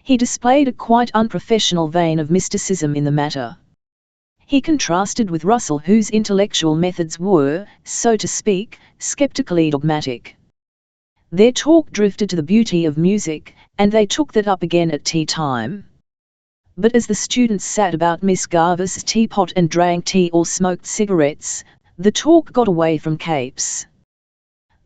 He displayed a quite unprofessional vein of mysticism in the matter. He contrasted with Russell, whose intellectual methods were, so to speak, sceptically dogmatic. Their talk drifted to the beauty of music, and they took that up again at tea time. But as the students sat about Miss Garvice's teapot and drank tea or smoked cigarettes, the talk got away from Capes.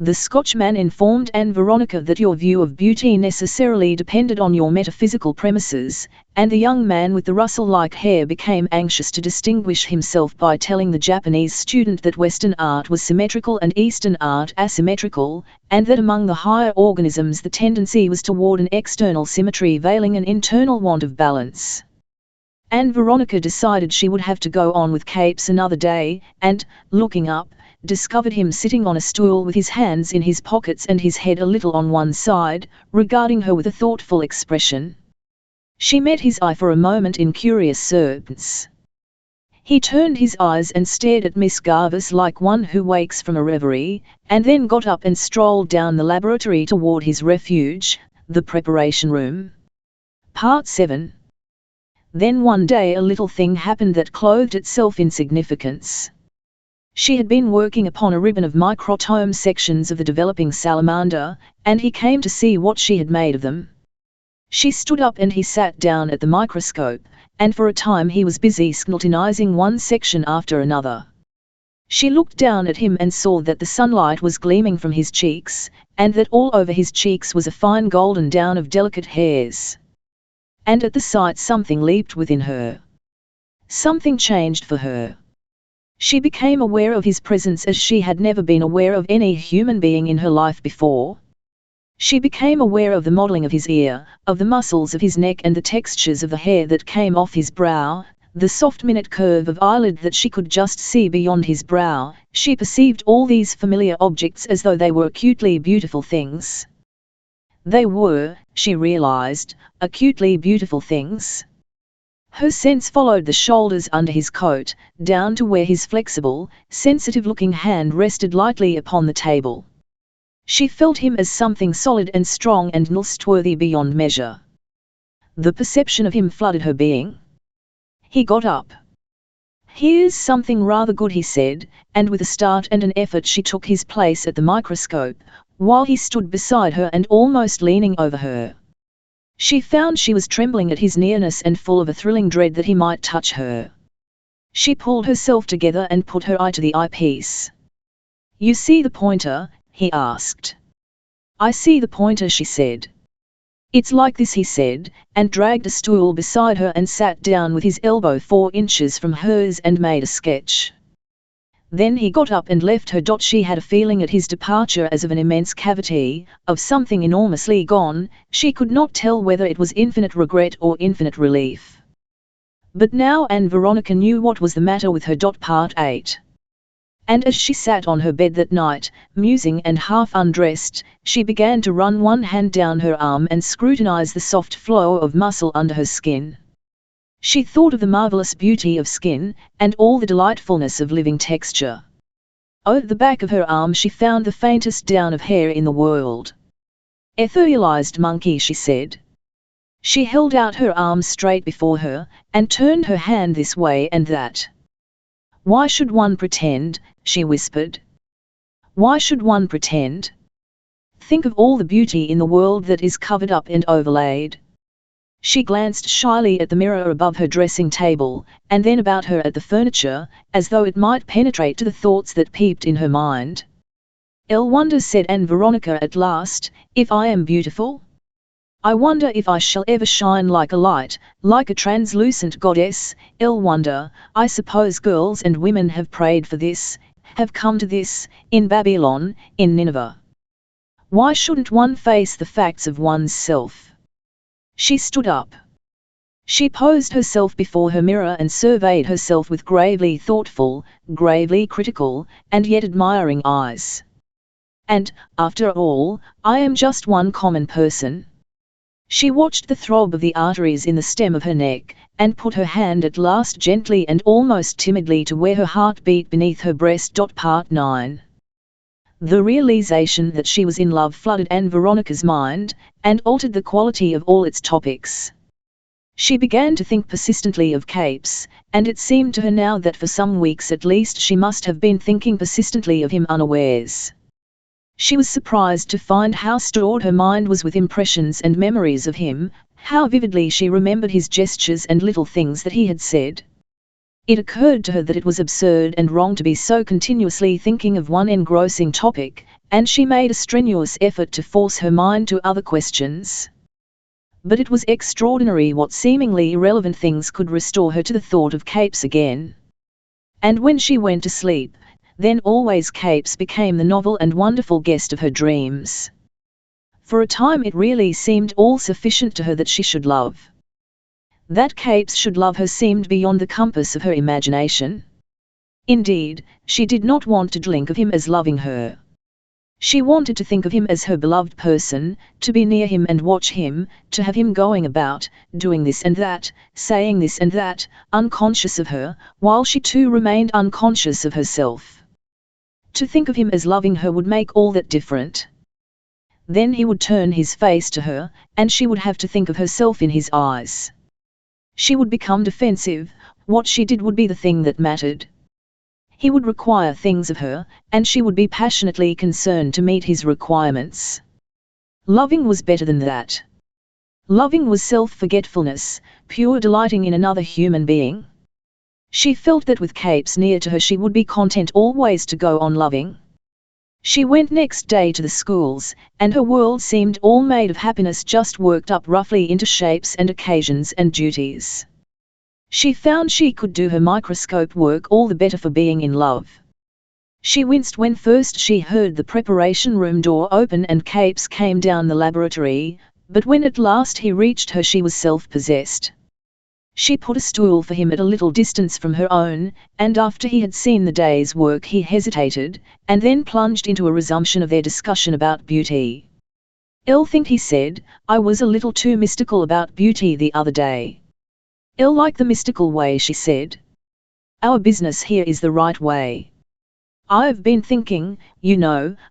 The Scotchman informed Ann Veronica that your view of beauty necessarily depended on your metaphysical premises, and the young man with the Russell-like hair became anxious to distinguish himself by telling the Japanese student that Western art was symmetrical and Eastern art asymmetrical, and that among the higher organisms the tendency was toward an external symmetry veiling an internal want of balance. Ann Veronica decided she would have to go on with Capes another day, and, looking up, discovered him sitting on a stool with his hands in his pockets and his head a little on one side, regarding her with a thoughtful expression. She met his eye for a moment in curious surprise. He turned his eyes and stared at Miss Garvice like one who wakes from a reverie, and then got up and strolled down the laboratory toward his refuge, the preparation room. Part 7. Then one day a little thing happened that clothed itself in significance. She had been working upon a ribbon of microtome sections of the developing salamander, and he came to see what she had made of them. She stood up and he sat down at the microscope, and for a time he was busy scrutinizing one section after another. She looked down at him and saw that the sunlight was gleaming from his cheeks, and that all over his cheeks was a fine golden down of delicate hairs. And at the sight something leaped within her. Something changed for her. She became aware of his presence as she had never been aware of any human being in her life before. She became aware of the modeling of his ear, of the muscles of his neck and the textures of the hair that came off his brow, the soft minute curve of eyelid that she could just see beyond his brow. She perceived all these familiar objects as though they were acutely beautiful things. They were, she realized, acutely beautiful things. Her sense followed the shoulders under his coat, down to where his flexible, sensitive-looking hand rested lightly upon the table. She felt him as something solid and strong and trustworthy beyond measure. The perception of him flooded her being. He got up. "Here's something rather good," he said, and with a start and an effort she took his place at the microscope, while he stood beside her and almost leaning over her. She found she was trembling at his nearness and full of a thrilling dread that he might touch her. She pulled herself together and put her eye to the eyepiece. "You see the pointer?" he asked. "I see the pointer," she said. "It's like this," he said, and dragged a stool beside her and sat down with his elbow 4 inches from hers and made a sketch. Then he got up and left her. She had a feeling at his departure as of an immense cavity, of something enormously gone. She could not tell whether it was infinite regret or infinite relief. But now Ann Veronica knew what was the matter with her. Part 8. And as she sat on her bed that night, musing and half undressed, she began to run one hand down her arm and scrutinize the soft flow of muscle under her skin. She thought of the marvelous beauty of skin, and all the delightfulness of living texture. At the back of her arm she found the faintest down of hair in the world. "Etherealized monkey," she said. She held out her arm straight before her, and turned her hand this way and that. "Why should one pretend?" she whispered. "Why should one pretend? Think of all the beauty in the world that is covered up and overlaid." She glanced shyly at the mirror above her dressing table, and then about her at the furniture, as though it might penetrate to the thoughts that peeped in her mind. "I wonder," said Ann Veronica at last, "if I am beautiful? I wonder if I shall ever shine like a light, like a translucent goddess. I wonder. I suppose girls and women have prayed for this, have come to this, in Babylon, in Nineveh. Why shouldn't one face the facts of one's self?" She stood up. She posed herself before her mirror and surveyed herself with gravely thoughtful, gravely critical, and yet admiring eyes. "And, after all, I am just one common person." She watched the throb of the arteries in the stem of her neck, and put her hand at last gently and almost timidly to where her heart beat beneath her breast. Part 9. The realization that she was in love flooded Ann Veronica's mind, and altered the quality of all its topics. She began to think persistently of Capes, and it seemed to her now that for some weeks at least she must have been thinking persistently of him unawares. She was surprised to find how stored her mind was with impressions and memories of him, how vividly she remembered his gestures and little things that he had said. It occurred to her that it was absurd and wrong to be so continuously thinking of one engrossing topic, and she made a strenuous effort to force her mind to other questions. But it was extraordinary what seemingly irrelevant things could restore her to the thought of Capes again. And when she went to sleep, then always Capes became the novel and wonderful guest of her dreams. For a time it really seemed all sufficient to her that she should love. That Capes should love her seemed beyond the compass of her imagination. Indeed, she did not want to think of him as loving her. She wanted to think of him as her beloved person, to be near him and watch him, to have him going about, doing this and that, saying this and that, unconscious of her, while she too remained unconscious of herself. To think of him as loving her would make all that different. Then he would turn his face to her, and she would have to think of herself in his eyes. She would become defensive. What she did would be the thing that mattered. He would require things of her, and she would be passionately concerned to meet his requirements. Loving was better than that. Loving was self-forgetfulness, pure delighting in another human being. She felt that with Capes near to her she would be content always to go on loving. She went next day to the schools, and her world seemed all made of happiness just worked up roughly into shapes and occasions and duties. She found she could do her microscope work all the better for being in love. She winced when first she heard the preparation room door open and Capes came down the laboratory, but when at last he reached her she was self-possessed. She put a stool for him at a little distance from her own, and after he had seen the day's work he hesitated, and then plunged into a resumption of their discussion about beauty. "I think," he said, "I was a little too mystical about beauty the other day. "Ill like the mystical way," she said. "Our business here is the right way. I've been thinking,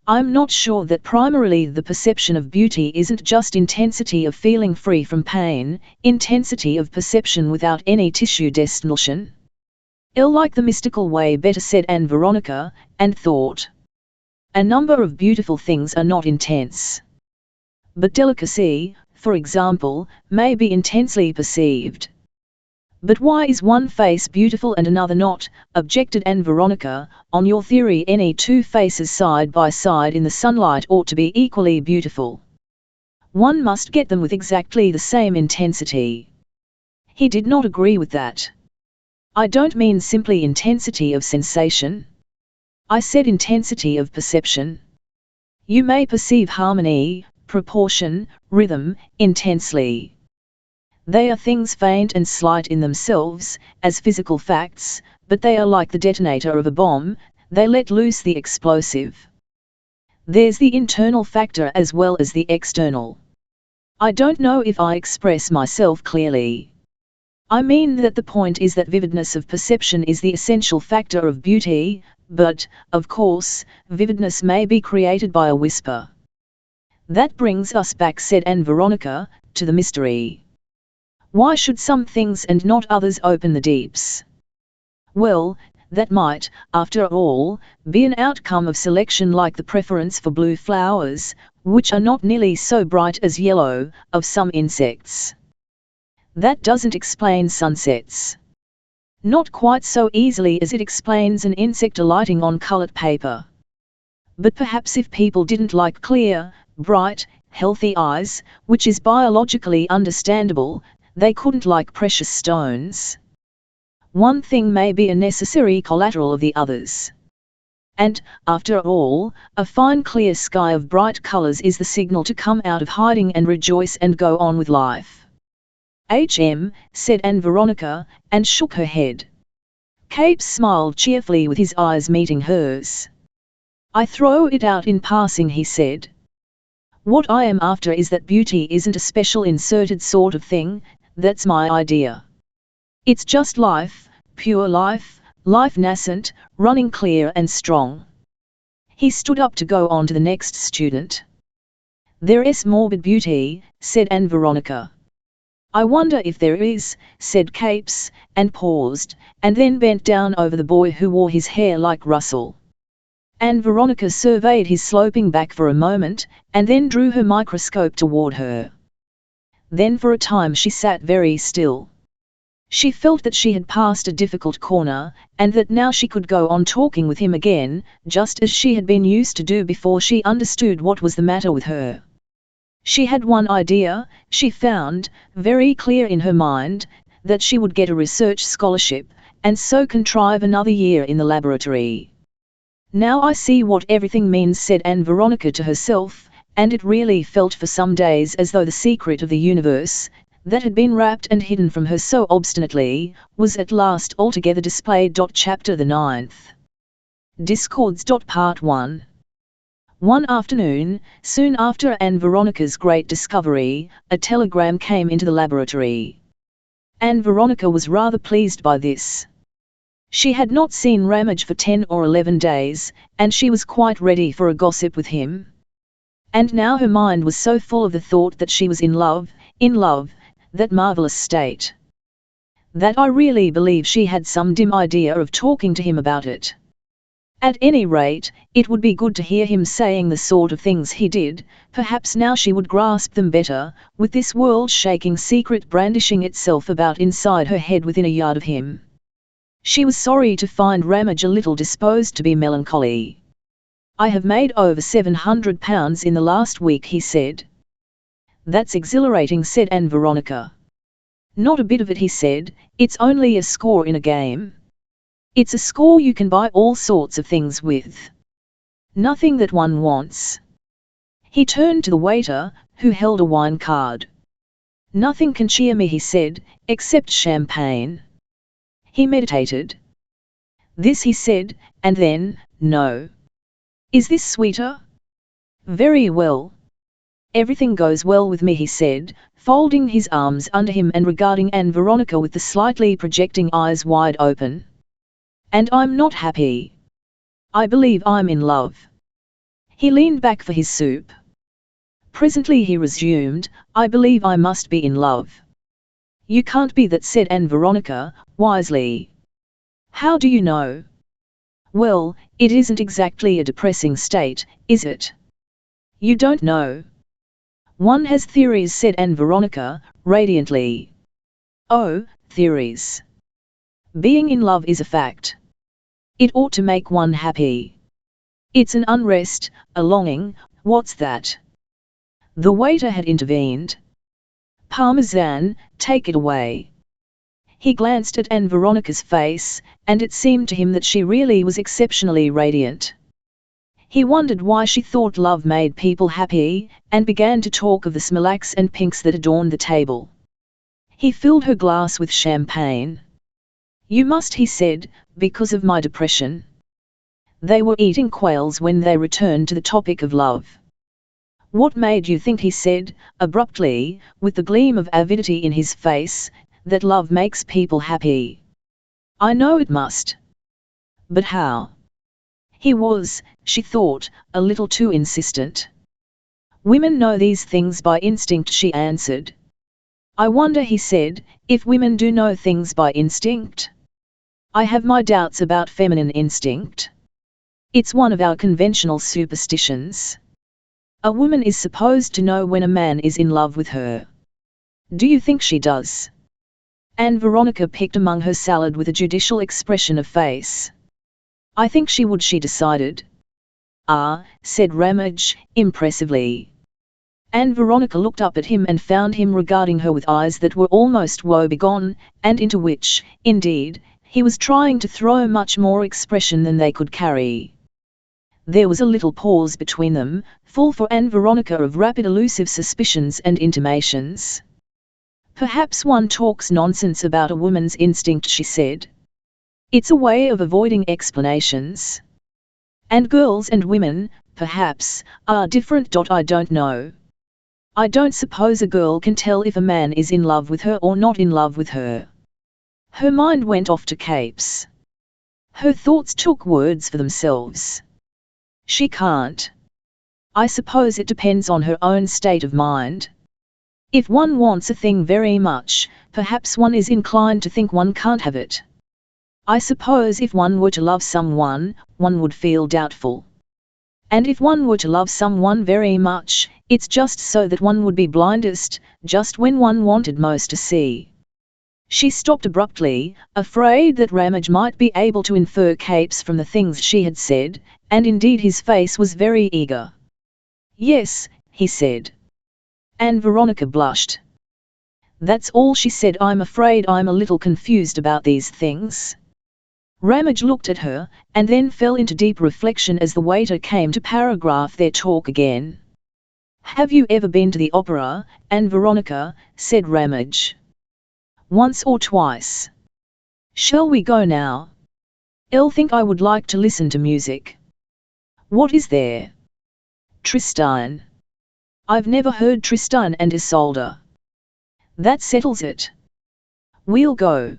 I'm not sure that primarily the perception of beauty isn't just intensity of feeling free from pain, intensity of perception without any tissue destination." "Ill like the mystical way better," said Ann Veronica, and thought. "A number of beautiful things are not intense. But delicacy, for example, may be intensely perceived." "But why is one face beautiful and another not?" objected Ann Veronica. "On your theory, any two faces side by side in the sunlight ought to be equally beautiful. One must get them with exactly the same intensity." He did not agree with that. "I don't mean simply intensity of sensation. I said intensity of perception. You may perceive harmony, proportion, rhythm, intensely. They are things faint and slight in themselves, as physical facts, but they are like the detonator of a bomb, they let loose the explosive. There's the internal factor as well as the external. I don't know if I express myself clearly. I mean that the point is that vividness of perception is the essential factor of beauty, but, of course, vividness may be created by a whisper." "That brings us back," said Ann Veronica, "to the mystery. Why should some things and not others open the deeps?" "Well, that might, after all, be an outcome of selection, like the preference for blue flowers, which are not nearly so bright as yellow, of some insects." "That doesn't explain sunsets." "Not quite so easily as it explains an insect alighting on colored paper. But perhaps if people didn't like clear, bright, healthy eyes, which is biologically understandable, they couldn't like precious stones. One thing may be a necessary collateral of the others. And, after all, a fine clear sky of bright colors is the signal to come out of hiding and rejoice and go on with life." Said Ann Veronica, and shook her head. Capes smiled cheerfully with his eyes meeting hers. "I throw it out in passing," he said. "What I am after is that beauty isn't a special inserted sort of thing, that's my idea. It's just life, pure life, life nascent, running clear and strong." He stood up to go on to the next student. "There's morbid beauty," said Ann Veronica. "I wonder if there is," said Capes, and paused, and then bent down over the boy who wore his hair like Russell. Ann Veronica surveyed his sloping back for a moment, and then drew her microscope toward her. Then for a time she sat very still. She felt that she had passed a difficult corner, and that now she could go on talking with him again, just as she had been used to do before she understood what was the matter with her. She had one idea, she found, very clear in her mind, that she would get a research scholarship, and so contrive another year in the laboratory. "Now I see what everything means," said Ann Veronica to herself, and it really felt for some days as though the secret of the universe, that had been wrapped and hidden from her so obstinately, was at last altogether displayed. Chapter the 9th. Discords. Part 1. One afternoon, soon after Ann Veronica's great discovery, a telegram came into the laboratory. Ann Veronica was rather pleased by this. She had not seen Ramage for 10 or 11 days, and she was quite ready for a gossip with him. And now her mind was so full of the thought that she was in love, that marvelous state. That I really believe she had some dim idea of talking to him about it. At any rate, it would be good to hear him saying the sort of things he did, perhaps now she would grasp them better, with this world-shaking secret brandishing itself about inside her head within a yard of him. She was sorry to find Ramage a little disposed to be melancholy. "I have made over £700 in the last week," he said. "That's exhilarating," said Ann Veronica. "Not a bit of it," he said, "it's only a score in a game. It's a score you can buy all sorts of things with. Nothing that one wants." He turned to the waiter, who held a wine card. "Nothing can cheer me," he said, "except champagne." He meditated. "This," he said, and then, "No. Is this sweeter?" "Very well. Everything goes well with me, he said, folding his arms under him and regarding Ann Veronica with the slightly projecting eyes wide open. And I'm not happy. I believe I'm in love. He leaned back for his soup. Presently he resumed, I believe I must be in love. You can't be that, said Ann Veronica, wisely. How do you know? Well, it isn't exactly a depressing state, is it? You don't know. One has theories, said Ann Veronica, radiantly. Oh, theories. Being in love is a fact. It ought to make one happy. It's an unrest, a longing, what's that? The waiter had intervened. Parmesan, take it away. He glanced at Ann Veronica's face, and it seemed to him that she really was exceptionally radiant. He wondered why she thought love made people happy, and began to talk of the smilax and pinks that adorned the table. He filled her glass with champagne. You must, he said, because of my depression. They were eating quails when they returned to the topic of love. What made you think, he said, abruptly, with the gleam of avidity in his face, that love makes people happy? I know it must. But how? He was, she thought, a little too insistent. Women know these things by instinct, she answered. I wonder, he said, if women do know things by instinct. I have my doubts about feminine instinct. It's one of our conventional superstitions. A woman is supposed to know when a man is in love with her. Do you think she does? Ann Veronica picked among her salad with a judicial expression of face. I think she would, she decided. Ah, said Ramage, impressively. Ann Veronica looked up at him and found him regarding her with eyes that were almost woebegone, and into which, indeed, he was trying to throw much more expression than they could carry. There was a little pause between them, full for Ann Veronica of rapid elusive suspicions and intimations. Perhaps one talks nonsense about a woman's instinct, she said. It's a way of avoiding explanations. And girls and women, perhaps, are different. I don't know. I don't suppose a girl can tell if a man is in love with her or not in love with her. Her mind went off to capes. Her thoughts took words for themselves. She can't. I suppose it depends on her own state of mind. If one wants a thing very much, perhaps one is inclined to think one can't have it. I suppose if one were to love someone, one would feel doubtful. And if one were to love someone very much, it's just so that one would be blindest, just when one wanted most to see. She stopped abruptly, afraid that Ramage might be able to infer capes from the things she had said, and indeed his face was very eager. Yes, he said. Ann Veronica blushed. That's all, she said. I'm afraid I'm a little confused about these things. Ramage looked at her, and then fell into deep reflection as the waiter came to paragraph their talk again. Have you ever been to the opera, Ann Veronica? Said Ramage. Once or twice. Shall we go now? I'll think I would like to listen to music. What is there? Tristan. I've never heard Tristan and Isolde. That settles it. We'll go.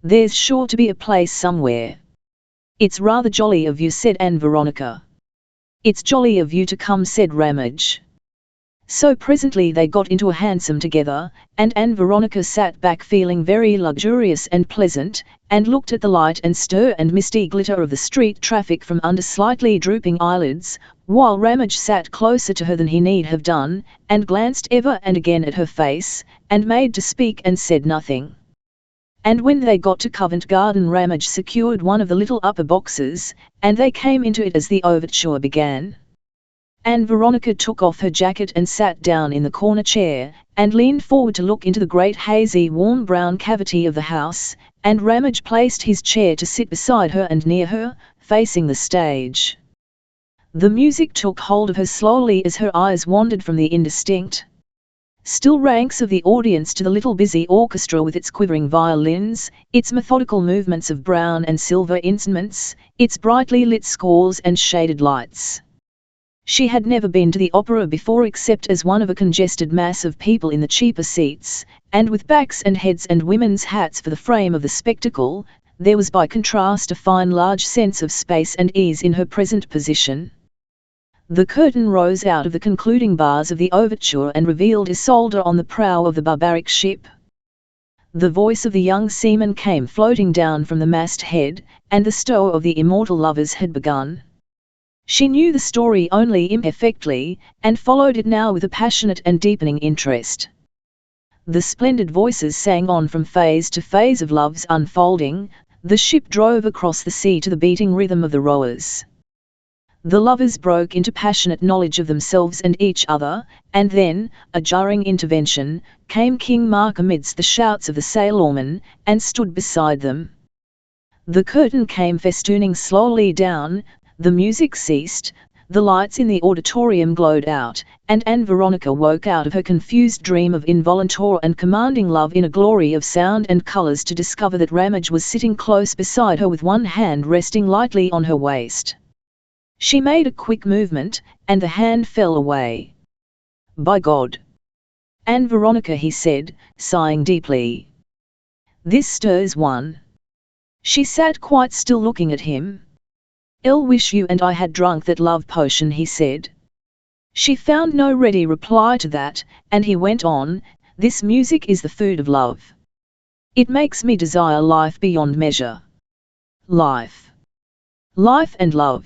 There's sure to be a place somewhere. It's rather jolly of you, said Ann Veronica. It's jolly of you to come, said Ramage. So presently they got into a hansom together, and Ann Veronica sat back feeling very luxurious and pleasant, and looked at the light and stir and misty glitter of the street traffic from under slightly drooping eyelids, while Ramage sat closer to her than he need have done, and glanced ever and again at her face, and made to speak and said nothing. And when they got to Covent Garden, Ramage secured one of the little upper boxes, and they came into it as the overture began. Ann Veronica took off her jacket and sat down in the corner chair, and leaned forward to look into the great hazy warm brown cavity of the house, and Ramage placed his chair to sit beside her and near her, facing the stage. The music took hold of her slowly as her eyes wandered from the indistinct still ranks of the audience to the little busy orchestra with its quivering violins, its methodical movements of brown and silver instruments, its brightly lit scores and shaded lights. She had never been to the opera before except as one of a congested mass of people in the cheaper seats, and with backs and heads and women's hats for the frame of the spectacle, there was by contrast a fine large sense of space and ease in her present position. The curtain rose out of the concluding bars of the overture and revealed Isolde on the prow of the barbaric ship. The voice of the young seaman came floating down from the masthead, and the stow of the immortal lovers had begun. She knew the story only imperfectly, and followed it now with a passionate and deepening interest. The splendid voices sang on from phase to phase of love's unfolding. The ship drove across the sea to the beating rhythm of the rowers. The lovers broke into passionate knowledge of themselves and each other, and then, a jarring intervention, came King Mark amidst the shouts of the sailormen, and stood beside them. The curtain came festooning slowly down, the music ceased, the lights in the auditorium glowed out, and Ann Veronica woke out of her confused dream of involuntary and commanding love in a glory of sound and colours to discover that Ramage was sitting close beside her with one hand resting lightly on her waist. She made a quick movement, and the hand fell away. "By God! Ann Veronica," he said, sighing deeply. "This stirs one." She sat quite still looking at him. "Ill wish you and I had drunk that love potion," he said. She found no ready reply to that, and he went on, "This music is the food of love. It makes me desire life beyond measure. Life. Life and love.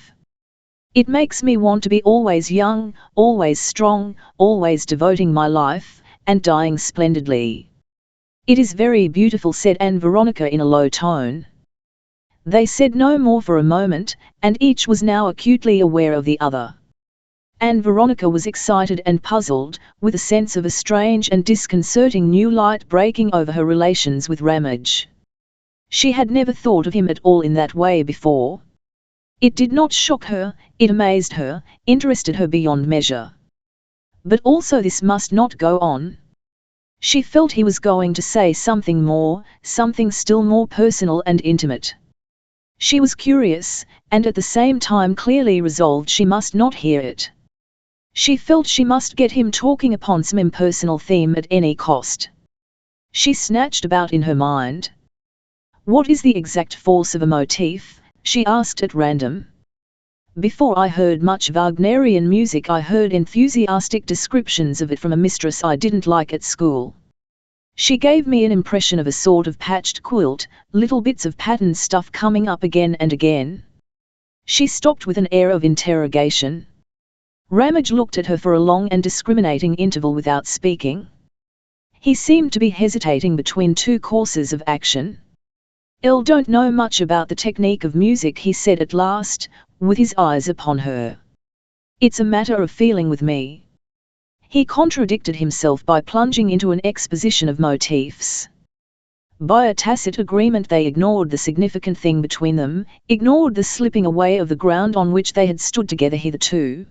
It makes me want to be always young, always strong, always devoting my life, and dying splendidly." "It is very beautiful," said Ann Veronica in a low tone. They said no more for a moment, and each was now acutely aware of the other. Ann Veronica was excited and puzzled, with a sense of a strange and disconcerting new light breaking over her relations with Ramage. She had never thought of him at all in that way before. It did not shock her, it amazed her, interested her beyond measure. But also this must not go on. She felt he was going to say something more, something still more personal and intimate. She was curious, and at the same time clearly resolved she must not hear it. She felt she must get him talking upon some impersonal theme at any cost. She snatched about in her mind. "What is the exact force of a motif?" she asked at random. "Before I heard much Wagnerian music I heard enthusiastic descriptions of it from a mistress I didn't like at school. She gave me an impression of a sort of patched quilt, little bits of patterned stuff coming up again and again." She stopped with an air of interrogation. Ramage looked at her for a long and discriminating interval without speaking. He seemed to be hesitating between two courses of action. "I don't know much about the technique of music," he said at last, with his eyes upon her. "It's a matter of feeling with me." He contradicted himself by plunging into an exposition of motifs. By a tacit agreement they ignored the significant thing between them, ignored the slipping away of the ground on which they had stood together hitherto.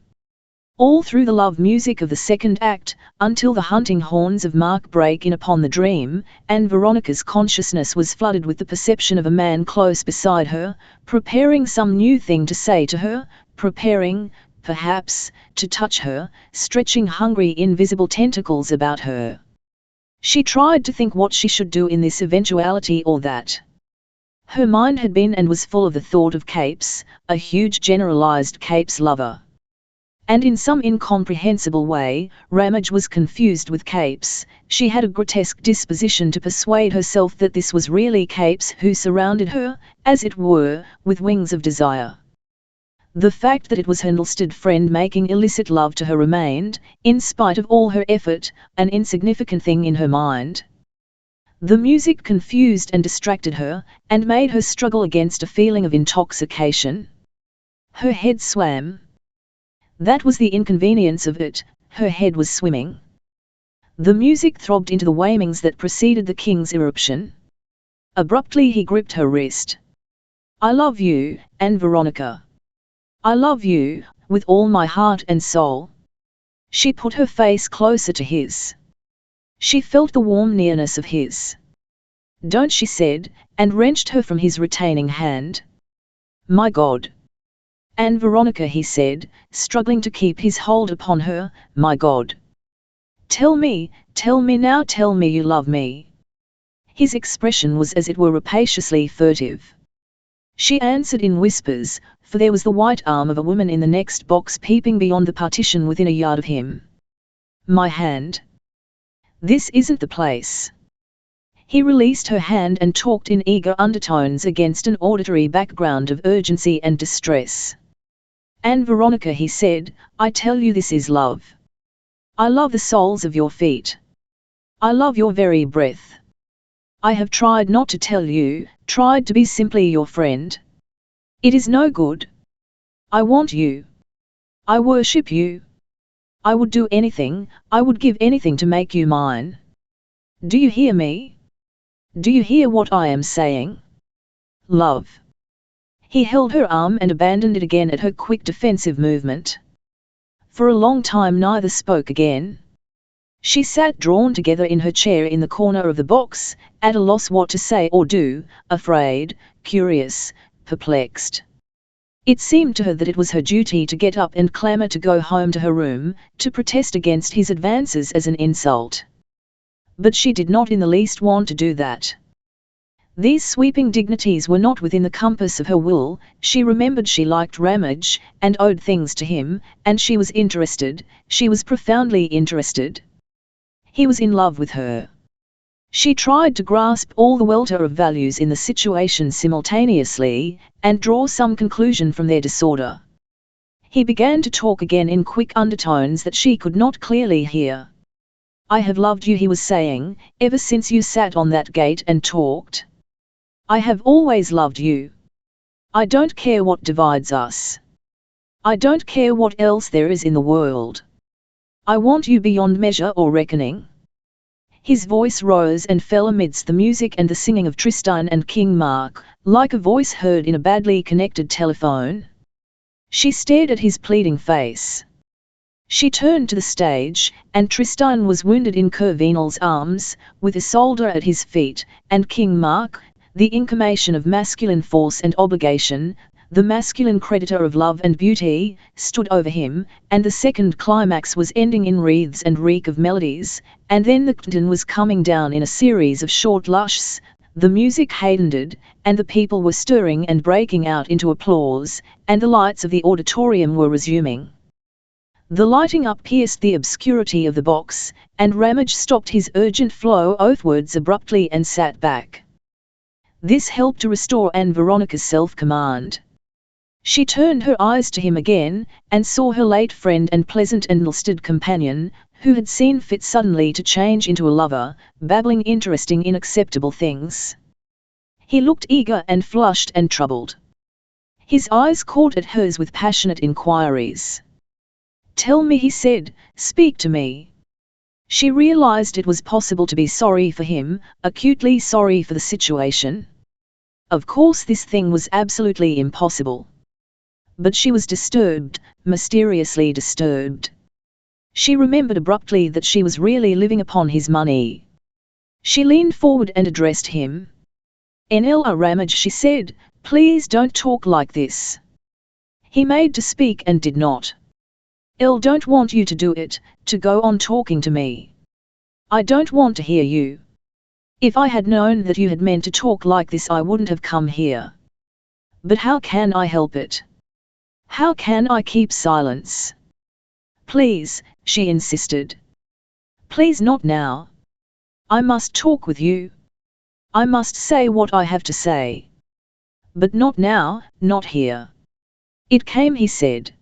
All through the love music of the second act, until the hunting horns of Mark break in upon the dream, and Veronica's consciousness was flooded with the perception of a man close beside her, preparing some new thing to say to her, preparing, perhaps, to touch her, stretching hungry invisible tentacles about her. She tried to think what she should do in this eventuality or that. Her mind had been and was full of the thought of Capes, a huge generalized Capes lover. And in some incomprehensible way, Ramage was confused with Capes. She had a grotesque disposition to persuade herself that this was really Capes who surrounded her, as it were, with wings of desire. The fact that it was her Nilstead friend making illicit love to her remained, in spite of all her effort, an insignificant thing in her mind. The music confused and distracted her, and made her struggle against a feeling of intoxication. Her head swam. That was the inconvenience of it, her head was swimming. The music throbbed into the wailings that preceded the king's irruption. Abruptly he gripped her wrist. "I love you, Ann Veronica. I love you, with all my heart and soul." She put her face closer to his. She felt the warm nearness of his. "Don't," she said, and wrenched her from his retaining hand. "My God! Ann Veronica, he said, struggling to keep his hold upon her, my God. Tell me now, tell me you love me. His expression was as it were rapaciously furtive. She answered in whispers, for there was the white arm of a woman in the next box peeping beyond the partition within a yard of him. My hand. This isn't the place. He released her hand and talked in eager undertones against an auditory background of urgency and distress. Ann Veronica, he said, I tell you this is love. I love the soles of your feet. I love your very breath. I have tried not to tell you, tried to be simply your friend. It is no good. I want you. I worship you. I would do anything, I would give anything to make you mine. Do you hear me? Do you hear what I am saying? Love. He held her arm and abandoned it again at her quick defensive movement. For a long time neither spoke again. She sat drawn together in her chair in the corner of the box, at a loss what to say or do, afraid, curious, perplexed. It seemed to her that it was her duty to get up and clamour to go home to her room, to protest against his advances as an insult. But she did not in the least want to do that. These sweeping dignities were not within the compass of her will. She remembered she liked Ramage, and owed things to him, and she was interested, she was profoundly interested. He was in love with her. She tried to grasp all the welter of values in the situation simultaneously, and draw some conclusion from their disorder. He began to talk again in quick undertones that she could not clearly hear. I have loved you, he was saying, ever since you sat on that gate and talked. I have always loved you. I don't care what divides us. I don't care what else there is in the world. I want you beyond measure or reckoning. His voice rose and fell amidst the music and the singing of Tristan and King Mark, like a voice heard in a badly connected telephone. She stared at his pleading face. She turned to the stage, and Tristan was wounded in Kervinal's arms, with Isolde at his feet, and King Mark, the incarnation of masculine force and obligation, the masculine creditor of love and beauty, stood over him, and the second climax was ending in wreaths and reek of melodies, and then the curtain was coming down in a series of short lushes, the music hastened, and the people were stirring and breaking out into applause, and the lights of the auditorium were resuming. The lighting up pierced the obscurity of the box, and Ramage stopped his urgent flow of words abruptly and sat back. This helped to restore Ann Veronica's self-command. She turned her eyes to him again, and saw her late friend and pleasant and trusted companion, who had seen fit suddenly to change into a lover, babbling interesting inacceptable things. He looked eager and flushed and troubled. His eyes caught at hers with passionate inquiries. Tell me, he said, speak to me. She realized it was possible to be sorry for him, acutely sorry for the situation. Of course this thing was absolutely impossible. But she was disturbed, mysteriously disturbed. She remembered abruptly that she was really living upon his money. She leaned forward and addressed him. N.L. Ramage, she said, please don't talk like this. He made to speak and did not. I don't want you to do it, to go on talking to me. I don't want to hear you. If I had known that you had meant to talk like this, I wouldn't have come here. But how can I help it? How can I keep silence? Please, she insisted. Please, not now. I must talk with you. I must say what I have to say. But not now, not here. It came, he said.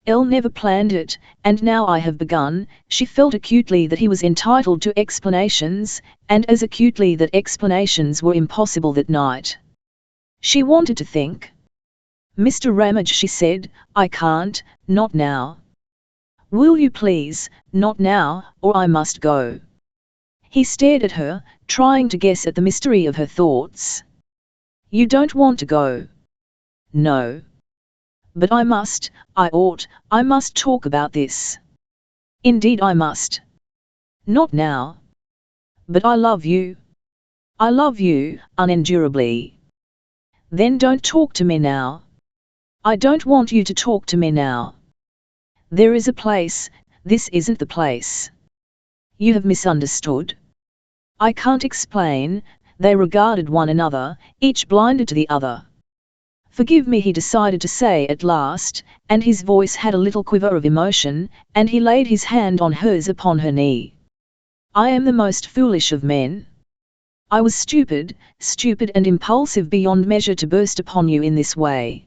Elle never planned it, and now I have begun. She felt acutely that he was entitled to explanations, and as acutely that explanations were impossible that night. She wanted to think. Mr. Ramage, she said, I can't, not now. Will you please, not now, or I must go. He stared at her, trying to guess at the mystery of her thoughts. You don't want to go. No. But I must, I ought, I must talk about this. Indeed I must. Not now. But I love you. I love you, unendurably. Then don't talk to me now. I don't want you to talk to me now. There is a place, this isn't the place. You have misunderstood. I can't explain. They regarded one another, each blinded to the other. Forgive me, he decided to say at last, and his voice had a little quiver of emotion, and he laid his hand on hers upon her knee. I am the most foolish of men. I was stupid and impulsive beyond measure to burst upon you in this way.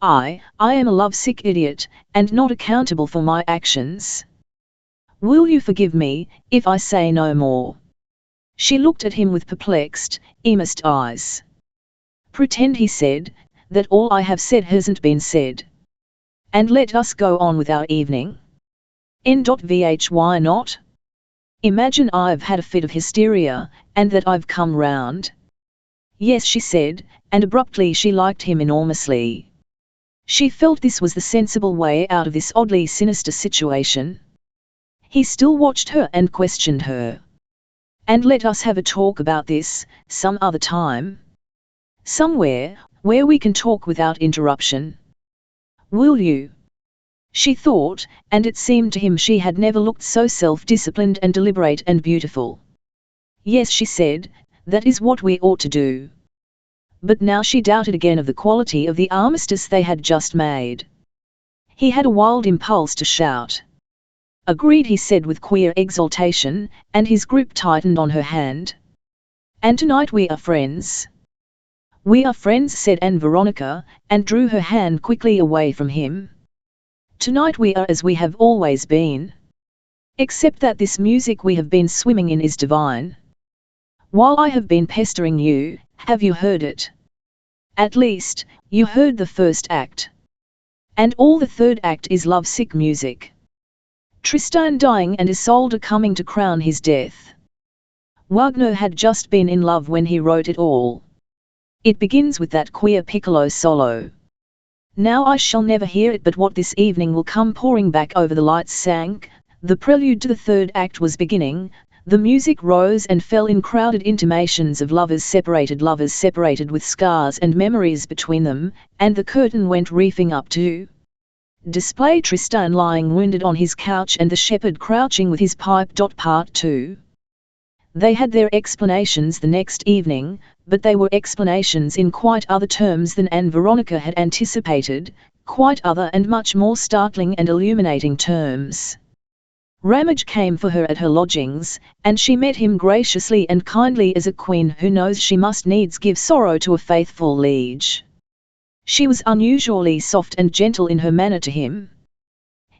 I am a lovesick idiot, and not accountable for my actions. Will you forgive me, if I say no more? She looked at him with perplexed, earnest eyes. Pretend, he said, that all I have said hasn't been said. And let us go on with our evening. Why not? Imagine I've had a fit of hysteria, and that I've come round. Yes, she said, and abruptly she liked him enormously. She felt this was the sensible way out of this oddly sinister situation. He still watched her and questioned her. And let us have a talk about this, some other time. Somewhere, where we can talk without interruption. Will you? She thought, and it seemed to him she had never looked so self-disciplined and deliberate and beautiful. Yes, she said, that is what we ought to do. But now she doubted again of the quality of the armistice they had just made. He had a wild impulse to shout. Agreed, he said with queer exultation, and his grip tightened on her hand. And tonight we are friends. We are friends, said Ann Veronica, and drew her hand quickly away from him. Tonight we are as we have always been. Except that this music we have been swimming in is divine. While I have been pestering you, have you heard it? At least, you heard the first act. And all the third act is lovesick music. Tristan dying and Isolde coming to crown his death. Wagner had just been in love when he wrote it all. It begins with that queer piccolo solo. Now I shall never hear it, but what this evening will come pouring back over the lights sank, the prelude to the third act was beginning, the music rose and fell in crowded intimations of lovers separated with scars and memories between them, and the curtain went reefing up to display Tristan lying wounded on his couch and the shepherd crouching with his pipe. Part 2. They had their explanations the next evening, but they were explanations in quite other terms than Ann Veronica had anticipated, quite other and much more startling and illuminating terms. Ramage came for her at her lodgings, and she met him graciously and kindly as a queen who knows she must needs give sorrow to a faithful liege. She was unusually soft and gentle in her manner to him.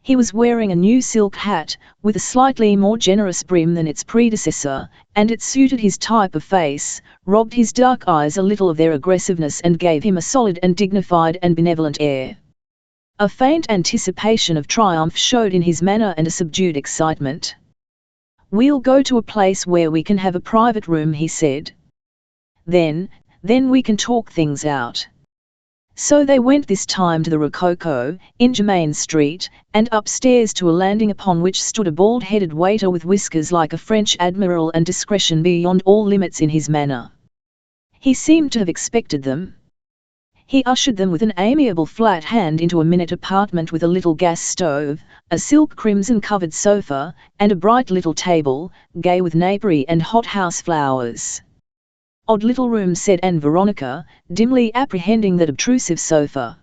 He was wearing a new silk hat, with a slightly more generous brim than its predecessor, and it suited his type of face, robbed his dark eyes a little of their aggressiveness and gave him a solid and dignified and benevolent air. A faint anticipation of triumph showed in his manner and a subdued excitement. We'll go to a place where we can have a private room, he said. Then we can talk things out. So they went this time to the Rococo, in Germain Street, and upstairs to a landing upon which stood a bald-headed waiter with whiskers like a French admiral and discretion beyond all limits in his manner. He seemed to have expected them. He ushered them with an amiable flat hand into a minute apartment with a little gas stove, a silk crimson-covered sofa, and a bright little table, gay with napery and hothouse flowers. Odd little room, said Ann Veronica, dimly apprehending that obtrusive sofa.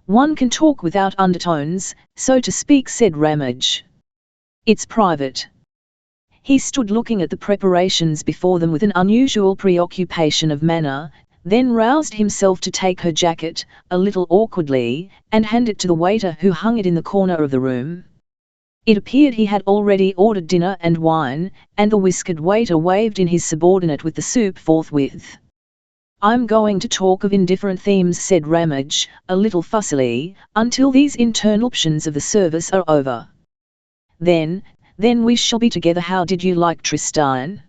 One can talk without undertones, so to speak, said Ramage. It's private. He stood looking at the preparations before them with an unusual preoccupation of manner, then roused himself to take her jacket, a little awkwardly, and hand it to the waiter who hung it in the corner of the room. It appeared he had already ordered dinner and wine, and the whiskered waiter waved in his subordinate with the soup forthwith. I'm going to talk of indifferent themes, said Ramage, a little fussily, until these interruptions of the service are over. Then we shall be together. How did you like Tristan?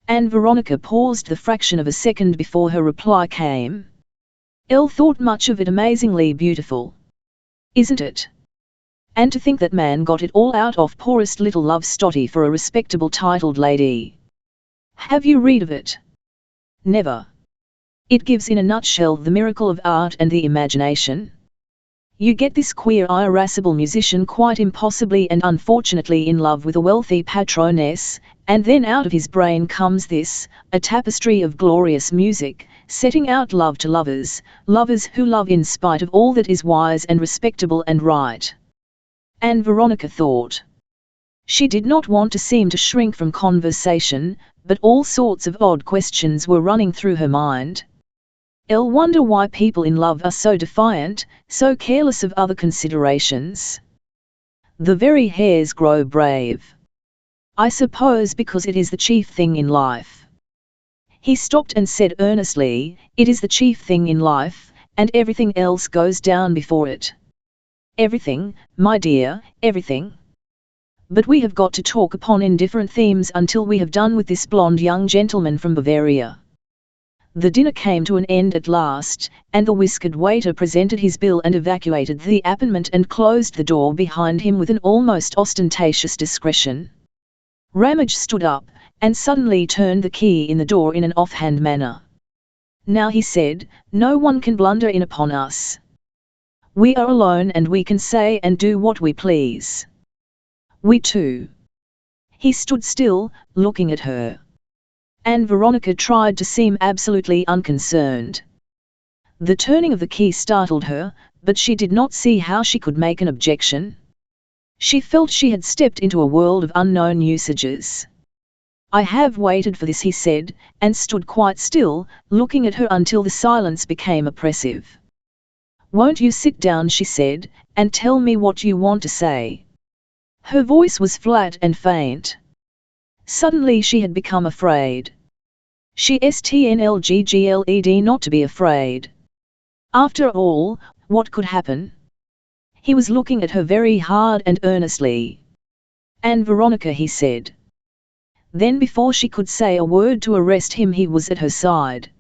Ann Veronica paused the fraction of a second before her reply came. Elle thought much of it amazingly beautiful. Isn't it? And to think that man got it all out of poorest little love stotty for a respectable titled lady. Have you read of it? Never. It gives in a nutshell the miracle of art and the imagination. You get this queer irascible musician quite impossibly and unfortunately in love with a wealthy patroness, and then out of his brain comes this, a tapestry of glorious music, setting out love to lovers, lovers who love in spite of all that is wise and respectable and right. Ann Veronica thought. She did not want to seem to shrink from conversation, but all sorts of odd questions were running through her mind. I'll wonder why people in love are so defiant, so careless of other considerations. The very hairs grow brave. I suppose because it is the chief thing in life. He stopped and said earnestly, it is the chief thing in life, and everything else goes down before it. Everything, my dear, everything. But we have got to talk upon indifferent themes until we have done with this blonde young gentleman from Bavaria. The dinner came to an end at last, and the whiskered waiter presented his bill and evacuated the appointment and closed the door behind him with an almost ostentatious discretion. Ramage stood up, and suddenly turned the key in the door in an offhand manner. Now he said, no one can blunder in upon us. We are alone and we can say and do what we please. We too. He stood still, looking at her. Ann Veronica tried to seem absolutely unconcerned. The turning of the key startled her, but she did not see how she could make an objection. She felt she had stepped into a world of unknown usages. I have waited for this, he said, and stood quite still, looking at her until the silence became oppressive. Won't you sit down, she said, and tell me what you want to say. Her voice was flat and faint. Suddenly she had become afraid. She struggled not to be afraid. After all, what could happen? He was looking at her very hard and earnestly. Ann Veronica, he said. Then before she could say a word to arrest him he was at her side.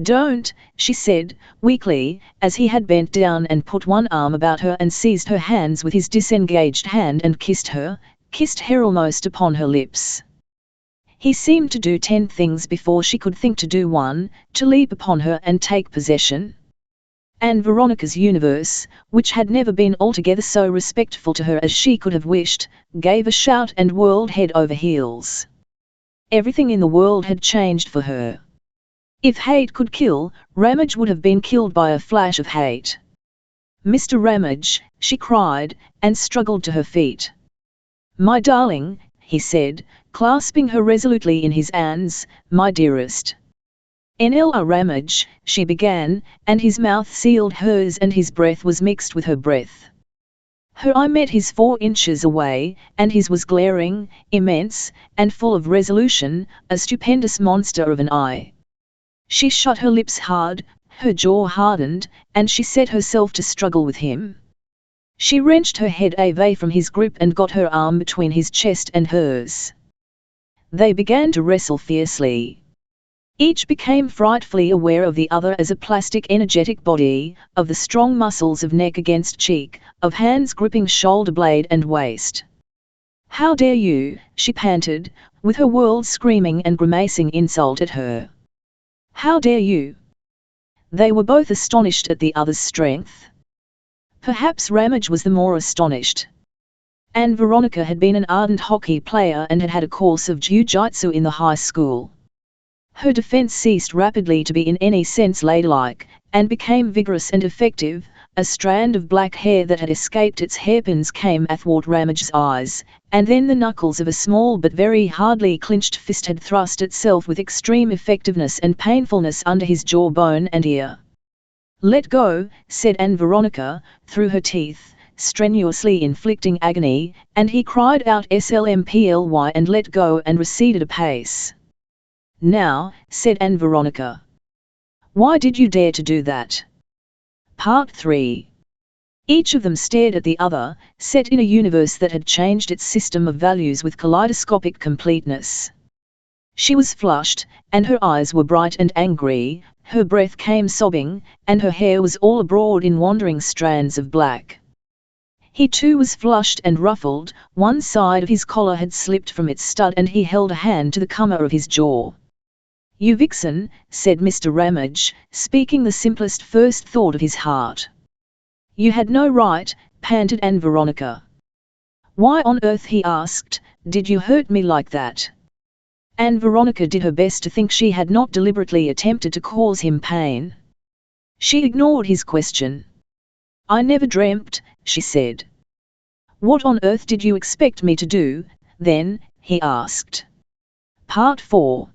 Don't, she said, weakly, as he had bent down and put one arm about her and seized her hands with his disengaged hand and kissed her almost upon her lips. He seemed to do 10 things before she could think to do one, to leap upon her and take possession. Ann Veronica's universe, which had never been altogether so respectful to her as she could have wished, gave a shout and whirled head over heels. Everything in the world had changed for her. If hate could kill, Ramage would have been killed by a flash of hate. Mr. Ramage, she cried, and struggled to her feet. My darling, he said, clasping her resolutely in his arms, my dearest. Nla Ramage, she began, and his mouth sealed hers and his breath was mixed with her breath. Her eye met his 4 inches away, and his was glaring, immense, and full of resolution, a stupendous monster of an eye. She shut her lips hard, her jaw hardened, and she set herself to struggle with him. She wrenched her head away from his grip and got her arm between his chest and hers. They began to wrestle fiercely. Each became frightfully aware of the other as a plastic energetic body, of the strong muscles of neck against cheek, of hands gripping shoulder blade and waist. How dare you, she panted, with her world screaming and grimacing insult at her. How dare you? They were both astonished at the other's strength. Perhaps Ramage was the more astonished. Ann Veronica had been an ardent hockey player and had had a course of jiu-jitsu in the high school. Her defense ceased rapidly to be in any sense ladylike, and became vigorous and effective. A strand of black hair that had escaped its hairpins came athwart Ramage's eyes, and then the knuckles of a small but very hardly clenched fist had thrust itself with extreme effectiveness and painfulness under his jawbone and ear. Let go, said Ann Veronica, through her teeth, strenuously inflicting agony, and he cried out slmply and let go and receded a pace. Now, said Ann Veronica. Why did you dare to do that? Part 3. Each of them stared at the other, set in a universe that had changed its system of values with kaleidoscopic completeness. She was flushed, and her eyes were bright and angry, her breath came sobbing, and her hair was all abroad in wandering strands of black. He too was flushed and ruffled, one side of his collar had slipped from its stud and he held a hand to the corner of his jaw. "You vixen," said Mr. Ramage, speaking the simplest first thought of his heart. "You had no right," panted Ann Veronica. "Why on earth," he asked, "did you hurt me like that?" Ann Veronica did her best to think she had not deliberately attempted to cause him pain. She ignored his question. "I never dreamt," she said. "What on earth did you expect me to do, then?" he asked. Part 4.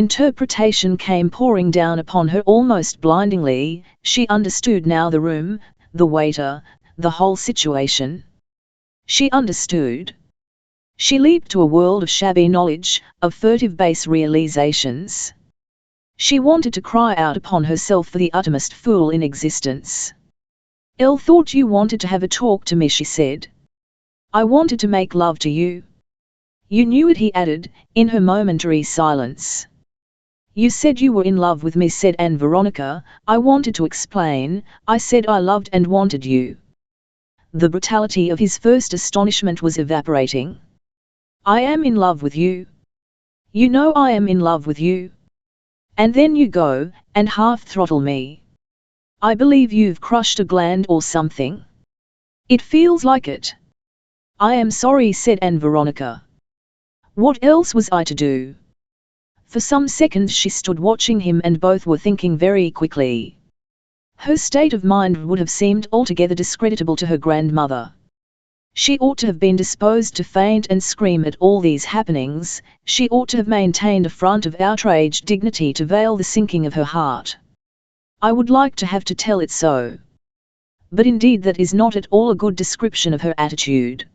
Interpretation came pouring down upon her almost blindingly. She understood now the room, the waiter, the whole situation. She understood. She leaped to a world of shabby knowledge, of furtive base realizations. She wanted to cry out upon herself for the uttermost fool in existence. "Elle thought you wanted to have a talk to me," she said. "I wanted to make love to you." "You knew it," he added, in her momentary silence. "You said you were in love with me," said Ann Veronica. "I wanted to explain. I said I loved and wanted you." The brutality of his first astonishment was evaporating. "I am in love with you. You know I am in love with you. And then you go and half-throttle me. I believe you've crushed a gland or something. It feels like it." "I am sorry," said Ann Veronica. "What else was I to do?" For some seconds she stood watching him, and both were thinking very quickly. Her state of mind would have seemed altogether discreditable to her grandmother. She ought to have been disposed to faint and scream at all these happenings. She ought to have maintained a front of outraged dignity to veil the sinking of her heart. I would like to have to tell it so. But indeed that is not at all a good description of her attitude.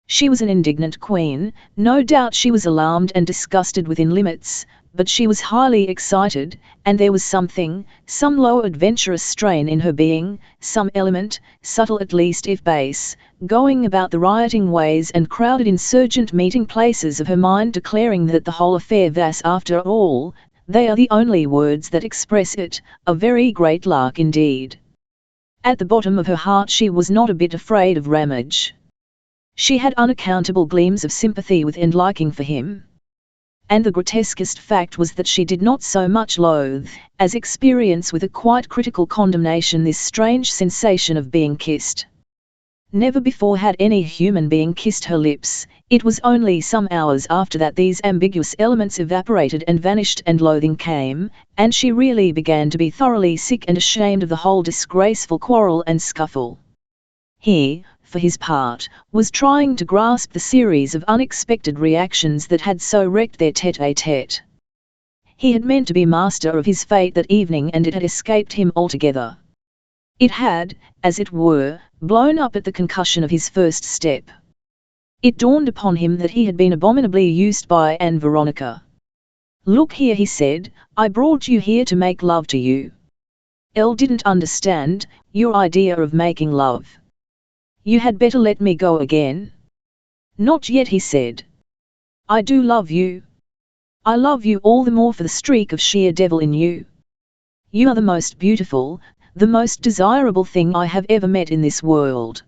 She was an indignant queen. No doubt she was alarmed and disgusted within limits, but she was highly excited, and there was something, some low adventurous strain in her being, some element, subtle at least if base, going about the rioting ways and crowded insurgent meeting places of her mind, declaring that the whole affair was, after all, they are the only words that express it, a very great lark indeed. At the bottom of her heart she was not a bit afraid of Ramage. She had unaccountable gleams of sympathy with and liking for him. And the grotesquest fact was that she did not so much loathe, as experience with a quite critical condemnation this strange sensation of being kissed. Never before had any human being kissed her lips. It was only some hours after that these ambiguous elements evaporated and vanished and loathing came, and she really began to be thoroughly sick and ashamed of the whole disgraceful quarrel and scuffle. He, for his part, was trying to grasp the series of unexpected reactions that had so wrecked their tete-a-tete. He had meant to be master of his fate that evening, and it had escaped him altogether. It had, as it were, blown up at the concussion of his first step. It dawned upon him that he had been abominably used by Ann Veronica. "Look here," he said, "I brought you here to make love to you. Elle didn't understand your idea of making love. You had better let me go again." "Not yet," he said. "I do love you. I love you all the more for the streak of sheer devil in you. You are the most beautiful, the most desirable thing I have ever met in this world.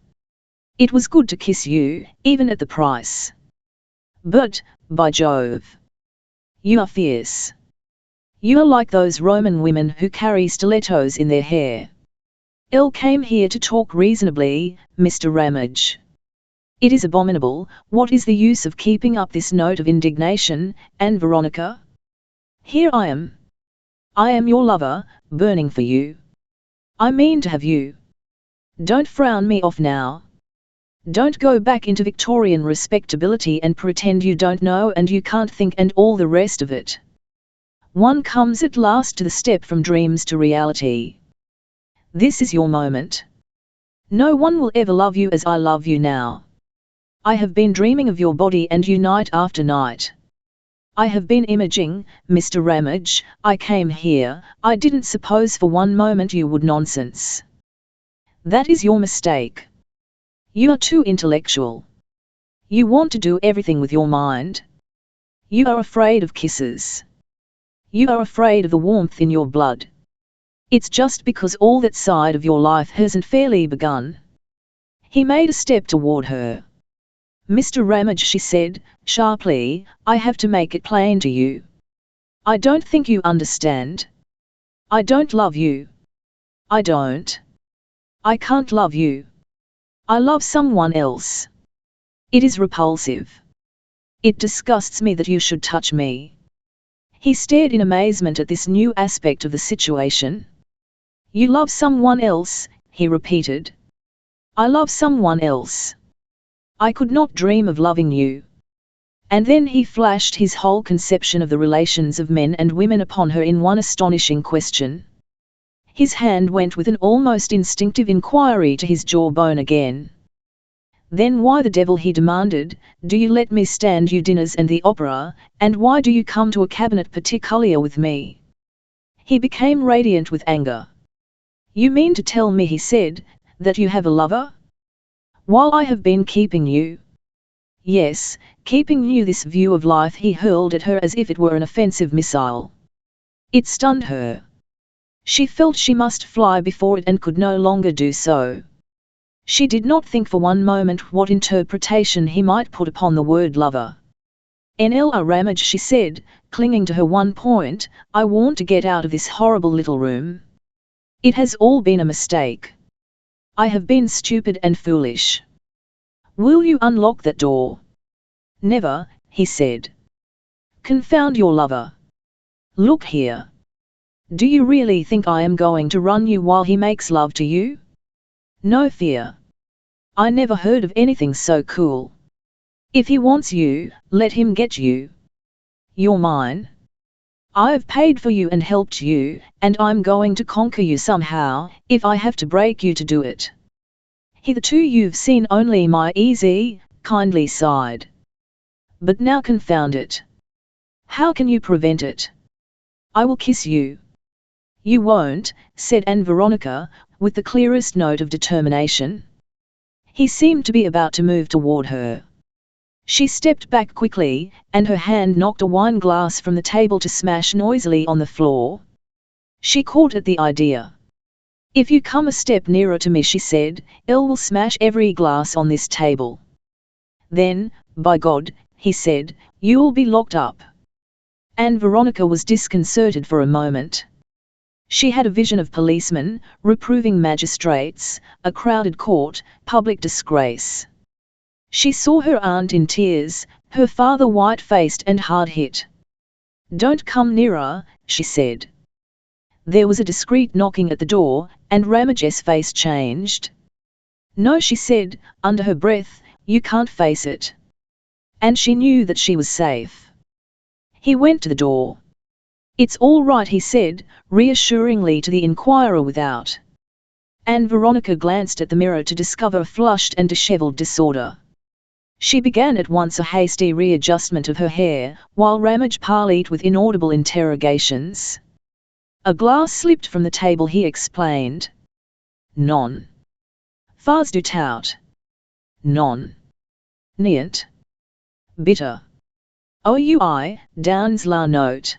It was good to kiss you, even at the price. But, by Jove, you are fierce. You are like those Roman women who carry stilettos in their hair. Elle came here to talk reasonably, Mr. Ramage. It is abominable. What is the use of keeping up this note of indignation, Ann Veronica? Here I am. I am your lover, burning for you. I mean to have you. Don't frown me off now. Don't go back into Victorian respectability and pretend you don't know and you can't think and all the rest of it. One comes at last to the step from dreams to reality. This is your moment. No one will ever love you as I love you now. I have been dreaming of your body and you night after night. I have been imaging, Mr. Ramage. I came here, I didn't suppose for one moment you would. Nonsense. That is your mistake. You are too intellectual. You want to do everything with your mind. You are afraid of kisses. You are afraid of the warmth in your blood. It's just because all that side of your life hasn't fairly begun." He made a step toward her. "Mr. Ramage," she said, sharply, "I have to make it plain to you. I don't think you understand. I don't love you. I don't. I can't love you. I love someone else. It is repulsive. It disgusts me that you should touch me. He stared in amazement at this new aspect of the situation. You love someone else, he repeated. I love someone else. I could not dream of loving you. And then he flashed his whole conception of the relations of men and women upon her in one astonishing question. His hand went with an almost instinctive inquiry to his jawbone again. Then why the devil, he demanded, do you let me stand you dinners and the opera, and why do you come to a cabinet particulier with me? He became radiant with anger. You mean to tell me, he said, that you have a lover? While I have been keeping you? Yes, keeping you. This view of life he hurled at her as if it were an offensive missile. It stunned her. She felt she must fly before it and could no longer do so. She did not think for one moment what interpretation he might put upon the word lover. N.L.A. Ramage, she said, clinging to her one point, I want to get out of this horrible little room. It has all been a mistake. I have been stupid and foolish. Will you unlock that door? Never, he said. Confound your lover. Look here. Do you really think I am going to run you while he makes love to you? No fear. I never heard of anything so cool. If he wants you, let him get you. You're mine. I've paid for you and helped you, and I'm going to conquer you somehow, if I have to break you to do it. Hitherto you've seen only my easy, kindly side. But now confound it. How can you prevent it? I will kiss you. You won't, said Ann Veronica, with the clearest note of determination. He seemed to be about to move toward her. She stepped back quickly, and her hand knocked a wine glass from the table to smash noisily on the floor. She caught at the idea. If you come a step nearer to me, she said, Elle will smash every glass on this table. Then, by God, he said, you'll be locked up. Ann Veronica was disconcerted for a moment. She had a vision of policemen, reproving magistrates, a crowded court, public disgrace. She saw her aunt in tears, her father white-faced and hard-hit. Don't come nearer, she said. There was a discreet knocking at the door, and Ramage's face changed. No, she said, under her breath, you can't face it. And she knew that she was safe. He went to the door. It's all right, he said, reassuringly to the inquirer without. Ann Veronica glanced at the mirror to discover a flushed and dishevelled disorder. She began at once a hasty readjustment of her hair, while Ramage parleyed with inaudible interrogations. A glass slipped from the table, he explained. Non. Fars du tout. Non. Niente. Bitter. Ouai, dans la note.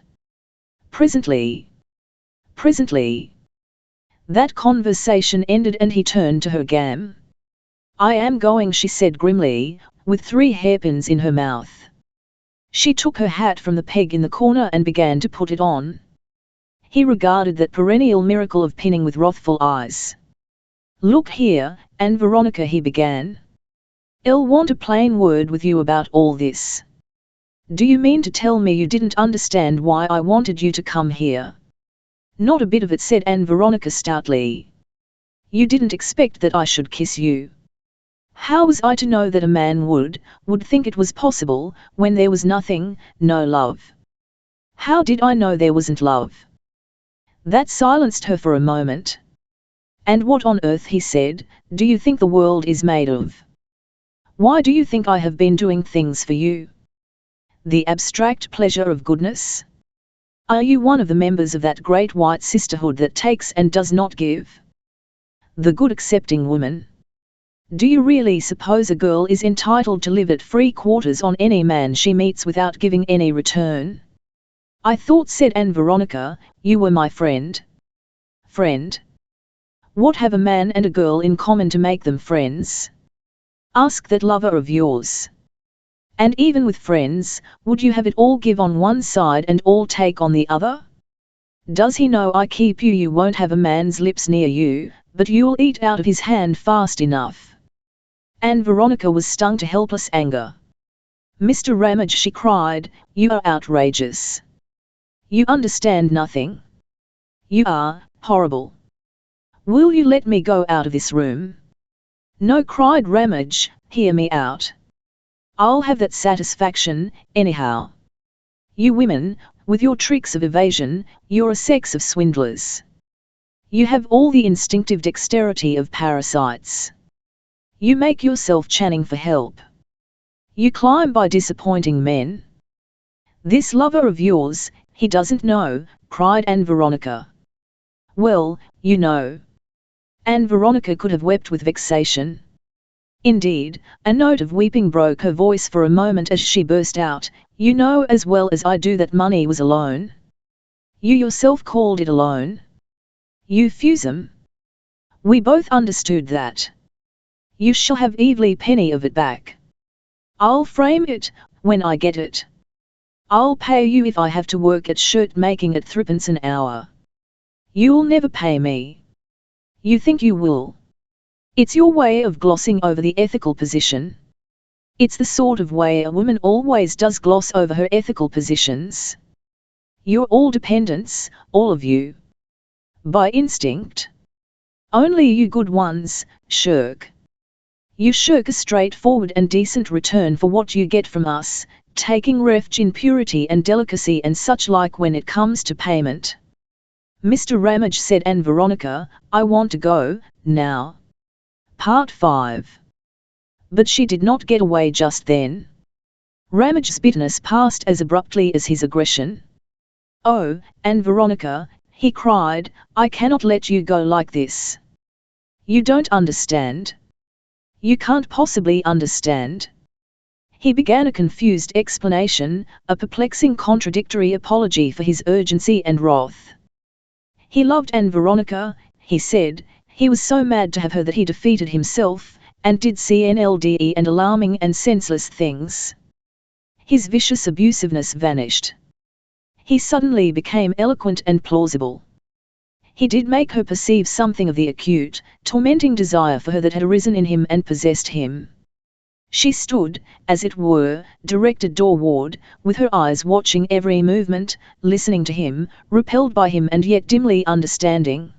Presently. That conversation ended and he turned to her again. I am going, she said grimly, with 3 hairpins in her mouth. She took her hat from the peg in the corner and began to put it on. He regarded that perennial miracle of pinning with wrathful eyes. Look here, Ann Veronica, he began. I'll want a plain word with you about all this. Do you mean to tell me you didn't understand why I wanted you to come here? Not a bit of it, said Ann Veronica stoutly. You didn't expect that I should kiss you. How was I to know that a man would think it was possible, when there was nothing, no love? How did I know there wasn't love? That silenced her for a moment. And what on earth, he said, do you think the world is made of? Why do you think I have been doing things for you? The abstract pleasure of goodness? Are you one of the members of that great white sisterhood that takes and does not give? The good accepting woman? Do you really suppose a girl is entitled to live at free quarters on any man she meets without giving any return? I thought, said Ann Veronica, you were my friend. Friend? What have a man and a girl in common to make them friends? Ask that lover of yours. And even with friends, would you have it all give on one side and all take on the other? Does he know I keep you? You won't have a man's lips near you, but you'll eat out of his hand fast enough. Ann Veronica was stung to helpless anger. Mr. Ramage, she cried, you are outrageous. You understand nothing. You are horrible. Will you let me go out of this room? No, cried Ramage, hear me out. I'll have that satisfaction, anyhow. You women, with your tricks of evasion, you're a sex of swindlers. You have all the instinctive dexterity of parasites. You make yourself channing for help. You climb by disappointing men. This lover of yours, he doesn't know, cried Ann Veronica. Well, you know. Ann Veronica could have wept with vexation. Indeed, a note of weeping broke her voice for a moment as she burst out, you know as well as I do that money was a loan. You yourself called it a loan. You fusum. We both understood that. You shall have every penny of it back. I'll frame it, when I get it. I'll pay you if I have to work at shirt making at 3p an hour. You'll never pay me. You think you will. It's your way of glossing over the ethical position. It's the sort of way a woman always does gloss over her ethical positions. You're all dependents, all of you. By instinct. Only you good ones shirk. You shirk a straightforward and decent return for what you get from us, taking refuge in purity and delicacy and such like when it comes to payment. Mr. Ramage, said Ann Veronica, I want to go, now. Part 5. But she did not get away just then. Ramage's bitterness passed as abruptly as his aggression. Oh, Ann Veronica, he cried, I cannot let you go like this. You don't understand. You can't possibly understand. He began a confused explanation, a perplexing contradictory apology for his urgency and wrath. He loved Ann Veronica, he said, he was so mad to have her that he defeated himself, and did CNLDE and alarming and senseless things. His vicious abusiveness vanished. He suddenly became eloquent and plausible. He did make her perceive something of the acute, tormenting desire for her that had arisen in him and possessed him. She stood, as it were, directed doorward, with her eyes watching every movement, listening to him, repelled by him and yet dimly understanding.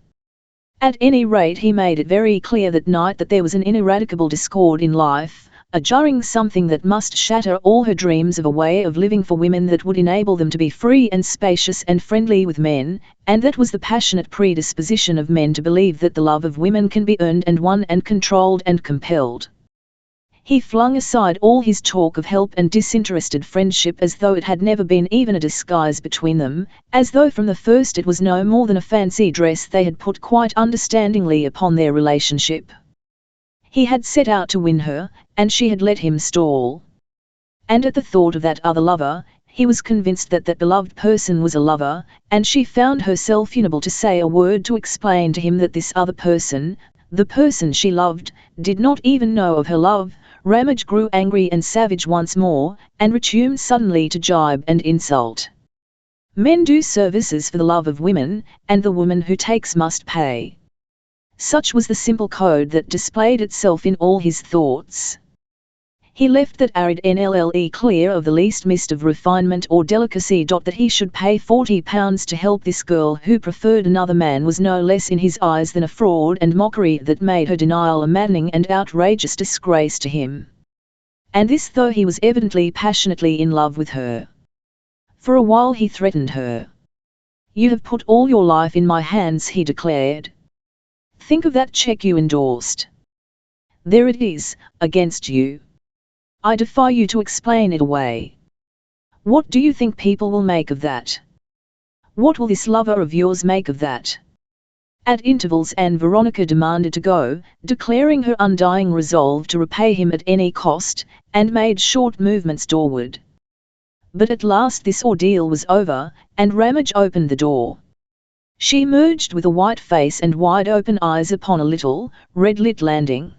At any rate, he made it very clear that night that there was an ineradicable discord in life, a jarring something that must shatter all her dreams of a way of living for women that would enable them to be free and spacious and friendly with men, and that was the passionate predisposition of men to believe that the love of women can be earned and won and controlled and compelled. He flung aside all his talk of help and disinterested friendship as though it had never been even a disguise between them, as though from the first it was no more than a fancy dress they had put quite understandingly upon their relationship. He had set out to win her, and she had let him stall. And at the thought of that other lover, he was convinced that that beloved person was a lover, and she found herself unable to say a word to explain to him that this other person, the person she loved, did not even know of her love. Ramage grew angry and savage once more, and resumed suddenly to jibe and insult. Men do services for the love of women, and the woman who takes must pay. Such was the simple code that displayed itself in all his thoughts. He left that arid NLLE clear of the least mist of refinement or delicacy. That he should pay £40 to help this girl who preferred another man was no less in his eyes than a fraud and mockery that made her denial a maddening and outrageous disgrace to him. And this though he was evidently passionately in love with her. For a while he threatened her. You have put all your life in my hands, he declared. Think of that cheque you endorsed. There it is, against you. I defy you to explain it away. What do you think people will make of that? What will this lover of yours make of that? At intervals Ann Veronica demanded to go, declaring her undying resolve to repay him at any cost, and made short movements doorward. But at last this ordeal was over, and Ramage opened the door. She emerged with a white face and wide-open eyes upon a little, red-lit landing.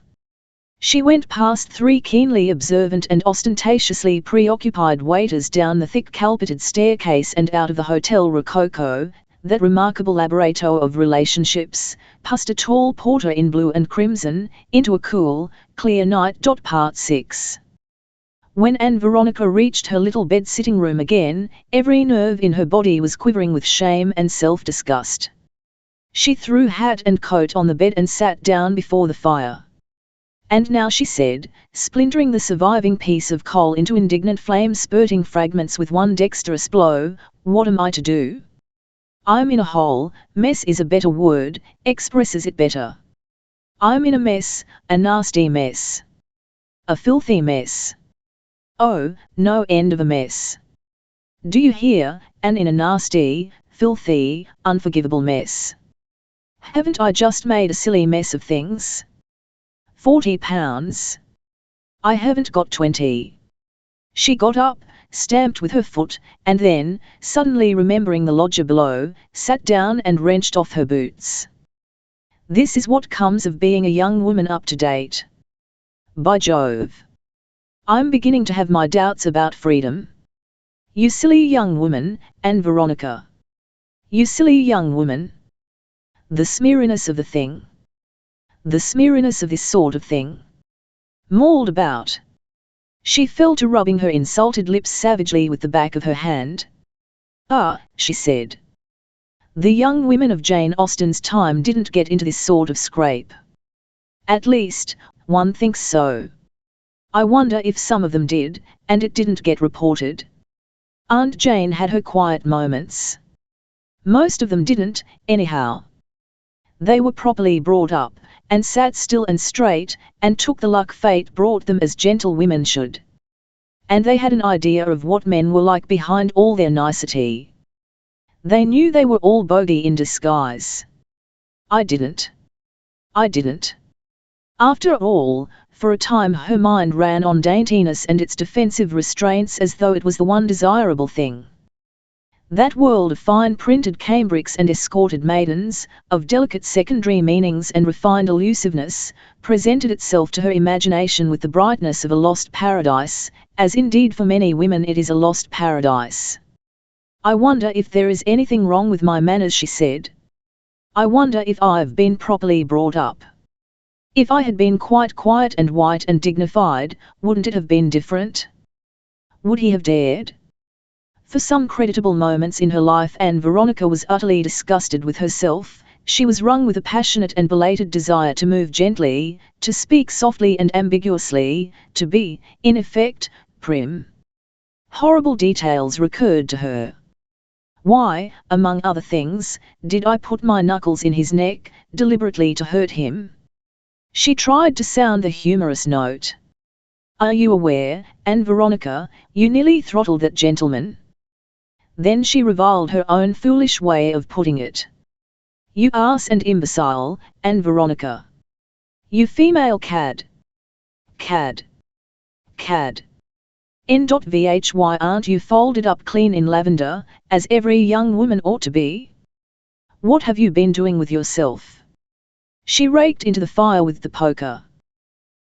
She went past 3 keenly observant and ostentatiously preoccupied waiters down the thick carpeted staircase and out of the Hotel Rococo, that remarkable laboratory of relationships, past a tall porter in blue and crimson, into a cool, clear night. Part 6. When Ann Veronica reached her little bed-sitting room again, every nerve in her body was quivering with shame and self-disgust. She threw hat and coat on the bed and sat down before the fire. "And now," she said, splintering the surviving piece of coal into indignant flame-spurting fragments with one dexterous blow, "what am I to do? I'm in a hole, mess is a better word, expresses it better. I'm in a mess, a nasty mess. A filthy mess. Oh, no end of a mess. Do you hear, and in a nasty, filthy, unforgivable mess. Haven't I just made a silly mess of things? £40. I haven't got 20. She got up, stamped with her foot, and then, suddenly remembering the lodger below, sat down and wrenched off her boots. This is what comes of being a young woman up to date. By Jove! I'm beginning to have my doubts about freedom. You silly young woman, Ann Veronica. You silly young woman. The smeariness of the thing. The smeariness of this sort of thing. Mauled about. She fell to rubbing her insulted lips savagely with the back of her hand. "Ah," she said. "The young women of Jane Austen's time didn't get into this sort of scrape. At least, one thinks so. I wonder if some of them did, and it didn't get reported. Aunt Jane had her quiet moments. Most of them didn't, anyhow. They were properly brought up, and sat still and straight, and took the luck fate brought them as gentle women should. And they had an idea of what men were like behind all their nicety. They knew they were all bogey in disguise. I didn't. I didn't." After all, for a time her mind ran on daintiness and its defensive restraints as though it was the one desirable thing. That world of fine printed cambrics and escorted maidens, of delicate secondary meanings and refined elusiveness, presented itself to her imagination with the brightness of a lost paradise, as indeed for many women it is a lost paradise. "I wonder if there is anything wrong with my manners," she said. "I wonder if I've been properly brought up. If I had been quite quiet and white and dignified, wouldn't it have been different? Would he have dared?" For some creditable moments in her life Ann Veronica was utterly disgusted with herself. She was wrung with a passionate and belated desire to move gently, to speak softly and ambiguously, to be, in effect, prim. Horrible details recurred to her. Why, among other things, did I put my knuckles in his neck, deliberately to hurt him? She tried to sound the humorous note. "Are you aware, Ann Veronica, you nearly throttled that gentleman?" Then she reviled her own foolish way of putting it. "You arse and imbecile, Ann Veronica. You female cad. Cad. Cad. N.vhy aren't you folded up clean in lavender, as every young woman ought to be? What have you been doing with yourself?" She raked into the fire with the poker.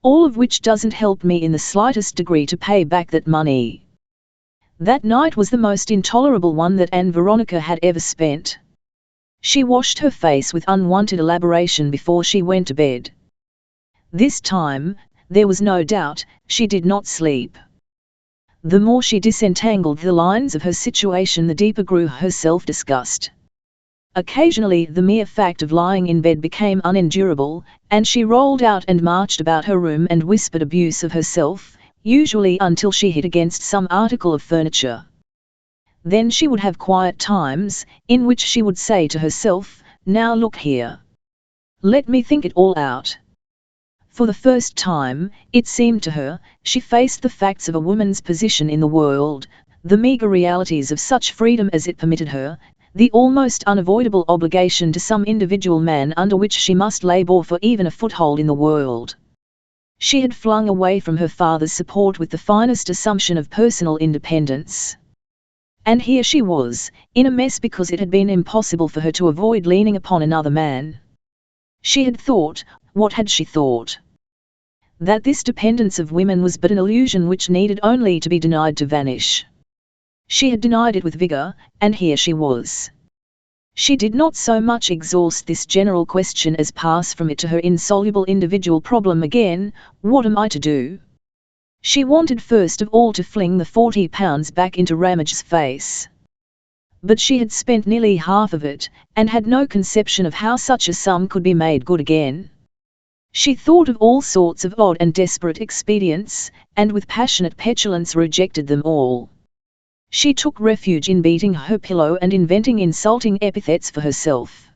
"All of which doesn't help me in the slightest degree to pay back that money." That night was the most intolerable one that Ann Veronica had ever spent. She washed her face with unwonted elaboration before she went to bed. This time, there was no doubt, she did not sleep. The more she disentangled the lines of her situation, the deeper grew her self-disgust. Occasionally the mere fact of lying in bed became unendurable, and she rolled out and marched about her room and whispered abuse of herself, usually until she hit against some article of furniture. Then she would have quiet times, in which she would say to herself, "Now look here. Let me think it all out." For the first time, it seemed to her, she faced the facts of a woman's position in the world, the meagre realities of such freedom as it permitted her, the almost unavoidable obligation to some individual man under which she must labour for even a foothold in the world. She had flung away from her father's support with the finest assumption of personal independence. And here she was, in a mess because it had been impossible for her to avoid leaning upon another man. She had thought, what had she thought? that this dependence of women was but an illusion which needed only to be denied to vanish. She had denied it with vigor, and here she was. She did not so much exhaust this general question as pass from it to her insoluble individual problem again: what am I to do? She wanted first of all to fling the £40 back into Ramage's face. But she had spent nearly half of it, and had no conception of how such a sum could be made good again. She thought of all sorts of odd and desperate expedients, and with passionate petulance rejected them all. She took refuge in beating her pillow and inventing insulting epithets for herself.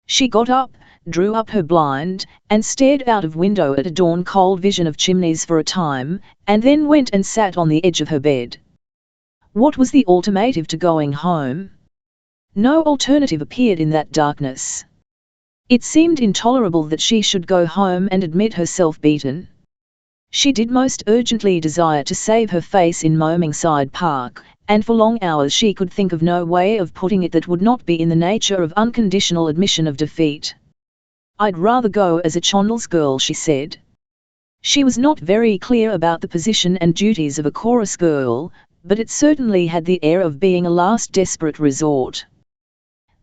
She got up, drew up her blind, and stared out of window at a dawn-cold vision of chimneys for a time, and then went and sat on the edge of her bed. What was the alternative to going home? No alternative appeared in that darkness. It seemed intolerable that she should go home and admit herself beaten. She did most urgently desire to save her face in Momingside Park, and for long hours she could think of no way of putting it that would not be in the nature of unconditional admission of defeat. "I'd rather go as a Chondel's girl," she said. She was not very clear about the position and duties of a chorus girl, but it certainly had the air of being a last desperate resort.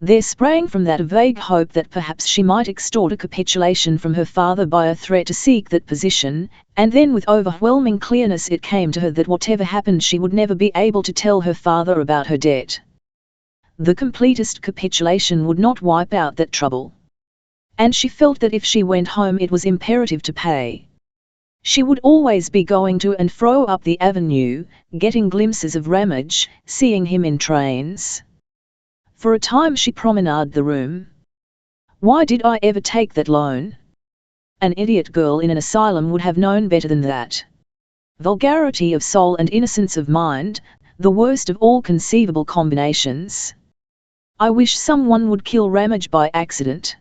There sprang from that a vague hope that perhaps she might extort a capitulation from her father by a threat to seek that position, and then with overwhelming clearness it came to her that whatever happened she would never be able to tell her father about her debt. The completest capitulation would not wipe out that trouble. And she felt that if she went home it was imperative to pay. She would always be going to and fro up the avenue, getting glimpses of Ramage, seeing him in trains. For a time she promenaded the room. Why did I ever take that loan? An idiot girl in an asylum would have known better than that. Vulgarity of soul and innocence of mind, the worst of all conceivable combinations. I wish someone would kill Ramage by accident.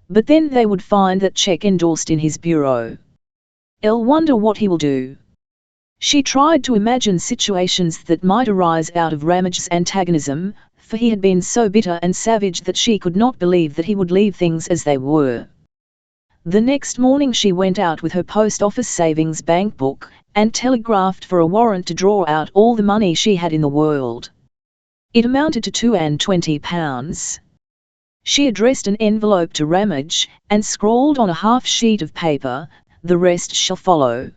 But then they would find that cheque endorsed in his bureau. I'll wonder what he will do. She tried to imagine situations that might arise out of Ramage's antagonism, for he had been so bitter and savage that she could not believe that he would leave things as they were. The next morning she went out with her post office savings bank book, and telegraphed for a warrant to draw out all the money she had in the world. It amounted to £220. She addressed an envelope to Ramage, and scrawled on a half sheet of paper, "The rest shall follow."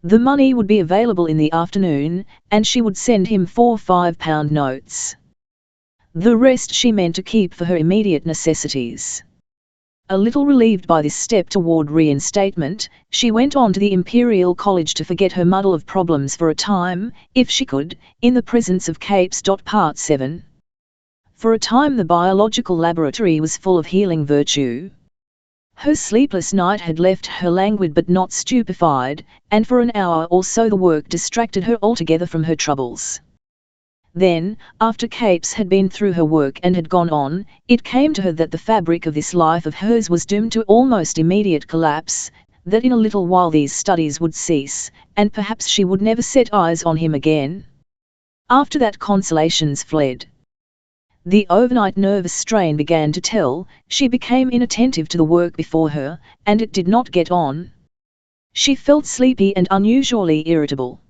The money would be available in the afternoon, and she would send him 4 £5 notes. The rest she meant to keep for her immediate necessities. A little relieved by this step toward reinstatement, she went on to the Imperial College to forget her muddle of problems for a time, if she could, in the presence of Capes. Part 7. For a time the biological laboratory was full of healing virtue. Her sleepless night had left her languid but not stupefied, and for an hour or so the work distracted her altogether from her troubles. Then, after Capes had been through her work and had gone on, it came to her that the fabric of this life of hers was doomed to almost immediate collapse, that in a little while these studies would cease, and perhaps she would never set eyes on him again. After that consolations fled. The overnight nervous strain began to tell, she became inattentive to the work before her, and it did not get on. She felt sleepy and unusually irritable.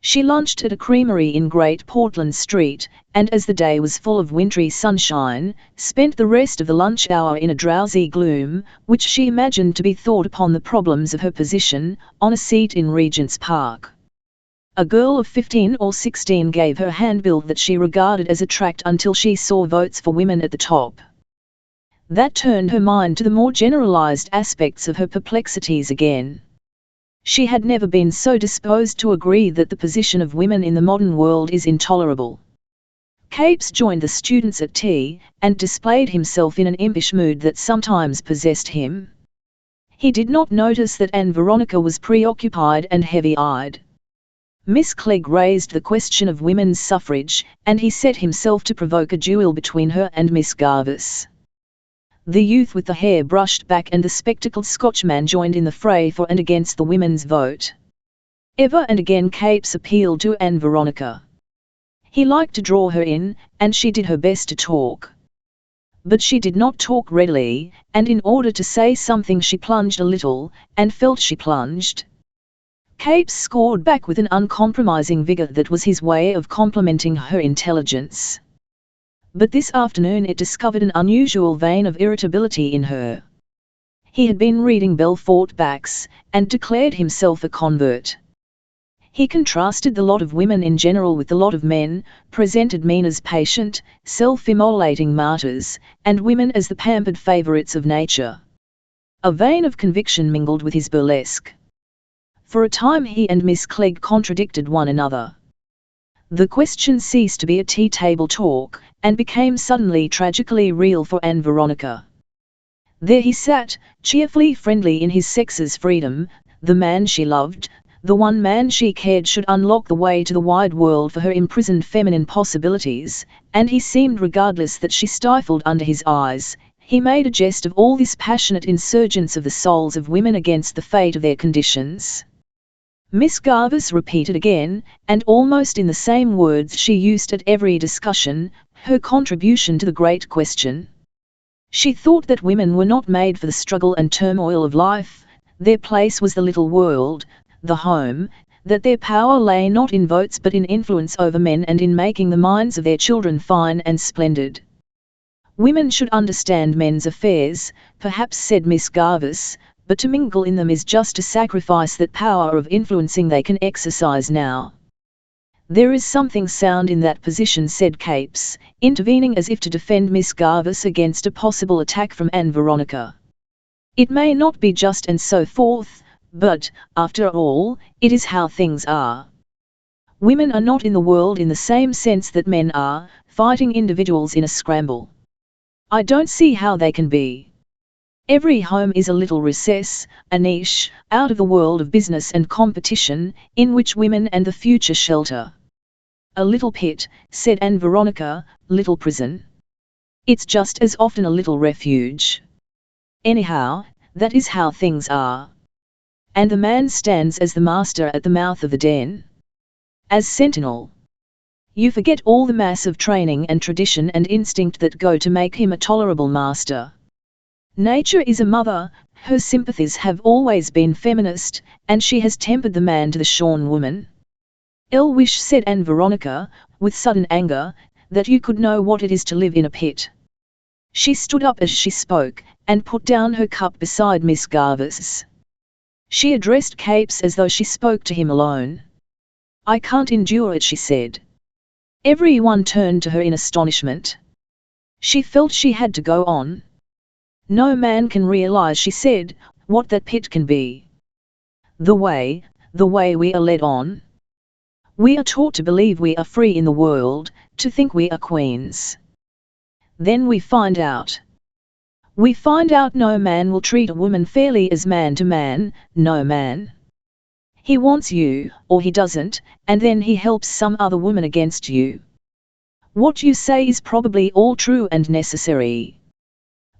She lunched at a creamery in Great Portland Street, and as the day was full of wintry sunshine, spent the rest of the lunch hour in a drowsy gloom, which she imagined to be thought upon the problems of her position, on a seat in Regent's Park. A girl of 15 or 16 gave her handbill that she regarded as a tract until she saw votes for women at the top. That turned her mind to the more generalized aspects of her perplexities again. She had never been so disposed to agree that the position of women in the modern world is intolerable. Capes joined the students at tea, and displayed himself in an impish mood that sometimes possessed him. He did not notice that Ann Veronica was preoccupied and heavy-eyed. Miss Clegg raised the question of women's suffrage, and he set himself to provoke a duel between her and Miss Garvis. The youth with the hair brushed back and the spectacled Scotchman joined in the fray for and against the women's vote. Ever and again Capes appealed to Ann Veronica. He liked to draw her in, and she did her best to talk. but she did not talk readily, and in order to say something she plunged a little, and felt she plunged. Capes scored back with an uncompromising vigour that was his way of complimenting her intelligence. But this afternoon it discovered an unusual vein of irritability in her. He had been reading Belfort Bax, and declared himself a convert. He contrasted the lot of women in general with the lot of men, presented men as patient, self-immolating martyrs, and women as the pampered favourites of nature. A vein of conviction mingled with his burlesque. For a time he and Miss Clegg contradicted one another. The question ceased to be a tea-table talk, and became suddenly tragically real for Ann Veronica. There he sat, cheerfully friendly in his sex's freedom, the man she loved, the one man she cared should unlock the way to the wide world for her imprisoned feminine possibilities, and he seemed regardless that she stifled under his eyes. He made a jest of all this passionate insurgence of the souls of women against the fate of their conditions. Miss Garvice repeated again, and almost in the same words she used at every discussion, her contribution to the great question. She thought that women were not made for the struggle and turmoil of life, their place was the little world, the home, that their power lay not in votes but in influence over men and in making the minds of their children fine and splendid. Women should understand men's affairs, perhaps, said Miss Garvice, but to mingle in them is just to sacrifice that power of influencing they can exercise now. There is something sound in that position, said Capes, intervening as if to defend Miss Garvice against a possible attack from Ann Veronica. It may not be just and so forth, but, after all, it is how things are. Women are not in the world in the same sense that men are, fighting individuals in a scramble. I don't see how they can be. Every home is a little recess, a niche, out of the world of business and competition, in which women and the future shelter. A little pit, said Ann Veronica, little prison. It's just as often a little refuge. Anyhow, that is how things are. And the man stands as the master at the mouth of the den. As sentinel. You forget all the mass of training and tradition and instinct that go to make him a tolerable master. Nature is a mother, her sympathies have always been feminist, and she has tempered the man to the shorn woman. Ill wish, said Ann Veronica, with sudden anger, that you could know what it is to live in a pit. She stood up as she spoke, and put down her cup beside Miss Garvice. She addressed Capes as though she spoke to him alone. I can't endure it, she said. Everyone turned to her in astonishment. She felt she had to go on. No man can realize, she said, what that pit can be. The way we are led on. We are taught to believe we are free in the world, to think we are queens. Then we find out. We find out no man will treat a woman fairly as man to man, no man. He wants you, or he doesn't, and then he helps some other woman against you. What you say is probably all true and necessary.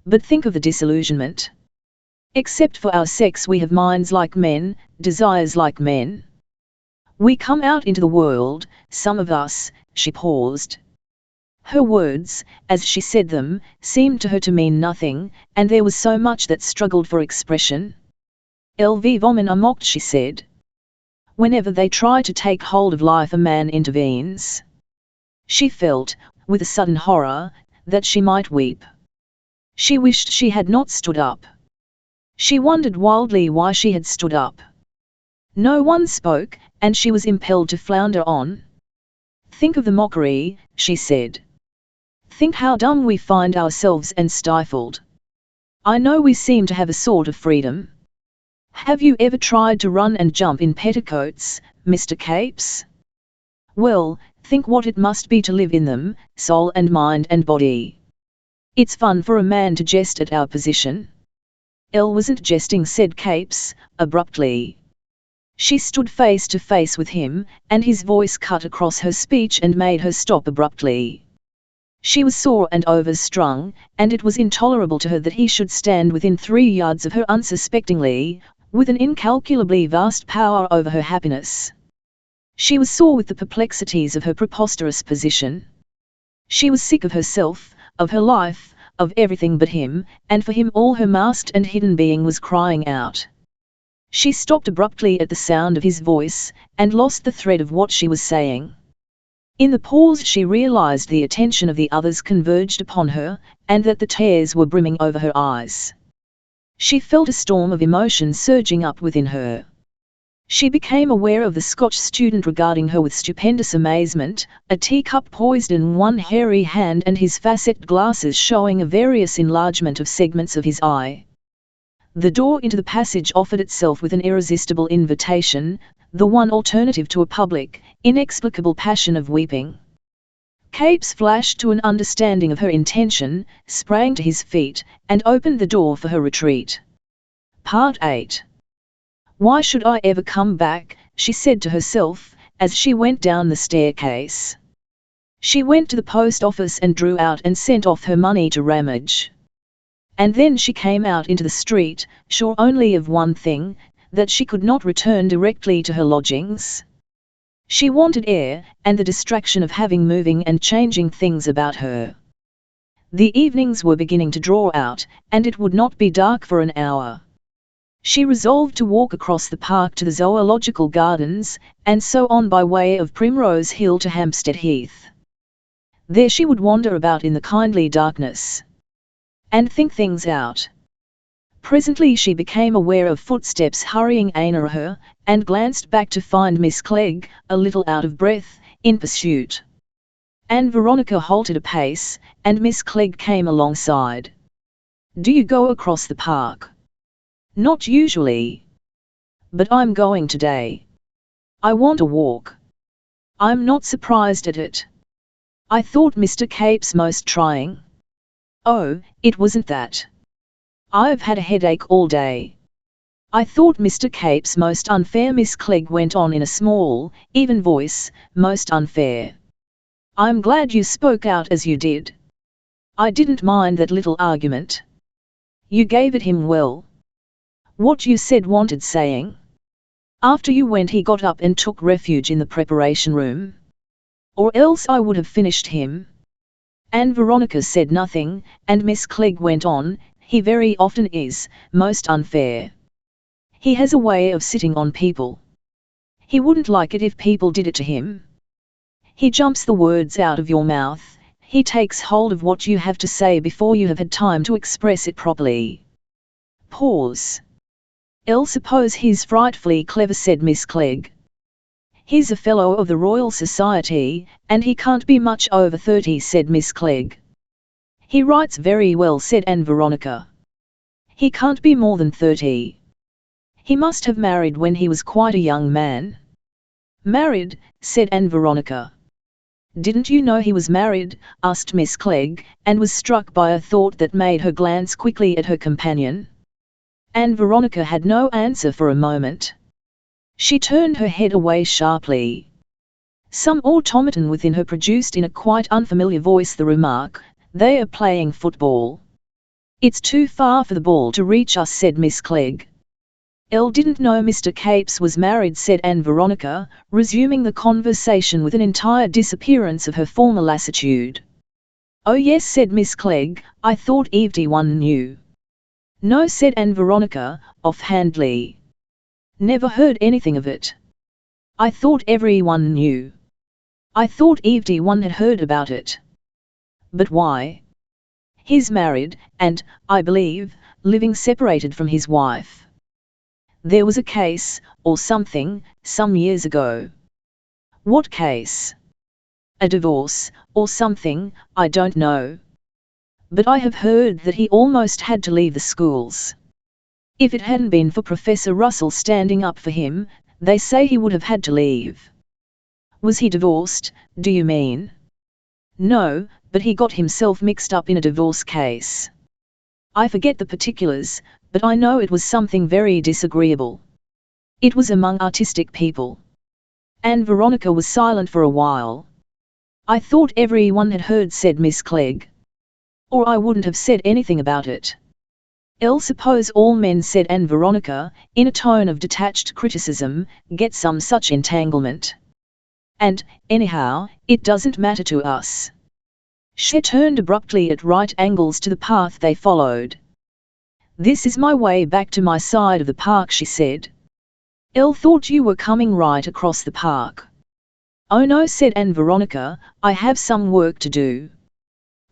But think of the disillusionment. Except for our sex we have minds like men, desires like men. We come out into the world, some of us, she paused. Her words, as she said them, seemed to her to mean nothing, and there was so much that struggled for expression. LV women are mocked, she said. Whenever they try to take hold of life a man intervenes. She felt, with a sudden horror, that she might weep. She wished she had not stood up. She wondered wildly why she had stood up. No one spoke, and she was impelled to flounder on. Think of the mockery, she said. Think how dumb we find ourselves and stifled. I know we seem to have a sort of freedom. Have you ever tried to run and jump in petticoats, Mr. Capes? Well, think what it must be to live in them, soul and mind and body. It's fun for a man to jest at our position. Elle wasn't jesting, said Capes, abruptly. She stood face to face with him, and his voice cut across her speech and made her stop abruptly. She was sore and overstrung, and it was intolerable to her that he should stand within 3 yards of her unsuspectingly, with an incalculably vast power over her happiness. She was sore with the perplexities of her preposterous position. She was sick of herself, of her life, of everything but him, and for him all her masked and hidden being was crying out. She stopped abruptly at the sound of his voice, and lost the thread of what she was saying. In the pause she realized the attention of the others converged upon her, and that the tears were brimming over her eyes. She felt a storm of emotion surging up within her. She became aware of the Scotch student regarding her with stupendous amazement, a teacup poised in one hairy hand and his faceted glasses showing a various enlargement of segments of his eye. The door into the passage offered itself with an irresistible invitation, the one alternative to a public, inexplicable passion of weeping. Capes flashed to an understanding of her intention, sprang to his feet, and opened the door for her retreat. Part 8. Why should I ever come back, she said to herself, as she went down the staircase. She went to the post office and drew out and sent off her money to Ramage. And then she came out into the street, sure only of one thing, that she could not return directly to her lodgings. She wanted air, and the distraction of having moving and changing things about her. The evenings were beginning to draw out, and it would not be dark for an hour. She resolved to walk across the park to the Zoological Gardens, and so on by way of Primrose Hill to Hampstead Heath. There she would wander about in the kindly darkness, and think things out. Presently she became aware of footsteps hurrying near her, and glanced back to find Miss Clegg, a little out of breath, in pursuit. Ann Veronica halted a pace, and Miss Clegg came alongside. "Do you go across the park?" "Not usually. But I'm going today. I want a walk." "I'm not surprised at it. I thought Mr. Capes most trying." "Oh, it wasn't that. I've had a headache all day." "I thought Mr. Capes most unfair," Miss Clegg went on in a small, even voice, "most unfair. I'm glad you spoke out as you did. I didn't mind that little argument. You gave it him well. What you said wanted saying. After you went he got up and took refuge in the preparation room. Or else I would have finished him." Ann Veronica said nothing, and Miss Clegg went on, "He very often is most unfair. He has a way of sitting on people. He wouldn't like it if people did it to him. He jumps the words out of your mouth, he takes hold of what you have to say before you have had time to express it properly." Pause. "I'll suppose he's frightfully clever," said Miss Clegg. "He's a fellow of the Royal Society, and he can't be much over 30, said Miss Clegg. "He writes very well," said Ann Veronica. "He can't be more than 30. He must have married when he was quite a young man." "Married?" said Ann Veronica. "Didn't you know he was married?" asked Miss Clegg, and was struck by a thought that made her glance quickly at her companion. Ann Veronica had no answer for a moment. She turned her head away sharply. Some automaton within her produced in a quite unfamiliar voice the remark, "They are playing football." "It's too far for the ball to reach us," said Miss Clegg. "Elle didn't know Mr. Capes was married," said Ann Veronica, resuming the conversation with an entire disappearance of her former lassitude. "Oh yes," said Miss Clegg, "I thought everyone knew." "No," said Ann Veronica, offhandedly. "Never heard anything of it. I thought everyone knew. I thought everyone had heard about it." "But why?" "He's married, and, I believe, living separated from his wife. There was a case, or something, some years ago." "What case?" "A divorce, or something, I don't know. But I have heard that he almost had to leave the schools. If it hadn't been for Professor Russell standing up for him, they say he would have had to leave." "Was he divorced, do you mean?" "No, but he got himself mixed up in a divorce case. I forget the particulars, but I know it was something very disagreeable. It was among artistic people." Ann Veronica was silent for a while. "I thought everyone had heard," said Miss Clegg. "Or I wouldn't have said anything about it." "I'll suppose all men," said Ann Veronica, in a tone of detached criticism, "get some such entanglement. And, anyhow, it doesn't matter to us." She turned abruptly at right angles to the path they followed. "This is my way back to my side of the park," she said. "Elle thought you were coming right across the park." "Oh no," said Ann Veronica, "I have some work to do.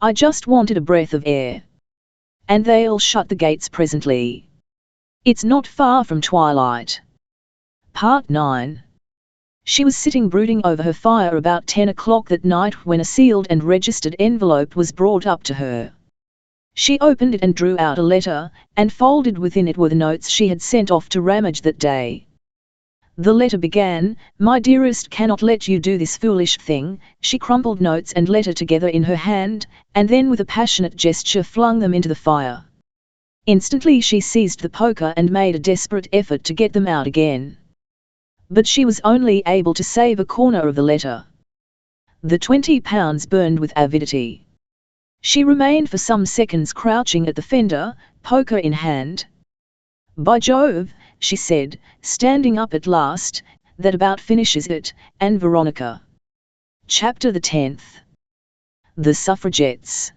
I just wanted a breath of air. And they'll shut the gates presently. It's not far from twilight." Part 9. She was sitting brooding over her fire about 10 o'clock that night when a sealed and registered envelope was brought up to her. She opened it and drew out a letter, and folded within it were the notes she had sent off to Ramage that day. The letter began, "My dearest, cannot let you do this foolish thing." She crumpled notes and letter together in her hand, and then with a passionate gesture flung them into the fire. Instantly she seized the poker and made a desperate effort to get them out again. But she was only able to save a corner of the letter. The £20 burned with avidity. She remained for some seconds crouching at the fender, poker in hand. "By Jove," she said, standing up at last, "that about finishes it, Ann Veronica." Chapter the 10th. The Suffragettes.